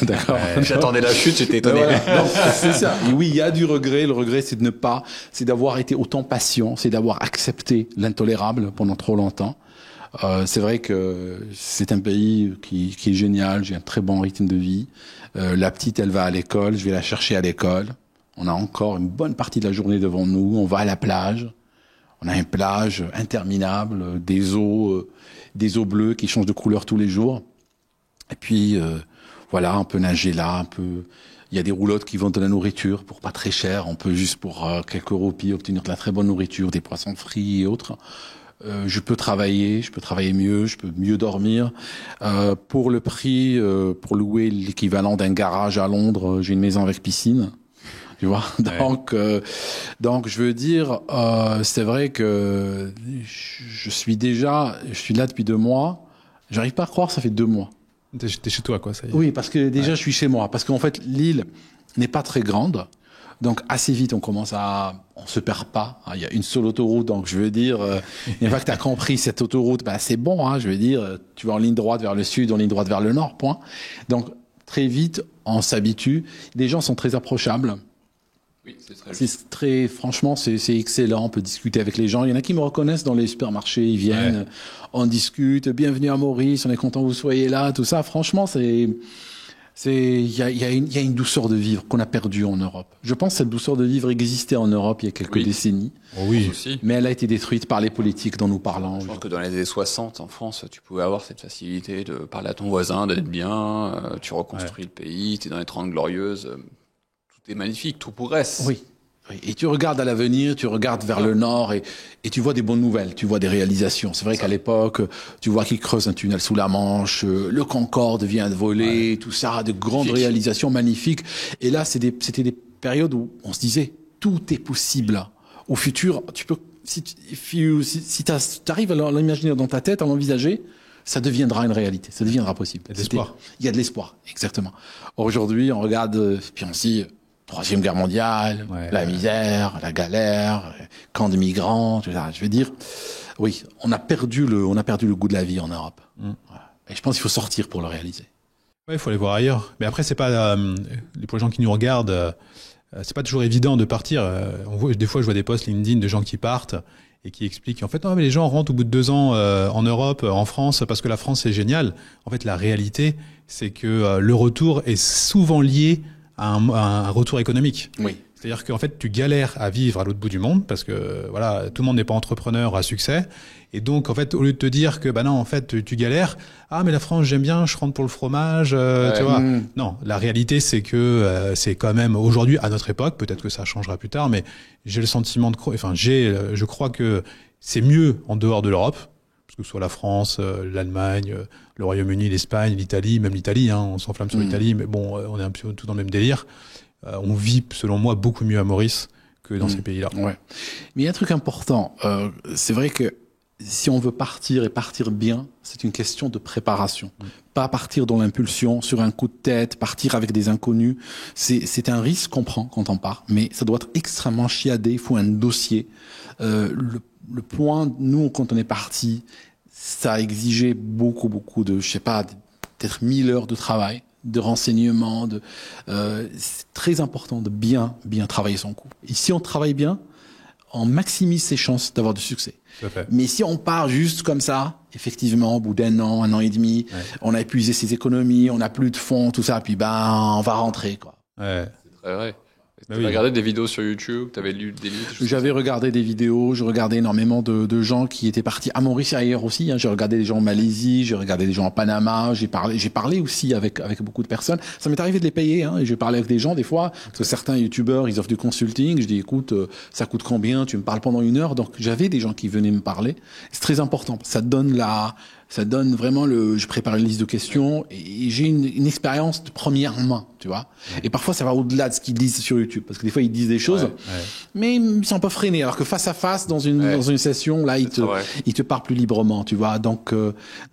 D'accord. J'attendais la chute, j'étais étonné. Voilà. Donc, c'est ça. Et oui, il y a du regret. Le regret, c'est d'avoir été autant patient, c'est d'avoir accepté l'intolérable pendant trop longtemps. C'est vrai que c'est un pays qui est génial. J'ai un très bon rythme de vie. La petite, elle va à l'école. Je vais la chercher à l'école. On a encore une bonne partie de la journée devant nous. On va à la plage. On a une plage interminable, des eaux bleues qui changent de couleur tous les jours. Et puis voilà, on peut nager là, il y a des roulottes qui vendent de la nourriture pour pas très cher. On peut juste pour quelques roupies obtenir de la très bonne nourriture, des poissons frits et autres. Je peux travailler mieux, je peux mieux dormir. Pour le prix, pour louer l'équivalent d'un garage à Londres, j'ai une maison avec piscine. Tu vois, donc je veux dire, c'est vrai que je suis là depuis 2 mois. J'arrive pas à croire, ça fait 2 mois. T'es chez toi, quoi, ça y est. Oui, parce que déjà, je suis chez moi. Parce qu'en fait, l'île n'est pas très grande. Donc, assez vite, on se perd pas. Il y a une seule autoroute. Donc, je veux dire, une fois que tu as compris cette autoroute, c'est bon, hein. Je veux dire, tu vas en ligne droite vers le sud, en ligne droite vers le nord, point. Donc, très vite, on s'habitue. Les gens sont très approchables. Oui, franchement, c'est excellent. On peut discuter avec les gens. Il y en a qui me reconnaissent dans les supermarchés. Ils viennent, on discute. Bienvenue à Maurice. On est content que vous soyez là. Tout ça. Franchement, il y a une douceur de vivre qu'on a perdue en Europe. Je pense que cette douceur de vivre existait en Europe il y a quelques décennies. Oh oui. Mais elle a été détruite par les politiques dont nous parlons. Je pense que dans les années 60, en France, tu pouvais avoir cette facilité de parler à ton voisin, d'être bien. Tu reconstruis le pays. T'es dans les 30 glorieuses. C'est magnifique, tout progresse. Oui. Et tu regardes à l'avenir, tu regardes vers le nord et tu vois des bonnes nouvelles, tu vois des réalisations. C'est vrai qu'à l'époque, tu vois qu'ils creusent un tunnel sous la Manche, le Concorde vient de voler, tout ça, de grandes réalisations magnifiques. Et là, c'était des périodes où on se disait, tout est possible. Au futur, tu peux, si t'arrives à l'imaginer dans ta tête, à l'envisager, ça deviendra une réalité, ça deviendra possible. Il y a de l'espoir. Il y a de l'espoir, exactement. Aujourd'hui, on regarde, puis on se dit, 3e guerre mondiale, la misère, la galère, camp de migrants, tout ça. Je veux dire, oui, on a perdu le goût de la vie en Europe. Et je pense qu'il faut sortir pour le réaliser. Ouais, il faut aller voir ailleurs. Mais après, c'est pas pour les gens qui nous regardent, c'est pas toujours évident de partir. Des fois, je vois des posts LinkedIn de gens qui partent et qui expliquent en fait non mais les gens rentrent au bout de 2 ans en Europe, en France, parce que la France c'est génial. En fait, la réalité, c'est que le retour est souvent lié à un retour économique. Oui. C'est-à-dire qu'en fait, tu galères à vivre à l'autre bout du monde parce que voilà, tout le monde n'est pas entrepreneur à succès. Et donc, en fait, au lieu de te dire que non, en fait, tu galères. Ah, mais la France, j'aime bien, je rentre pour le fromage, tu vois. Non, la réalité, c'est que c'est quand même aujourd'hui, à notre époque, peut-être que ça changera plus tard, mais j'ai le sentiment je crois que c'est mieux en dehors de l'Europe. Que ce soit la France, l'Allemagne, le Royaume-Uni, l'Espagne, l'Italie, même l'Italie, hein, on s'enflamme sur l'Italie, mais bon, on est un peu tout dans le même délire. On vit, selon moi, beaucoup mieux à Maurice que dans ces pays-là. Ouais. Mais il y a un truc important. C'est vrai que si on veut partir et partir bien, c'est une question de préparation. Pas partir dans l'impulsion, sur un coup de tête, partir avec des inconnus. C'est un risque qu'on prend quand on part, mais ça doit être extrêmement chiadé. Il faut un dossier. Le point, nous, quand on est parti, ça a exigé beaucoup de, je sais pas, peut-être 1000 heures de travail, de renseignements, c'est très important de bien travailler son coup. Et si on travaille bien, on maximise ses chances d'avoir du succès. Mais si on part juste comme ça, effectivement, au bout d'1 an, 1 an et demi, on a épuisé ses économies, on n'a plus de fonds, tout ça, puis on va rentrer, quoi. Ouais. C'est très vrai. Bah Tu oui. regardé des vidéos sur YouTube, tu avais lu des livres. J'avais regardé des vidéos, je regardais énormément de gens qui étaient partis à Maurice et ailleurs aussi. J'ai regardé des gens en Malaisie, j'ai regardé des gens en Panama. J'ai parlé aussi avec beaucoup de personnes. Ça m'est arrivé de les payer. Et j'ai parlé avec des gens des fois parce que certains youtubeurs ils offrent du consulting. Je dis écoute, ça coûte combien? Tu me parles pendant 1 heure. Donc j'avais des gens qui venaient me parler. C'est très important. Ça donne vraiment je prépare une liste de questions et j'ai une expérience de première main, tu vois. Et parfois, ça va au-delà de ce qu'ils disent sur YouTube. Parce que des fois, ils disent des choses, mais ils sont un peu freinés. Alors que face à face, dans une session, là, ils te parlent plus librement, tu vois. Donc,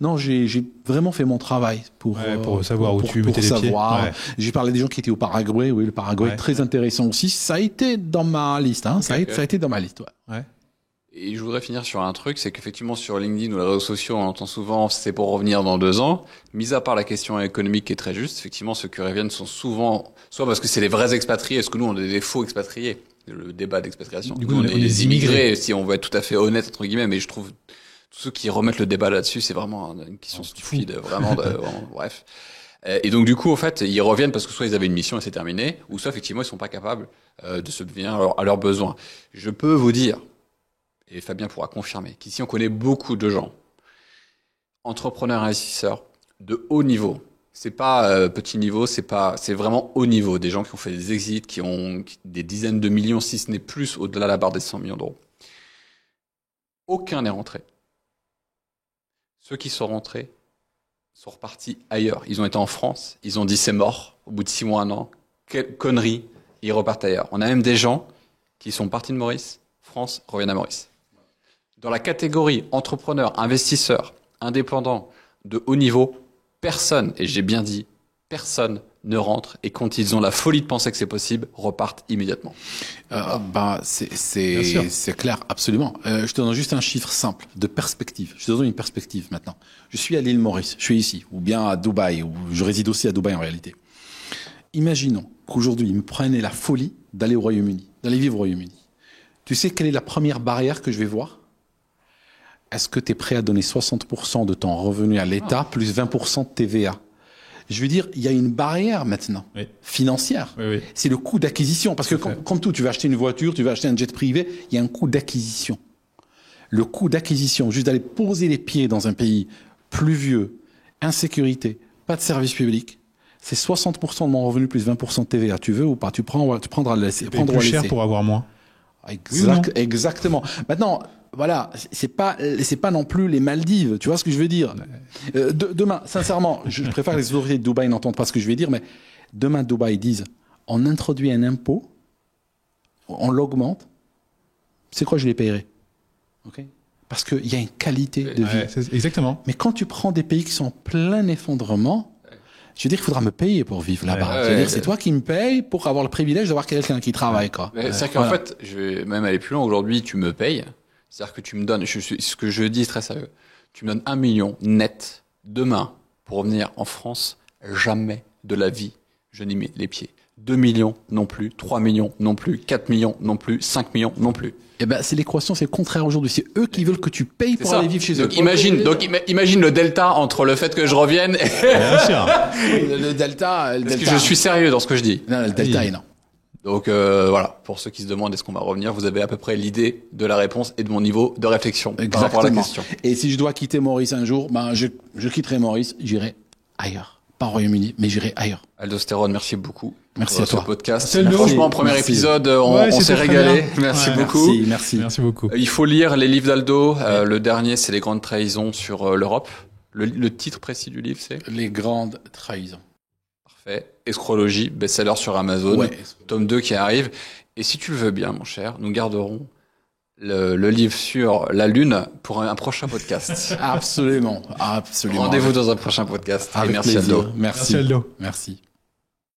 non, j'ai vraiment fait mon travail pour savoir où tu mettais les pieds. Ouais. J'ai parlé des gens qui étaient au Paraguay. Oui, le Paraguay, très intéressant aussi. Ça a été dans ma liste, hein. Ça a été dans ma liste, ouais. Et je voudrais finir sur un truc, c'est qu'effectivement sur LinkedIn ou les réseaux sociaux, on entend souvent c'est pour revenir dans 2 ans. Mis à part la question économique qui est très juste, effectivement ceux qui reviennent sont souvent, soit parce que c'est les vrais expatriés, est-ce que nous on est des faux expatriés, le débat d'expatriation. Du coup, nous, on est des immigrés, si on veut être tout à fait honnête entre guillemets, mais je trouve tous ceux qui remettent le débat là-dessus, c'est vraiment une question stupide, vraiment, bref. Et donc du coup, en fait, ils reviennent parce que soit ils avaient une mission et c'est terminé, ou soit effectivement ils sont pas capables de subvenir à leurs besoins. Je peux vous dire, et Fabien pourra confirmer, qu'ici on connaît beaucoup de gens, entrepreneurs et investisseurs, de haut niveau. C'est pas petit niveau, c'est vraiment haut niveau. Des gens qui ont fait des exits, qui ont des dizaines de millions, si ce n'est plus, au-delà de la barre des 100 millions d'euros. Aucun n'est rentré. Ceux qui sont rentrés sont repartis ailleurs. Ils ont été en France, ils ont dit c'est mort, au bout de 6 mois, 1 an. Quelle connerie, ils repartent ailleurs. On a même des gens qui sont partis de Maurice, France, reviennent à Maurice. Dans la catégorie entrepreneurs, investisseurs, indépendants, de haut niveau, personne, et j'ai bien dit, personne ne rentre et quand ils ont la folie de penser que c'est possible, repartent immédiatement. C'est clair, absolument. Je te donne juste un chiffre simple de perspective. Je te donne une perspective maintenant. Je suis à l'île Maurice, je suis ici, ou bien à Dubaï, ou je réside aussi à Dubaï en réalité. Imaginons qu'aujourd'hui, ils me prenaient la folie d'aller au Royaume-Uni, d'aller vivre au Royaume-Uni. Tu sais quelle est la première barrière que je vais voir? Est-ce que tu es prêt à donner 60% de ton revenu à l'État plus 20% de TVA? Je veux dire, il y a une barrière maintenant, financière. Oui. C'est le coût d'acquisition. Parce que comme tout, tu vas acheter une voiture, tu vas acheter un jet privé, il y a un coût d'acquisition. Le coût d'acquisition, juste d'aller poser les pieds dans un pays pluvieux, insécurité, pas de service public, c'est 60% de mon revenu plus 20% de TVA. Tu veux ou pas? Tu prendras le laisser. C'est plus cher pour avoir moins. Exactement. Maintenant, voilà, c'est pas non plus les Maldives, tu vois ce que je veux dire. Demain, sincèrement, je préfère que les autorités de Dubaï n'entendent pas ce que je vais dire, mais demain Dubaï disent, on introduit un impôt, on l'augmente, c'est quoi, je les payerai, ok? Parce qu'il y a une qualité de vie. Exactement. Mais quand tu prends des pays qui sont en plein effondrement, je veux dire qu'il faudra me payer pour vivre là-bas. Je veux dire, c'est toi qui me payes pour avoir le privilège d'avoir quelqu'un qui travaille, quoi. C'est-à-dire qu'en fait, je vais même aller plus loin. Aujourd'hui, tu me payes. C'est-à-dire que tu me donnes, ce que je dis est très sérieux. Tu me donnes 1 million net demain pour revenir en France. Jamais de la vie, je n'y mets les pieds. 2 millions non plus, 3 millions non plus, 4 millions non plus, 5 millions non plus. Eh ben, c'est l'équation, c'est le contraire aujourd'hui. C'est eux qui veulent que tu payes pour aller vivre chez eux. Donc imagine le delta entre le fait que je revienne et... Bien sûr. le delta. Parce que je suis sérieux dans ce que je dis. Non, le delta est non. Donc voilà, pour ceux qui se demandent est-ce qu'on va revenir, vous avez à peu près l'idée de la réponse et de mon niveau de réflexion par rapport à la question. Et si je dois quitter Maurice un jour, ben je quitterai Maurice, j'irai ailleurs. Pas au Royaume-Uni, mais j'irai ailleurs. Aldo Stéron, merci beaucoup. Merci à toi. Ce podcast. Aldo. Franchement, premier épisode, on s'est régalé. Merci beaucoup. Merci beaucoup. Il faut lire les livres d'Aldo. Le dernier, c'est Les Grandes Trahisons sur l'Europe. Le titre précis du livre, c'est Les Grandes Trahisons. Parfait. Escrologie, best-seller sur Amazon. Ouais. Tome 2 qui arrive. Et si tu le veux bien, mon cher, nous garderons le livre sur la Lune pour un prochain podcast. Absolument. Rendez-vous dans un prochain podcast. Avec et merci plaisir. Aldo. Merci Aldo. Merci.